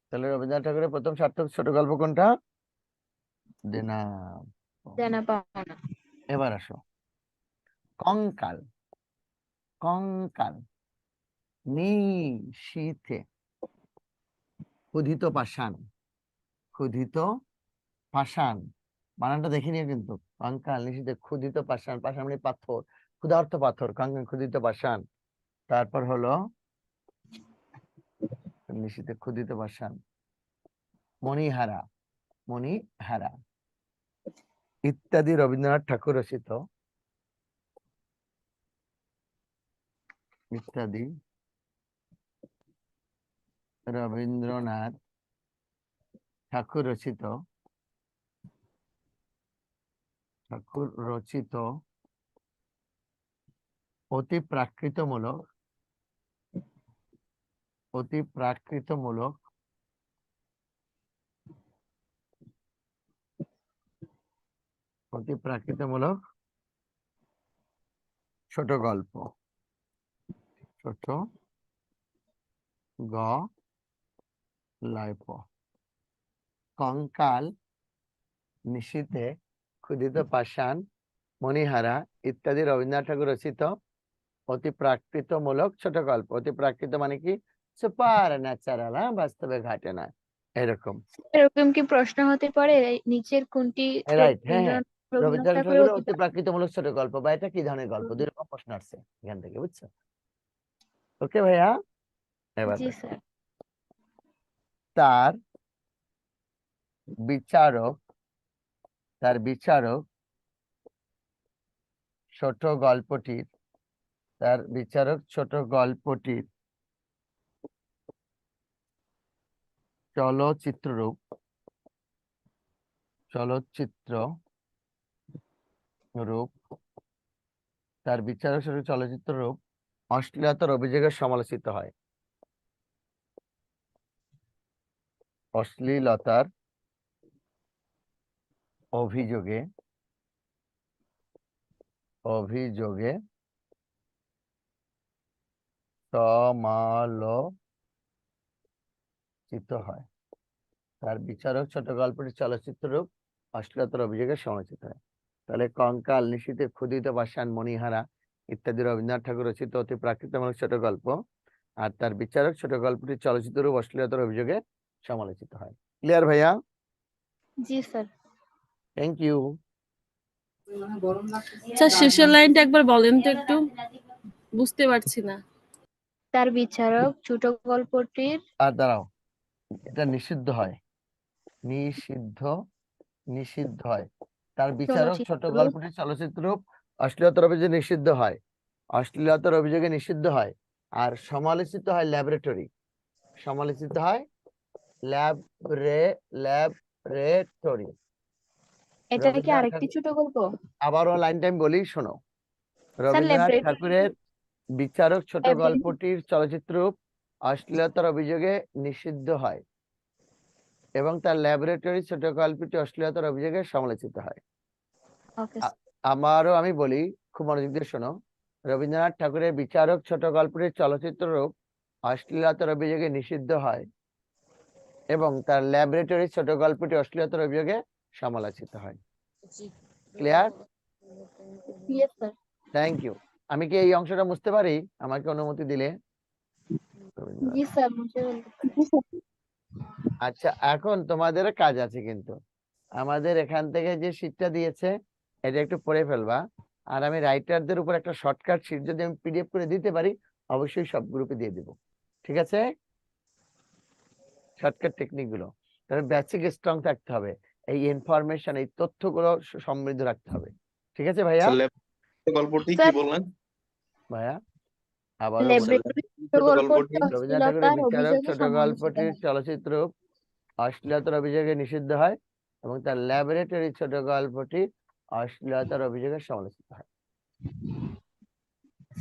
তাহলে রবীন্দ্রনাথ ঠাকুরের প্রথম সার্থক ছোট গল্প কোনটা? দেনা। দেনা পাওনা। এবার আসো, কঙ্কাল। নিশীথে ক্ষুধিত পাষাণ। বানানটা দেখে নিও কিন্তু। কঙ্কাল নিশীথে ক্ষুধিত পাষাণ, পাষাণ মানে পাথর, ক্ষুধার্ত পাথর, কঙ্কাল ক্ষুধিত পাষাণ। তারপর হলো নিশীথে ক্ষুধিত পাষাণ, মণিহারা ইত্যাদি রবীন্দ্রনাথ ঠাকুর রচিত অতি প্রাকৃতমূলক ছোট গল্প। কঙ্কাল নিশীথে ক্ষুধিত পাষাণ মণিহারা ইত্যাদি রবীন্দ্রনাথ ঠাকুর রচিত অতি প্রাকৃতমূলক ছোট গল্প। অতি প্রাকৃত মানে কি? সুপার ন্যাচারাল, বাস্তবে ঘটে না, এরকম। এরকম কি প্রশ্ন হতে পারে নিচের কোনটি রাইট, হ্যাঁ হ্যাঁ, রবীন্দ্রনাথ রবীন্দ্রনাথ ঠাকুরের ঠাকুরের অতি অতি প্রাকৃতমূলক ছোট গল্প, বা এটা কি ধরনের গল্প, দুই রকম প্রশ্ন আসছে এখান থেকে, বুঝছো? ওকে ভাইয়া? এবার জি দেখো, স্যার। তার বিচারক ছোট গল্পটির চলচ্চিত্র রূপ অশ্লীলতার অভিযোগে সমালোচিত হয়। অশ্লীলতার অভিযোগে সমালোচিত হয়। তার বিচারক ছোট গল্পটি চলচ্চিত্র রূপ অশ্লীলতার অভিযোগে সমালোচিত হয়। তাহলে কঙ্কাল, নিশীথে, ক্ষুদিত পাষাণ, মণিহারা ইত্যাদি রবীন্দ্রনাথ ঠাকুর রচিত অতি প্রাকৃতিকমূলক ছোট গল্প, আর তার বিচারক ছোট গল্পটি চলচ্চিত্র রূপ অশ্লীলতার অভিযোগে সমালোচিত হয়। ক্লিয়ার ভাইয়া? জি স্যার। Thank you. স্যার শেষের লাইনটা একবার বলেন তো, একটু বুঝতে পারছি না। তার বিচারক ছোট গল্পটির আর দাঁড়াও, এটা নিষিদ্ধ হয়। নিষিদ্ধ হয়। তার বিচারক ছোট চলচ্চিত্র গল্পটি চলচ্চিত্র রূপ অশ্লীলতার অভিযোগে নিষিদ্ধ হয়। অশ্লীলতার অভিযোগে নিষিদ্ধ হয়। আর সমালোচিত হয় ল্যাবরেটরি। সমালোচিত হয় ল্যাবরেটরি। এটা কি রবীন্দ্রনাথ আরেকটি ঠাকুর, ছোট গল্প? আবারও লাইনটা আমি বলি, শোনো। স্যার রবীন্দ্রনাথ ল্যাবরেটরি ঠাকুরের বিচারক ছোট গল্পটির চলচ্চিত্র রূপ অশ্লীলতার অভিযোগে নিষিদ্ধ হয় এবং তার ল্যাবরেটরি ছোট গল্পটি অশ্লীলতার অভিযোগে সমালোচিত হয়। ওকে আমারও আমি বলি, খুব মনোযোগ দিয়ে শোনো। রবীন্দ্রনাথ ঠাকুরের বিচারক ছোট গল্পটির চলচ্চিত্র রূপ অশ্লীলতার অভিযোগে নিষিদ্ধ হয় এবং তার ল্যাবরেটরি ছোট গল্পটি অশ্লীলতার অভিযোগে সমালোচিত হয়। Clear? Yes sir. Thank you. আমি কি এই অংশটা বুঝতে পারি? আমাকে অনুমতি দিলে। জি স্যার, বুঝতে পারছি। আচ্ছা, এখন তোমাদের কাজ আছে কিন্তু। আমাদের এখান থেকে যে শীটটা দিয়েছে এটা একটু পড়ে ফেলবা। আর আমি রাইটারদের উপর একটা শর্টকাট শীট যদি আমি পিডিএফ করে দিতে পারি, অবশ্যই সব গ্রুপে দিয়ে দিব। ঠিক আছে? শর্টকাট টেকনিক গুলো, তবে বেসিক স্ট্রং থাকতে হবে। এই ইনফরমেশন, এই তথ্যগুলো সমৃদ্ধ রাখতে হবে। ঠিক আছে ভাইয়া? গল্পটি কি স্যার, বললেন? ভাইয়া আবারও বলি, ল্যাবরেটরি ছোট ছোট গল্পটি গল্পটি রবীন্দ্রনাথ ঠাকুরের অশ্লীলতার বিচারক অভিযোগে ছোট সমালোচিত গল্পটির হয়। চলচ্চিত্র অশ্লীলতার অভিযোগে নিষিদ্ধ হয় এবং তার ল্যাবরেটরি ছোট গল্পটি অশ্লীলতার অভিযোগে সমালোচিত হয়।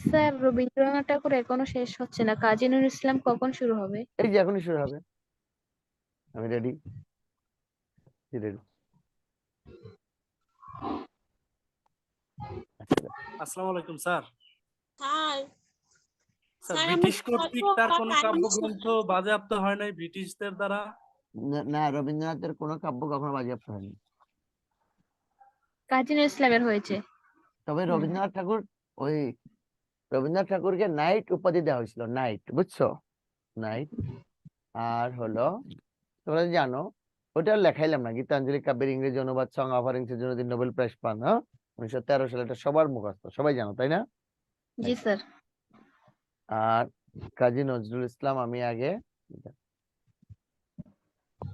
স্যার রবীন্দ্রনাথ ঠাকুর এখনো শেষ হচ্ছে না, কাজী নজরুল ইসলাম কখন শুরু হবে? এই যে এখনই শুরু হবে। আমি রেডি। আসসালামু আলাইকুম sir. Sir sir, sir British আমার কর্তৃক গল্প তার বা কোনো কাহিনী কাব্যগ্রন্থ বাজেয়াপ্ত হয় নাই ব্রিটিশদের দ্বারা? না, রবীন্দ্রনাথের কোনো কাব্য কখনো বাজেয়াপ্ত হয়নি। কাজী নজরুল ইসলামের হয়েছে। তবে রবীন্দ্রনাথ ঠাকুরকে নাইট উপাধি দেওয়া হয়েছিল, নাইট, বুঝছো? নাইট। আর হলো, তোমরা জানো, ওটা লেখাইলাম না, গীতাঞ্জলি কাব্যের ইংরেজি অনুবাদ সং অফারিংসের জন্য তিনি নোবেল প্রাইজ পান 1913 সালে। এটা সবার মুখস্থ, সবাই জানো, তাই না? জি স্যার। আর কাজী নজরুল ইসলাম আমি আগে।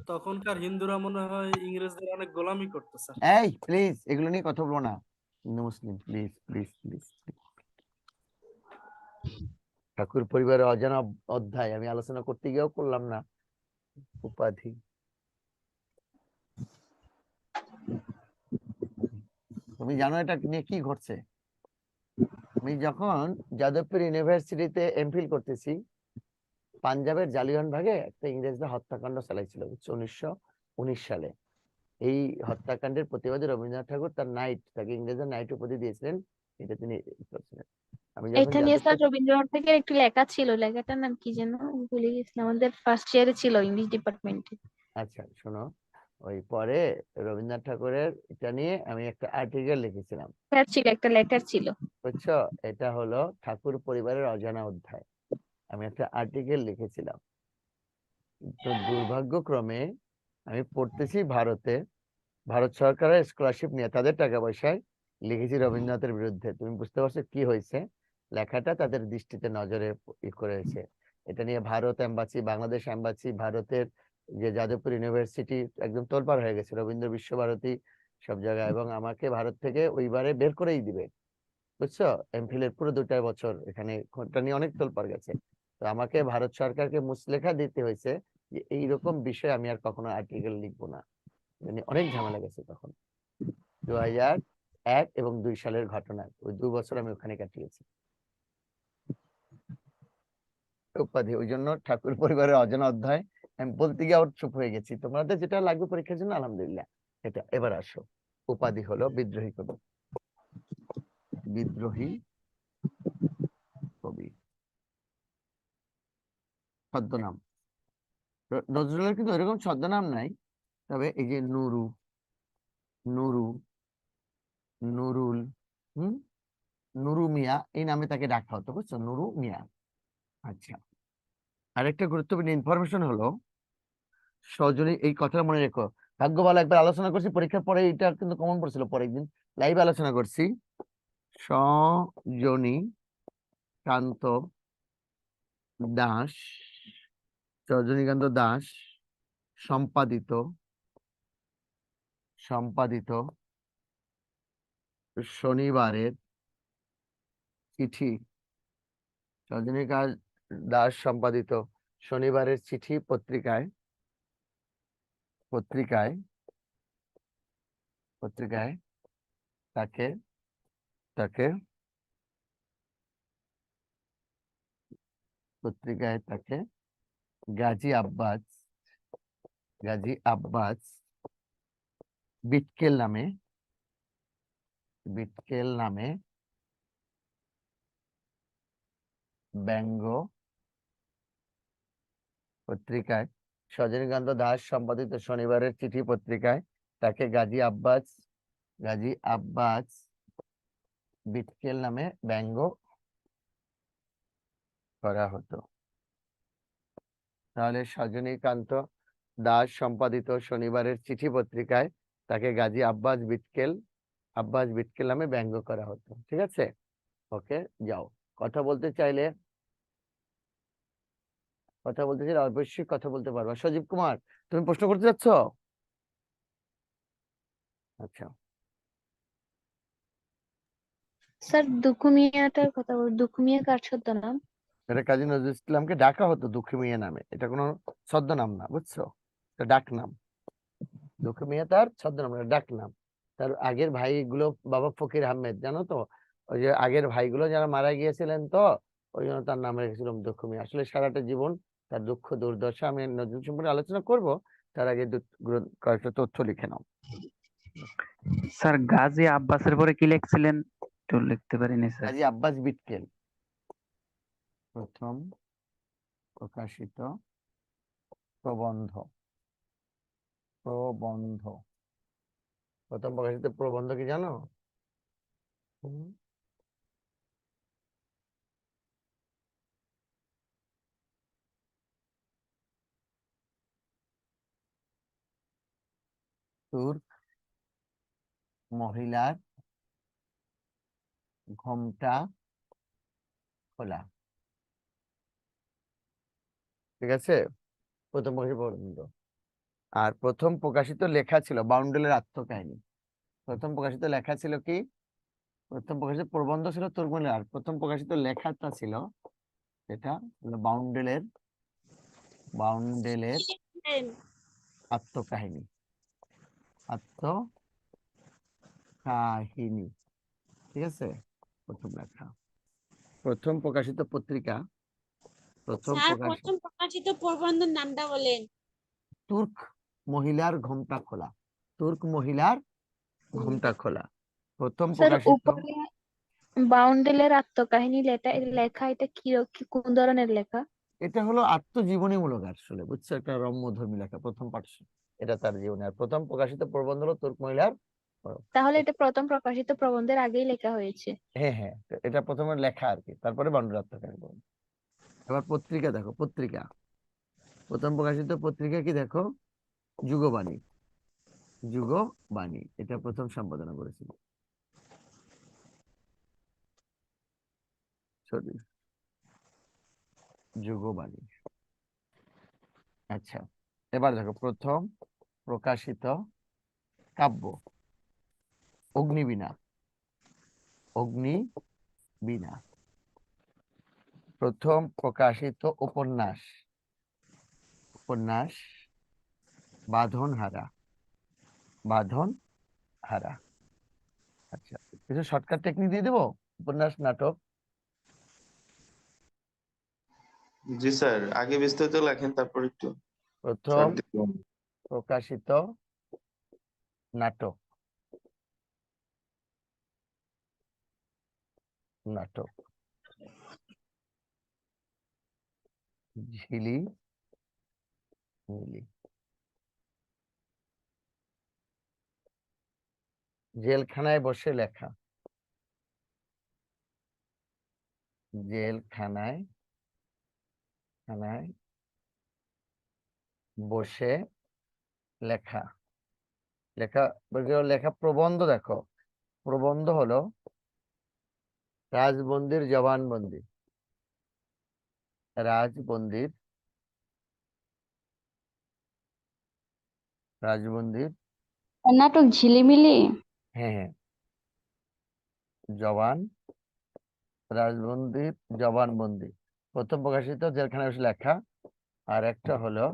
তখনকার হিন্দুরা মনে হয় ইংরেজদের অনেক গোলামি করতো স্যার। এই প্লিজ এগুলো নিয়ে কথা বলবো না। হিন্দু মুসলিম, প্লিজ প্লিজ প্লিজ। ঠাকুর পরিবারের অজানা অধ্যায় আমি আলোচনা করতে গিয়েও করলাম না। উপাধি, তুমি জানো এটা নিয়ে কি ঘটছে? আমি যখন যাদবপুর ইউনিভার্সিটিতে এমফিল করতেছি, পাঞ্জাবের জালিয়ানবাগে একটা ইংরেজরা হত্যাকাণ্ড চালাইছিল 1919 সালে। এই হত্যাকাণ্ডের প্রতিবাদে রবীন্দ্রনাথ ঠাকুর তার নাইট, তাকে ইংরেজরা নাইট উপাধি দিয়েছিলেন। এটা তিনি করছিলেন। আমি যখন এটা নিয়ে স্যার রবীন্দ্রনাথ থেকে একটু লেখা ছিল, লেখাটার নাম কি যেন ভুলে গেছিলাম, আমাদের ফার্স্ট ইয়ারে ছিল ইংলিশ ডিপার্টমেন্টে। আচ্ছা শোনো, ওই পরে রবীন্দ্রনাথ ঠাকুরের এটা নিয়ে আমি একটা আর্টিকেল লিখেছিলাম। স্যার ছিল, একটা লেটার ছিল, বুঝছো? এটা হলো ঠাকুর পরিবারের অজানা অধ্যায়। আমি একটা আর্টিকেল লিখেছিলাম। তো দুর্ভাগ্যক্রমে আমি পড়তেছি ভারতে, ভারত সরকারের স্কলারশিপ নিয়ে তাদের টাকা পয়সায় লিখেছি রবীন্দ্রনাথের বিরুদ্ধে। তুমি বুঝতে পারছো কি হয়েছে? লেখাটা তাদের দৃষ্টিতে নজরে করেছে। এটা নিয়ে ভারত এম্বাসি, বাংলাদেশ এম্বাসি, ভারতের যে যাদবপুর ইউনিভার্সিটি একদম তোলপাড় হয়ে গেছে, রবীন্দ্র বিশ্বভারতী, সব জায়গায়। এবং আমাকে ভারত থেকে ওইবারে বের করেই দিবে, বুঝছো? এমফিলের পুরো 2টা বছর এখানে ঘটনা নিয়ে অনেক তোলপাড় গেছে। তো আমাকে ভারত সরকারকে মুচলেখা দিতে হয়েছে যে এইরকম বিষয়ে আমি আর কখনো আর্টিকেল লিখবো না। অনেক ঝামেলা গেছে তখন। 2001 এবং 2 সালের ঘটনা, ওই 2 বছর আমি ওখানে কাটিয়েছি। উপাধি, ওই জন্য ঠাকুর পরিবারের অজানা অধ্যায় আমি বলতে গিয়ে আবার চুপ হয়ে গেছি। তোমাদের যেটা লাগবে পরীক্ষার জন্য, আলহামদুলিল্লাহ। এটা এবার আসো। উপাধি হলো বিদ্রোহী কবি। বিদ্রোহী কবি ছদ্মনাম। নজরুলের কিন্তু এরকম ছদ্মনাম নাই, তবে এই যে নুরু, নুরু, নুরুল, নুরু মিয়া এই নামে তাকে ডাকা হতো, বুঝছো, নুরু মিয়া। আচ্ছা, আরেকটা গুরুত্বপূর্ণ ইনফরমেশন হলো সজনী, এই কথাটা মনে রেখো, ভাগ্য ভালো একবার আলোচনা করছি পরীক্ষার পরে, এটা কিন্তু কমন পড়ছিল পরের দিন লাইভ আলোচনা করছি। সজনী কান্ত দাস, রজনীকান্ত দাস সম্পাদিত শনিবারের চিঠি, রজনীকান্ত দাস সম্পাদিত শনিবারের চিঠি পত্রিকায় তাকে গাজী আব্বাস বিটকেল নামে ব্যঙ্গ পত্রিকায়, সজনীকান্ত দাস সম্পাদিত শনিবারের চিঠি পত্রিকায় তাকে গাজী আব্বাস বিটকেল নামে ব্যঙ্গ করা হতো। তাহলে সজনীকান্ত দাস সম্পাদিত শনিবারের চিঠি পত্রিকায় তাকে গাজী আব্বাস বিটকেল নামে ব্যঙ্গ করা হতো। ঠিক আছে, ওকে, যাও। কথা বলতে চাইলে অবশ্যই কথা বলতে পারবা। সজীব কুমার, তুমি প্রশ্ন করতে যাচ্ছ? আচ্ছা, স্যার দুঃখু মিয়াটার কথা বল, দুঃখু মিয়া কার ছদ্মনাম? এটা কাজী নজরুল ইসলামকে ডাকা হতো দুঃখী মিয়া নামে, এটা কোনো ছদ্মনাম না, বুঝছো, এটা ডাক নাম। দুঃখী মিয়া তার ছদ্মনাম, এটা ডাক নাম। তার আগের ভাইগুলো বাবা ফকির আহমেদ, জানো তো, ওই যে আগের ভাইগুলো যারা মারা গিয়েছিলেন, তো ওই জন্য তার নাম রেখেছিলাম দুঃখী মিয়া। আসলে সারাটা জীবন তার দুঃখ দুর্দশা আমি নজরুল সম্পর্কে আলোচনা করব, তার আগে কয়েকটা তথ্য লিখে নাও। স্যার গাজী আব্বাসের পরে কি লিখছিলেন একটু লিখতে পারিনি স্যার। গাজী আব্বাস বিটকেল প্রথম প্রকাশিত প্রবন্ধ কি জানো? তুর্ক মহিলার ঘোমটা খোলা। ঠিক আছে, প্রথম প্রকাশিত প্রবন্ধ। আর প্রথম প্রকাশিত লেখা ছিল বাউন্ডেলের আত্মকাহিনী। প্রথম প্রকাশিত লেখা ছিল কি? প্রথম প্রকাশিত প্রবন্ধ ছিল তুর্ক মহিলার, আর প্রথম প্রকাশিত লেখাটা ছিল এটা হলো বাউন্ডেলের আত্মকাহিনী। ঠিক আছে, প্রথম লেখা, প্রথম প্রকাশিত পত্রিকা, প্রথম প্রকাশিত প্রবন্ধের নামটা বলেন। তুর্ক মহিলার ঘোমটা খোলা। তুর্ক মহিলার ঘোমটা খোলা প্রথম স্যার প্রকাশিত। উপরে বাউন্ডেলের আত্মকাহিনী লেখা, এটা কোন ধরনের লেখা? এটা হলো আত্মজীবনীমূলক আসলে, বুঝছো, একটা রম্যধর্মী লেখা, প্রথম পাঠ, এটা তার জীবনে। আর প্রথম প্রকাশিত প্রবন্ধ হলো তুর্ক মহিলার। তাহলে এটা প্রথম প্রকাশিত প্রবন্ধের আগেই লেখা হয়েছে। হ্যাঁ, তো এটা প্রথমে লেখা আর কি, তারপরে বাউন্ডেল আত্মকাহিনী। এবার পত্রিকা দেখো, প্রথম প্রকাশিত পত্রিকা কি দেখো, যুগবাণী। এটা প্রথম সম্পাদনা করেছিল যুগবাণী। আচ্ছা, এবার দেখো প্রথম প্রকাশিত কাব্য অগ্নিবীণা। প্রথম প্রকাশিত উপন্যাস বাঁধনহারা। আচ্ছা, কিছু শর্টকাট টেকনিক দিয়ে দেবো, উপন্যাস, নাটক। জি স্যার, আগে বিস্তারিত লেখেন, তারপর একটু প্রথম প্রকাশিত নাটক নাটক। ঝিলি মিলি। জেলখানায় বসে লেখা। জেলখানায় খানায় বসে লেখা। লেখা লেখা প্রবন্ধ। দেখো, প্রবন্ধ হলো রাজবন্দির জবানবন্দি। রাজবন্দির নাটক ঝিলিমিলি। হ্যাঁ, জবান রাজবন্দির জবানবন্দি প্রথম প্রকাশিত জেলখানায় বসে লেখা। আর একটা হলো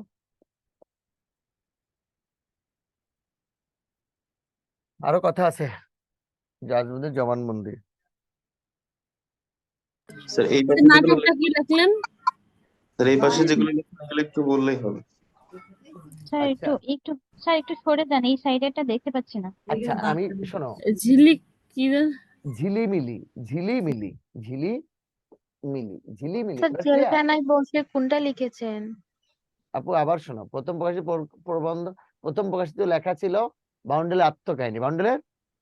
আরো কথা আছে, রাজবন্দির জবানবন্দি। স্যার এই পাশে যেগুলো নাটকটা কি রাখলেন? স্যার এই পাশে যেগুলো লেখা হলে একটু বললেই হবে। স্যার আচ্ছা একটু একটু স্যার একটু সরে যান, এই সাইডেরটা দেখতে পাচ্ছি না। আচ্ছা, আমি শোনো, ঝিলিক কি ঝিলিমিলি ঝিলিমিলি ঝিলিমিলি ঝিলিমিলি স্যার এবার clear? জেলখানায় বসে কোনটা লিখেছেন? আপু আবার শোনো, প্রথম প্রকাশিত প্রবন্ধ, প্রথম প্রকাশিত লেখা ছিল বাউন্ডেলের আত্মকাহিনী। বাউন্ডেলের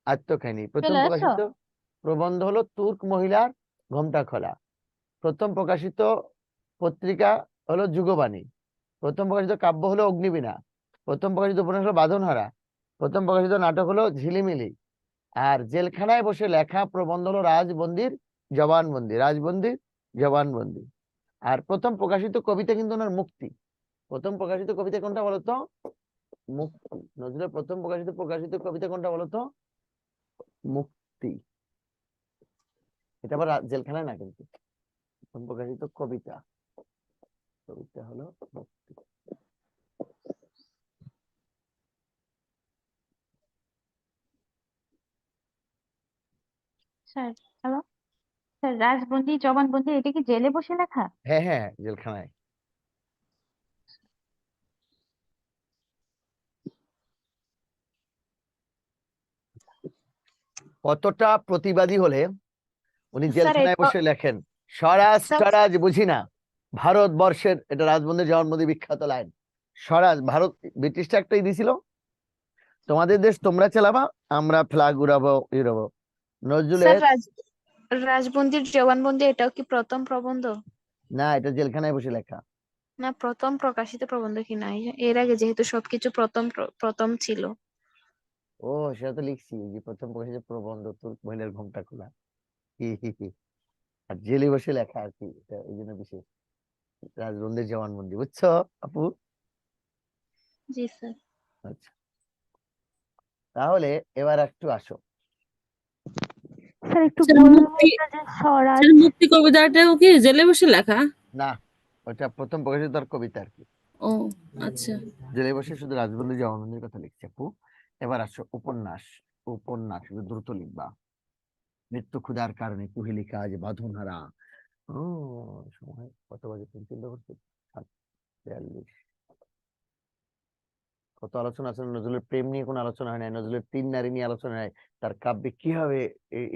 আত্মকাহিনী প্রথম চলে আসো। প্রকাশিত প্রবন্ধ হলো তুর্ক মহিলার ঘোমটা খোলা। প্রথম প্রকাশিত পত্রিকা হলো যুগবাণী। প্রথম প্রকাশিত কাব্য হলো অগ্নিবীণা। প্রথম প্রকাশিত উপন্যাস হলো বাঁধনহারা। প্রথম প্রকাশিত নাটক হলো ঝিলিমিলি। আর জেলখানায় বসে লেখা প্রবন্ধ হলো রাজবন্দির জবানবন্দি। রাজবন্দির জবানবন্দি। আর প্রথম প্রকাশিত কবিতা কিন্তু ওনার মুক্তি। প্রথম প্রকাশিত কবিতা কোনটা বলতো? মুক্তি। নজরুলের প্রথম প্রকাশিত কবিতা কোনটা বলতো? মুক্তি। এটা আবার জেলখানায় না, কিন্তু প্রথম প্রকাশিত কবিতা হলো মুক্তি। স্যার হ্যালো স্যার, রাজবন্দি জবানবন্দি এটা কি জেলে বসে লেখা? হ্যাঁ হ্যাঁ, জেলখানায়। কতটা প্রতিবাদী হলে উনি স্যার জেলখানায় বসে লেখেন স্বরাজ স্যার স্বরাজ বুঝি না, ভারতবর্ষের, এটা রাজবন্দির জবানবন্দি বিখ্যাত লাইন। স্বরাজ, ভারত ব্রিটিশটা একটাই দিছিল, তোমাদের দেশ তোমরা চালাবা, আমরা ফ্ল্যাগ উড়াবো উড়াবো। নজরুলের রাজবন্দির জবানবন্দি এটাও কি প্রথম প্রবন্ধ? না, এটা জেলখানায় বসে লেখা। না, প্রথম প্রকাশিত প্রবন্ধ কি না? এর আগে যেহেতু সবকিছু প্রথম ছিল। ও, সেটা তো লিখছি যে প্রথম প্রকাশিত প্রবন্ধ তুর্ক মহিলার ঘোমটা খোলা। হি হি হি। আর জেলে বসে লেখা আর কি, এটা এই জন্য বিশেষ। রাজবন্দির জবানবন্দি, বুঝছো আপু? জি স্যার। আচ্ছা, তাহলে এবার একটু আসো। স্যার একটু স্যার বলবেন মুক্তি না যে স্বরাজ? স্যার মুক্তি কবিতাটাও কি জেলে বসে লেখা? না, ওটা প্রথম প্রকাশিত তার কবিতা আর কি। ও আচ্ছা। জেলে বসে শুধু রাজবন্দির জবানবন্দির কথা লিখছে আপু। এবার আসো উপন্যাস। উপন্যাস একটু দ্রুত লিখবা। মৃত্যু ক্ষুধার কারণে কুহেলিকা আজ বাঁধনহারা। ও, সময় কত বাজে? 43 কত আলোচনা আছে নজরুলের প্রেম নিয়ে, কোনো আলোচনা হয় না। নজরুলের 3 নারী নিয়ে আলোচনা হয়। তার কাব্যে কিভাবে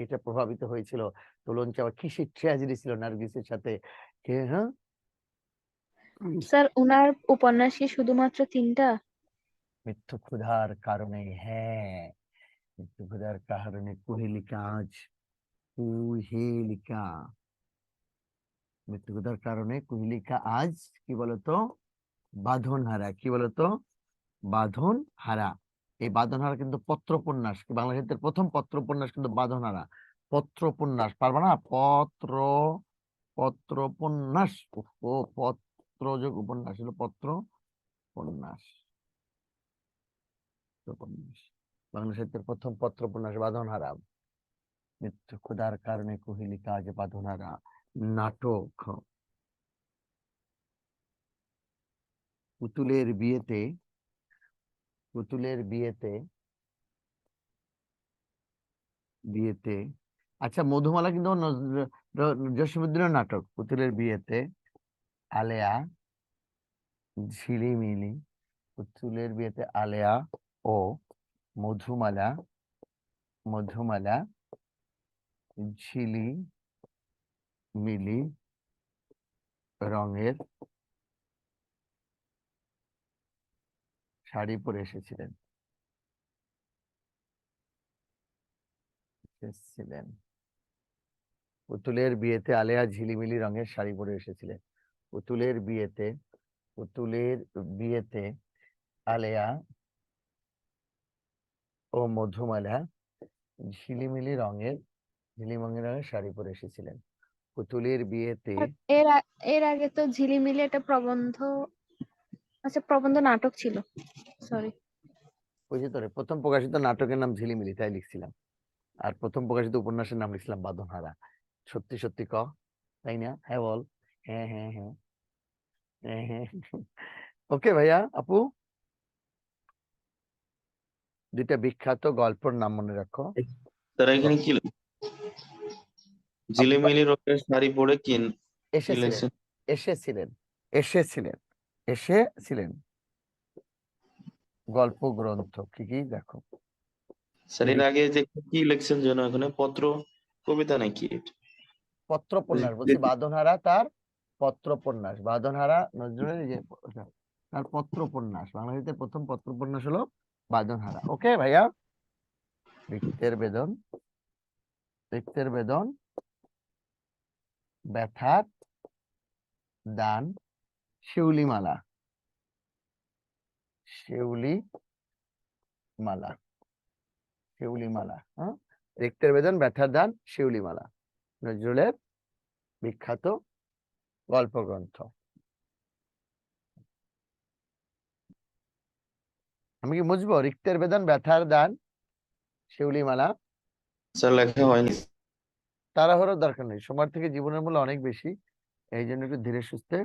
এটা প্রভাবিত হয়েছিল। তোলন চাওয়া কিসের ট্র্যাজেডি ছিল নার্গিসের সাথে। হ্যাঁ, স্যার উনার উপন্যাস কি শুধুমাত্র 3টা? মৃত্যু ক্ষুধার কারণে, হ্যাঁ, মৃত্যু ক্ষুধার কারণে কুহেলিকা আজ, কুহেলিকা, মৃত্যু ক্ষুধার কারণে কুহেলিকা আজ কি বলতো বাঁধনহারা। কি বলতো? বাঁধনহারা। এই বাঁধনহারা কিন্তু পত্রোপন্যাস, বাংলা সাহিত্যের প্রথম পত্রোপন্যাস কিন্তু বাঁধনহারা। পত্রোপন্যাস পারবা না? পত্রোপন্যাস। ও, পত্রযোগ উপন্যাস হলো পত্রোপন্যাস। বাংলা সাহিত্যের প্রথম পত্রোপন্যাস বাঁধনহারা। মৃত্যু ক্ষুধার কারণে কুহেলিকা আজ বাঁধনহারা। নাটক পুতুলের বিয়েতে, পুতুলের বিয়েতে বিয়েতে আচ্ছা, মধুমালা কিন্তু জসীমউদ্দিনের নাটক। পুতুলের বিয়েতে আলেয়া ঝিলিমিলি, পুতুলের বিয়েতে আলেয়া ও মধুমালা, মধুমালা ঝিলি মিলি রঙের শাড়ি পরে এসেছিলেন। পুতুলের বিয়েতে আলেয়া ঝিলিমিলি রঙের শাড়ি পরে এসেছিলেন। পুতুলের বিয়েতে আলেয়া ও মধুমালা ঝিলিমিলি রঙের শাড়ি পরে এসেছিলেন। পুতুলের বিয়েতে এর আগে তো ঝিলিমিলি একটা প্রবন্ধ, আচ্ছা প্রবন্ধ নাটক ছিল, সরি। ওই যে তোরে প্রথম প্রকাশিত নাটকের নাম ঝিলিমিলি, তাই লিখছিলাম। আর প্রথম প্রকাশিত উপন্যাসের নাম লিখছিলাম বাঁধনহারা। সত্যি সত্যি ক, তাই না? হ্যাঁ বল। হ্যাঁ হ্যাঁ হ্যাঁ হ্যাঁ হ্যাঁ। ওকে ভাইয়া, আপু দুইটা বিখ্যাত গল্পের নাম মনে রাখো। তারা এখানে কি ঝিলিমিলি রঙের শাড়ি পরে কি এসেছিলেন লিখছেন? এসেছিলেন এসেছিলেন এসেছিলেন গল্প গ্রন্থ কি কি দেখো। স্যার এর আগে যে কি লিখছেন যেন এখানে পত্র কবিতা নাকি? পত্রোপন্যাস বলছি, বাঁধনহারা তার পত্রোপন্যাস। বাঁধনহারা নজরুলের যে তার পত্রোপন্যাস, বাংলাদেশের প্রথম পত্রোপন্যাস হলো বাঁধনহারা। ওকে ভাইয়া, রিক্তের বেদন ব্যথার দান শিউলিমালা হ্যাঁ, রিক্তের বেদন ব্যথার দান শিউলিমালা নজরুলের বিখ্যাত গল্প গ্রন্থ। আমি কি বুঝবো? রিক্তের বেদন ব্যথার দান শিউলিমালা। স্যার লেখা হয়নি। তাড়াহুড়োর দরকার নেই, সময় থেকে জীবনের মূল্য অনেক বেশি, এই জন্য একটু ধীরে সুস্থে।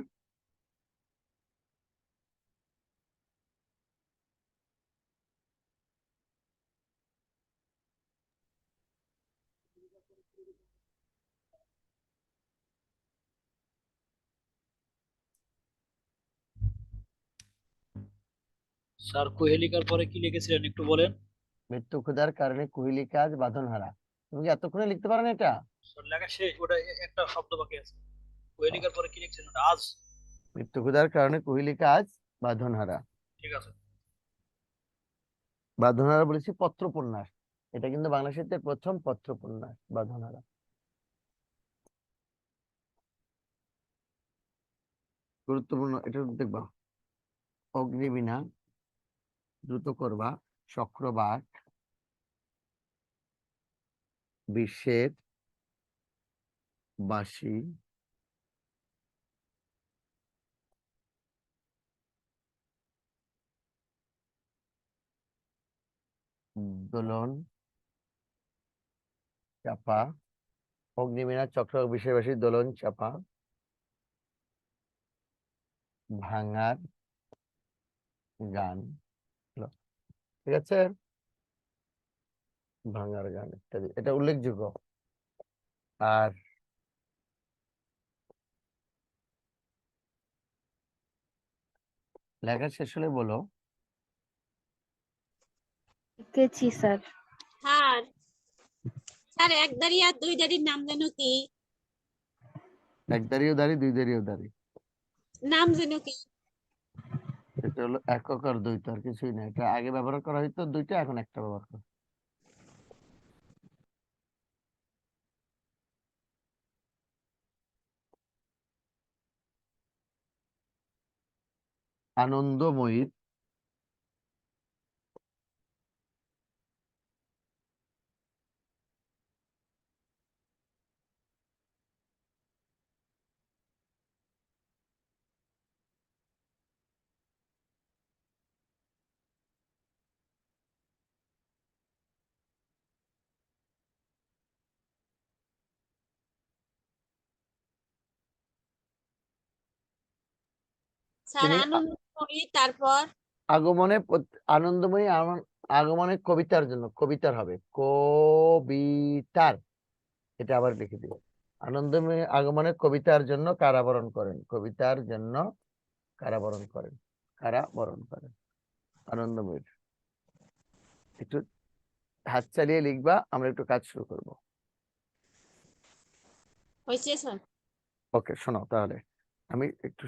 স্যার কোহেলিকার পরে কি লিখেছিলেন একটু বলেন? মৃত্যু ক্ষুধার কারণে কুহেলিকা আজ বাঁধনহারা। তুমি কি এতক্ষণে লিখতে পারো না এটা? স্যার লেখা শেষ, ওটা একটা শব্দ বাকি আছে। কোহেলিকার পরে কি লিখছেন ওটা? আজ। মৃত্যু ক্ষুধার কারণে কুহেলিকা আজ বাঁধনহারা। ঠিক আছে। বাঁধনহারা বলেছি পত্রোপন্যাস, এটা কিন্তু বাংলা সাহিত্যের প্রথম পত্রোপন্যাস বাঁধনহারা। গুরুত্বপূর্ণ এটা দেখবা। অগ্নিবীণা, দ্রুত করবা, চক্রবাক, বিশ্বের বাঁশি, দোলন চাপা, অগ্নিবীণা চক্র বিশ্বের বাঁশি দোলন চাপা, ভাঙার গান, ঠিক আছে, ভাঙার গান ইত্যাদি, এটা উল্লেখযোগ্য। আর লেখা শেষ হলে বলো। লিখেছি স্যার। স্যার স্যার এক দাঁড়ি আর দুই দাঁড়ির নাম যেন কি? এক দাঁড়িয়েও দাঁড়ি, দুই দাঁড়িয়েও দাঁড়ি, নাম যেন কি? এটা হলো একক আর দ্বৈত, আর কিছুই না। এটা আগে ব্যবহার করা হয়তো দুইটা, এখন একটা ব্যবহার করা। আনন্দময়ীর স্যার তিনি আনন্দময়ী, তারপর আনন্দময়ী আগমনে কবিতার জন্য, কবিতার হবে কবিতার, এটা আবার লিখে দিব। আনন্দময়ী আগমনে কবিতার জন্য কারাবরণ করেন, কবিতার জন্য কারাবরণ করেন, আনন্দময়ীর। একটু হাত চালিয়ে লিখবা, আমরা একটু কাজ শুরু করব। হয়েছে স্যার? ওকে, শোনো তাহলে আমি একটু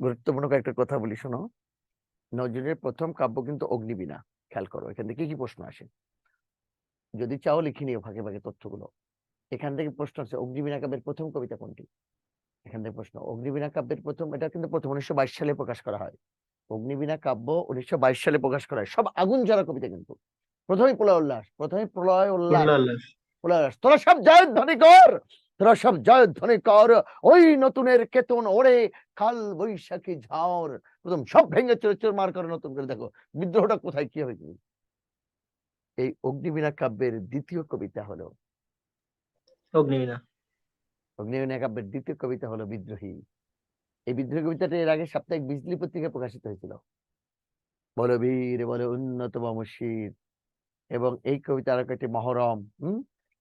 গুরুত্বপূর্ণ কয়েকটা কথা বলি, শোনো। নজরুলের প্রথম কাব্য কিন্তু অগ্নিবীণা। খেয়াল করো এখান থেকে কি প্রশ্ন আসে, যদি চাও লিখে নিও ভাগে ভাগে তথ্যগুলো। এখান থেকে প্রশ্ন আছে অগ্নিবীণা কাব্যের প্রথম কবিতা কোনটি। এখান থেকে প্রশ্ন, অগ্নিবীণা কাব্যের প্রথম, এটা কিন্তু প্রথম 1922 সালে প্রকাশ করা হয়। অগ্নিবীণা কাব্য 1922 সালে প্রকাশ করা হয়। সব আগুন জ্বালা কবিতা কিন্তু। প্রথমেই প্রলয় উল্লাস, প্রথমেই প্রলয় উল্লাস, প্রলয় উল্লাস। তোরা সব জয়ধ্বনি কর, তোরা সব জয়ধ্বনি কর, ওই নতুনের কেতন ওড়ে কাল বৈশাখী ঝড়। প্রথম সব ভেঙে চুরমার করে নতুন করে দেখো বিদ্রোহটা কোথায় কি হয়েছিল। এই অগ্নিবীণা কাব্যের দ্বিতীয় কবিতা হলো অগ্নিবীণা। অগ্নিবীণা কাব্যের দ্বিতীয় কবিতা হলো বিদ্রোহী। এই বিদ্রোহী কবিতাটা এর আগে সাপ্তাহিক বিজলি পত্রিকায় প্রকাশিত হয়েছিল। বলো বীর বলো উন্নততম শির। এবং এই কবিতা আর একটি মহরম,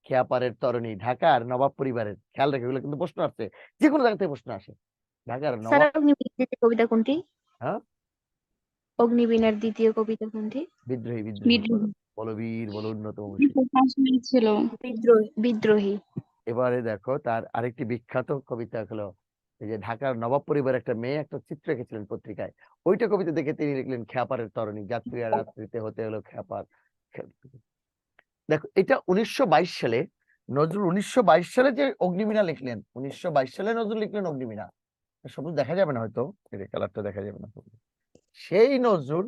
খেয়াপাড়ের তরণী, ঢাকার নবাব পরিবারের। খেয়াল রেখে, এগুলো কিন্তু প্রশ্ন আসছে, যে কোনো জায়গা থেকে প্রশ্ন আসে। ঢাকার স্যার নবাব। অগ্নিবীণার দ্বিতীয় কবিতা কোনটি? হ্যাঁ, অগ্নিবীণার দ্বিতীয় কবিতা কোনটি? বিদ্রোহী। বিদ্রোহী বিদ্রোহী বলো বীর বলো উন্নতম শির। ছিল। বিদ্রোহী। এবারে দেখো তার আরেকটি বিখ্যাত কবিতা হলো এই যে ঢাকার নবাব পরিবারের একটা মেয়ে একটা চিত্র এঁকেছিলেন পত্রিকায়, ওইটা কবিতা দেখে তিনি লিখলেন খেয়াপাড়ের তরণী, যাত্রীরা রাত্রিতে হতে হলো খেয়াপাড়। দেখো এটা 1922 সালে নজরুল 1922 সালে যে অগ্নিবীণা লিখলেন, 1922 সালে নজরুল লিখলেন অগ্নিবীণা। সবুজ দেখা যাবে না হয়তো, এর কালারটা দেখা যাবে না। সেই নজরুল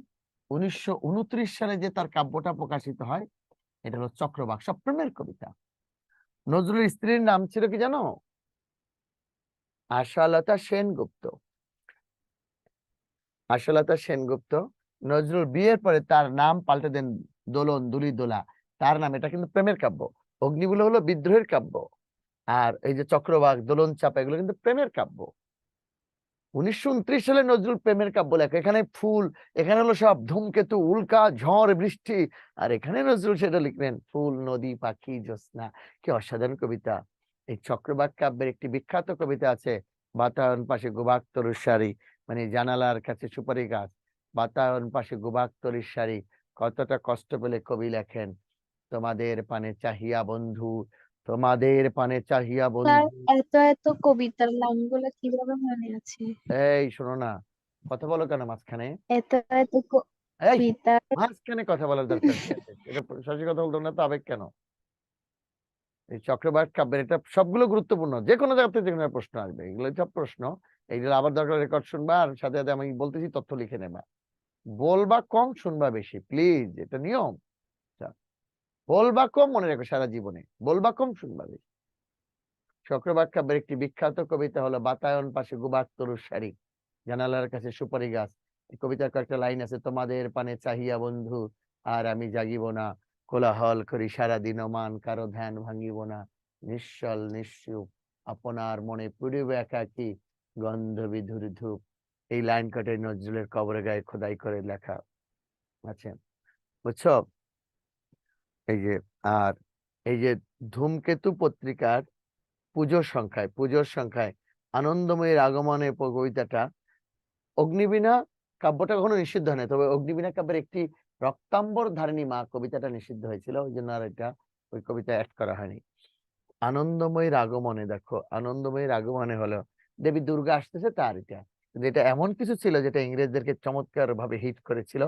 1929 সালে যে তার কাব্যটা প্রকাশিত হয়, এটা হলো চক্রবাক, সব প্রেমের কবিতা। নজরুলের স্ত্রীর নাম ছিল কি জানো? আশালতা সেনগুপ্ত। আশালতা সেনগুপ্ত। নজরুল বিয়ের পরে তার নাম পাল্টে দেন দোলন, দুলি দোলা, তার নাম। এটা কিন্তু প্রেমের কাব্য। অগ্নিবীণা হলো বিদ্রোহের কাব্য, আর এই যে চক্রবাক, দোলন চাপা, এগুলো কিন্তু প্রেমের কাব্য। 1929 সালে নজরুল প্রেমের কাব্য লেখা। এখানে ফুল, এখানে হলো সব ধূমকেতু, উল্কা, ঝড়, বৃষ্টি, আর এখানে নজরুল সেটা লিখলেন ফুল, নদী, পাখি, জ্যোৎস্না। কি অসাধারণ কবিতা। এই চক্রবাক কাব্যের একটি বিখ্যাত কবিতা আছে, বাতায়ন পাশে গোবাক তরুর সারি, মানে জানালার কাছে সুপারি গাছ, বাতায়ন পাশে গোবাক তরুর সারি, কতটা কষ্ট পেলে কবি লেখেন, তোমাদের পানে চাহিয়া বন্ধু, তোমাদের পানে চাহিয়া স্যার বন্ধু। এত এত কবিতার লাইনগুলো কিভাবে মনে আছে? এই শোনো না, কথা বলো কেন মাঝখানে? এত এত এই কবিতা। মাঝখানে কথা বলার দরকার কি আছে? এটা সরাসরি কথা বলতো না তো, আবেগ কেন? এই চক্রবাক কাব্যের এটা সবগুলো গুরুত্বপূর্ণ, যে কোনো জায়গা থেকে যে কোনো প্রশ্ন আসবে, এগুলো সব প্রশ্ন। এইগুলো আবার দরকার রেকর্ড শুনবা, আর সাথে সাথে আমি বলতেছি তথ্য লিখে নেবা। বলবা কম, শুনবা বেশি, প্লিজ, এটা নিয়ম। বলবা কম, মনে রেখো সারা জীবনে, বলবা কম, শুনবা বেশি। চক্রবাক কাব্যের একটি বিখ্যাত কবিতা হলো বাতায়ন পাশে গুবাক তরুর সারি, জানালার কাছে সুপারি গাছ। এই কবিতার কয়েকটা লাইন আছে, তোমাদের পানে চাহিয়া বন্ধু, আর আমি জাগিব না, কোলাহল করি সারাদিন মান, কারো ধ্যান ভাঙিব না, নিশ্চল নিশ্চুপ আপনার মনে পুরিবে একাকী, গন্ধ বিধুর ধূপ। এই লাইন কটে নজরুলের কবরে গায়ে খোদাই করে লেখা আছে, বুঝছো? এই যে, আর এই যে ধূমকেতু পত্রিকার পুজোর সংখ্যায় আনন্দময়ীর আগমনের কবিতাটা, অগ্নিবীণা কাব্যটা কখনো নিষিদ্ধ হয় না, তবে অগ্নিবীণা কাব্যের একটি রক্তাম্বর ধারিণী মা কবিতাটা নিষিদ্ধ হয়েছিল, ওই জন্য আর এটা ওই কবিতা অ্যাড করা হয়নি। আনন্দময়ীর আগমনে, দেখো আনন্দময়ীর আগমনে হলো দেবী দুর্গা আসতেছে তার, এটা কিন্তু এটা এমন কিছু ছিল যেটা ইংরেজদেরকে চমৎকার ভাবে হিট করেছিল,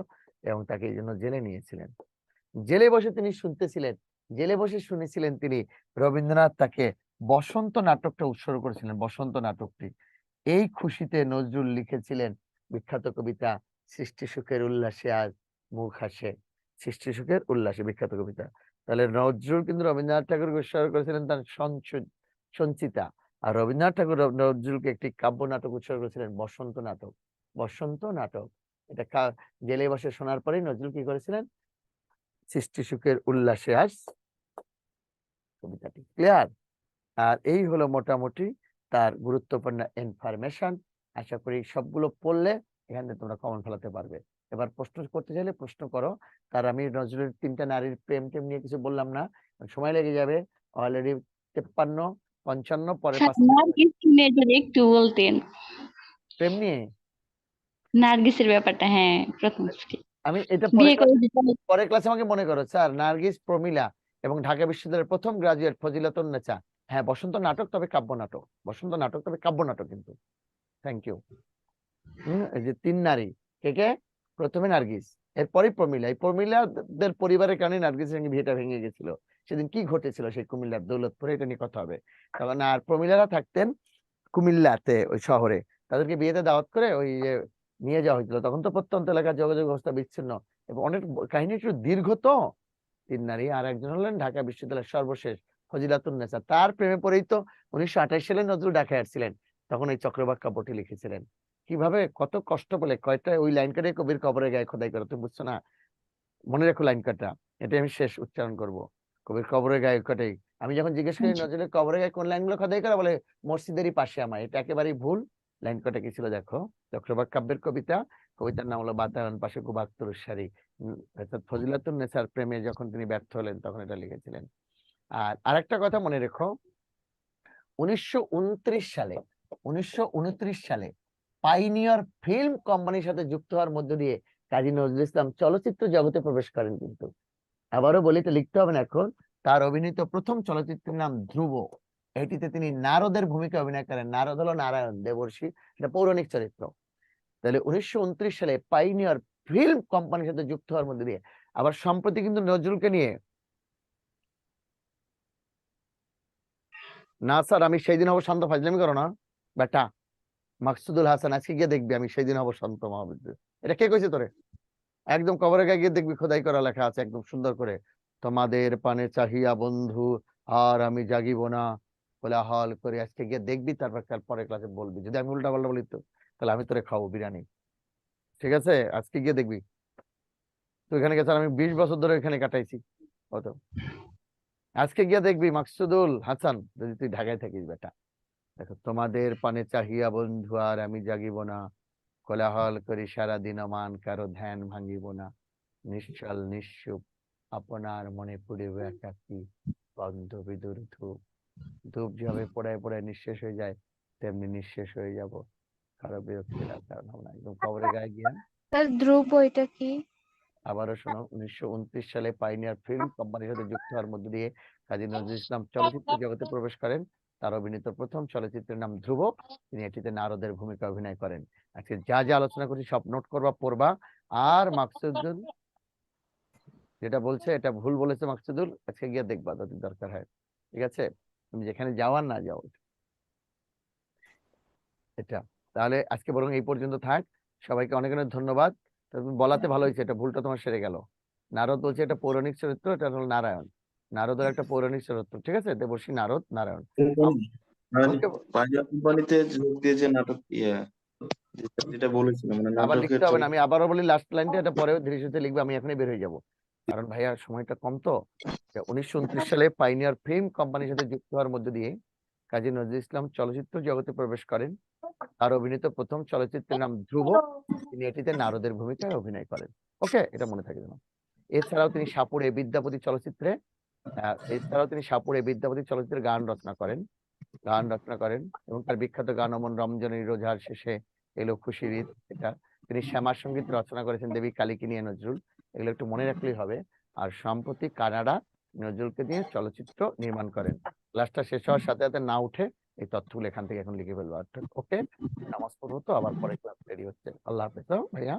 এবং তাকে এই জন্য জেলে নিয়েছিলেন। জেলে বসে তিনি শুনতেছিলেন, জেলে বসে শুনেছিলেন তিনি, রবীন্দ্রনাথ তাকে বসন্ত নাটকটা উৎসর্গ করেছিলেন, বসন্ত নাটকটি। এই খুশিতে নজরুল লিখেছিলেন বিখ্যাত কবিতা সৃষ্টি সুখের উল্লাসে আজ মুখ হাসে। সৃষ্টি সুখের উল্লাসে বিখ্যাত কবিতা। তাহলে নজরুল কিন্তু রবীন্দ্রনাথ ঠাকুরকে উৎসর্গ করেছিলেন তার সঞ্চিতা, আর রবীন্দ্রনাথ ঠাকুর নজরুলকে একটি কাব্য নাটক উৎসর্গ করেছিলেন বসন্ত নাটক। বসন্ত নাটক এটা জেলে বসে শোনার পরেই নজরুল কি করেছিলেন, সৃষ্টি সুখের উল্লাসে আজ কবিতাটি। ক্লিয়ার? আর এই হলো মোটামুটি তার গুরুত্বপূর্ণ ইনফরমেশন। আশা করি সবগুলো পড়লে এখান থেকে তোমরা কমন ফেলাতে পারবে। এবার প্রশ্ন করতে চাইলে প্রশ্ন করো। তার আমি নজরুলের 3টা নারীর প্রেম টেম নিয়ে কিছু বললাম না, সময় লেগে যাবে। অলরেডি 53, 55 পরে স্যার 5 নার্গিস নিয়ে যদি একটু বলতেন, প্রেম নিয়ে। নার্গিসের ব্যাপারটা। হ্যাঁ, প্রথম আমি এটা বিয়ে করে দিতে পরের ক্লাসে আমাকে মনে করো স্যার, নার্গিস প্রমিলা এবং ঢাকা বিশ্ববিদ্যালয়ের প্রথম গ্রাজুয়েট ফজিলাতুন্নেছা হ্যাঁ, বসন্ত নাটক তবে কাব্য নাটক, বসন্ত নাটক তবে কাব্য নাটক কিন্তু। Thank you. এই যে 3 নারী, কে কে? প্রথমে নার্গিস, এরপরই প্রমিলা। এই প্রমিলাদের পরিবারের কারণে নার্গিসের সঙ্গে বিয়েটা ভেঙে গেছিল। সেদিন কি ঘটেছিল সেই কুমিল্লার দৌলতপুরে, এটা নিয়ে কথা হবে। তখন আর প্রমিলারা থাকতেন কুমিল্লাতে, ওই শহরে। তাদেরকে বিয়েতে দাওয়াত করে ওই নিয়ে যাওয়া হয়েছিল। তখন তো প্রত্যন্ত এলাকার যোগাযোগ ব্যবস্থা বিচ্ছিন্ন এবং অনেক কাহিনী একটু দীর্ঘ। তো 3 নারী, আর একজন হলেন ঢাকা বিশ্ববিদ্যালয়ের সর্বশেষ ফজিলাতুন্নেসা। তার প্রেমে পড়েই তো 1928 সালে নজরুল ঢাকায় আসছিলেন, তখন এই চক্রবাক কাব্যটি লিখেছিলেন। কিভাবে কত কষ্ট বলে কয়টা ওই লাইন কাটে কবির কবরের গায়ে খোদাই করে, তুমি বুঝছো না? মনে রেখো লাইন কাটা, এটা আমি শেষ উচ্চারণ করব। কবির কবরের গায়ে কাটাই। আমি যখন জিজ্ঞেস করি নজরুলের কবরের গায়ে কোন লাইনগুলো খোদাই করা, বলে মসজিদেরই পাশে আমার। এটা একেবারেই ভুল। লাইন কাটা কি ছিল দেখো, চক্রবাক কাব্যের কবিতা, কবিতার নাম হলো বাতায়ন পাশে কুবাক্তর সারি। অর্থাৎ ফজিলাতুন্নেসার প্রেমে যখন তিনি ব্যর্থ হলেন তখন এটা লিখেছিলেন। আর আরেকটা কথা মনে রেখো, 1929 সালে পাইনিয়র ফিল্ম কোম্পানির সাথে যুক্ত হওয়ার মধ্য দিয়ে কাজী নজরুল ইসলাম চলচ্চিত্র জগতে প্রবেশ করেন। কিন্তু আবারও বলি, তো লিখতে হবে না এখন। তার অভিনীত প্রথম চলচ্চিত্রের নাম ধ্রুব। এটিতে তিনি নারদের ভূমিকা অভিনয় করেন। নারদ হলো নারায়ণ দেবর্ষি, এটা পৌরাণিক চরিত্র। তাহলে 1929 সালে পাইনিয়র ফিল্ম কোম্পানির সাথে যুক্ত হওয়ার মধ্যে দিয়ে। আবার সম্প্রতি কিন্তু নজরুলকে নিয়ে, না স্যার আমি সেই দিন হবো শান্ত, ফাজলামি করো না বেটা। মাকসুদুল হাসান, আজকে গিয়ে দেখবি আমি সেই দিন হবো শান্ত মহাবিদ্যালয়। এটা কে কইছে তোরে? একদম কবরের গায়ে গিয়ে দেখবি, খোদাই করা লেখা আছে একদম সুন্দর করে। তোমাদের পানে চাহিয়া বন্ধু আর আমি জাগিব না কোলাহল করে। আজকে গিয়ে দেখবি, তারপর কাল পরের ক্লাসে বলবি। যদি আমি উল্টা পাল্টা বলি তো তাহলে আমি তোরে খাবো বিরিয়ানি, ঠিক আছে? আজকে গিয়ে দেখবি। তো এখানে গেছে, আমি 20 বছর ধরে এখানে কাটাইছি। কত আজকে গিয়ে দেখবি মাকসুদুল হাসান, যদি তুই ঢাকায় থাকিস বেটা। দেখো, তোমাদের পানে চাহিয়া বন্ধু আর আমি জাগিব না কোলাহল করি সারাদিন অমান কারো ধ্যান ভাঙিব না নিশ্চল নিঃসুপ আপনার মনে পড়িবে একাকী বন্ধ বিদুর ধূপ। ধূপ যেভাবে পোড়ায় পোড়ায় নিঃশেষ হয়ে যায়, তেমনি নিঃশেষ হয়ে যাব, কারো বিরক্তি কারণ হবে না। একদম কবরের গায়ে গিয়া। স্যার ধ্রুব এটা কি? আবারও শোনো, 1929 সালে পাইনিয়ার ফিল্ম কোম্পানির সাথে যুক্ত হওয়ার মধ্যে দিয়ে কাজী নজরুল ইসলাম চলচ্চিত্র জগতে প্রবেশ করেন। তার অভিনীত প্রথম চলচ্চিত্রের নাম ধ্রুব। তিনি এটিতে নারদের ভূমিকা অভিনয় করেন। আজকে যা যা আলোচনা করছি সব নোট করবা, পড়বা। আর মাকসুদুল যেটা বলছে এটা ভুল বলেছে মাকসুদুল, আজকে গিয়ে দেখবা যদি দরকার হয়, ঠিক আছে? তুমি যেখানে যাওয়ার না যাও এটা। তাহলে আজকে বরং এই পর্যন্ত থাক। সবাইকে অনেক অনেক ধন্যবাদ। তুমি বলাতে ভালো হয়েছে, এটা ভুলটা তোমার সেরে গেল। নারদ বলছে এটা পৌরাণিক চরিত্র, এটা হলো নারায়ণ। নারদের একটা পৌরাণিক চরিত্র, ঠিক আছে? দেবর্ষি নারদ নারায়ণ। ওকে, পাইনিয়ার কোম্পানিতে যোগ দিয়ে যে নাটক যেটা বলেছিলাম, মানে আবার নাটকের লিখতে হবে না, চরিত্র। আমি আবারও বলি লাস্ট লাইনটা, এটা পরে ধীরে সুস্থে লিখবে, আমি এখনই বের হয়ে যাবো। কারণ ভাইয়া সময়টা কম। তো 1929 সালে পাইনিয়ার ফিল্ম কোম্পানির সাথে যুক্ত হওয়ার মধ্যে দিয়ে কাজী নজরুল ইসলাম চলচ্চিত্র জগতে প্রবেশ করেন। তার অভিনীত প্রথম চলচ্চিত্রের নাম ধ্রুব। তিনি এটিতে নারদের ভূমিকায় অভিনয় করেন। ওকে, এটা মনে থাকে যেন। এছাড়াও তিনি সাপুড়ে বিদ্যাপতি চলচ্চিত্রে গান রচনা করেন এবং তার বিখ্যাত গান অমন রমজানের রোজার শেষে এলো খুশির ঈদ, এটা তিনি শ্যামার সঙ্গীত রচনা করেছেন দেবী কালীকে নিয়ে নজরুল। এগুলো একটু মনে রাখলেই হবে। আর সম্প্রতি কানাডা নজরুলকে নিয়ে চলচ্চিত্র নির্মাণ করেন। ক্লাসটা শেষ হওয়ার সাথে সাথে না উঠে এই তথ্যগুলো এখান থেকে এখন লিখে ফেলবো। ওকে, নামাজ পড়বো তো, আবার পরে ক্লাস রেডি হচ্ছে। আল্লাহ হাফেজ ভাইয়া।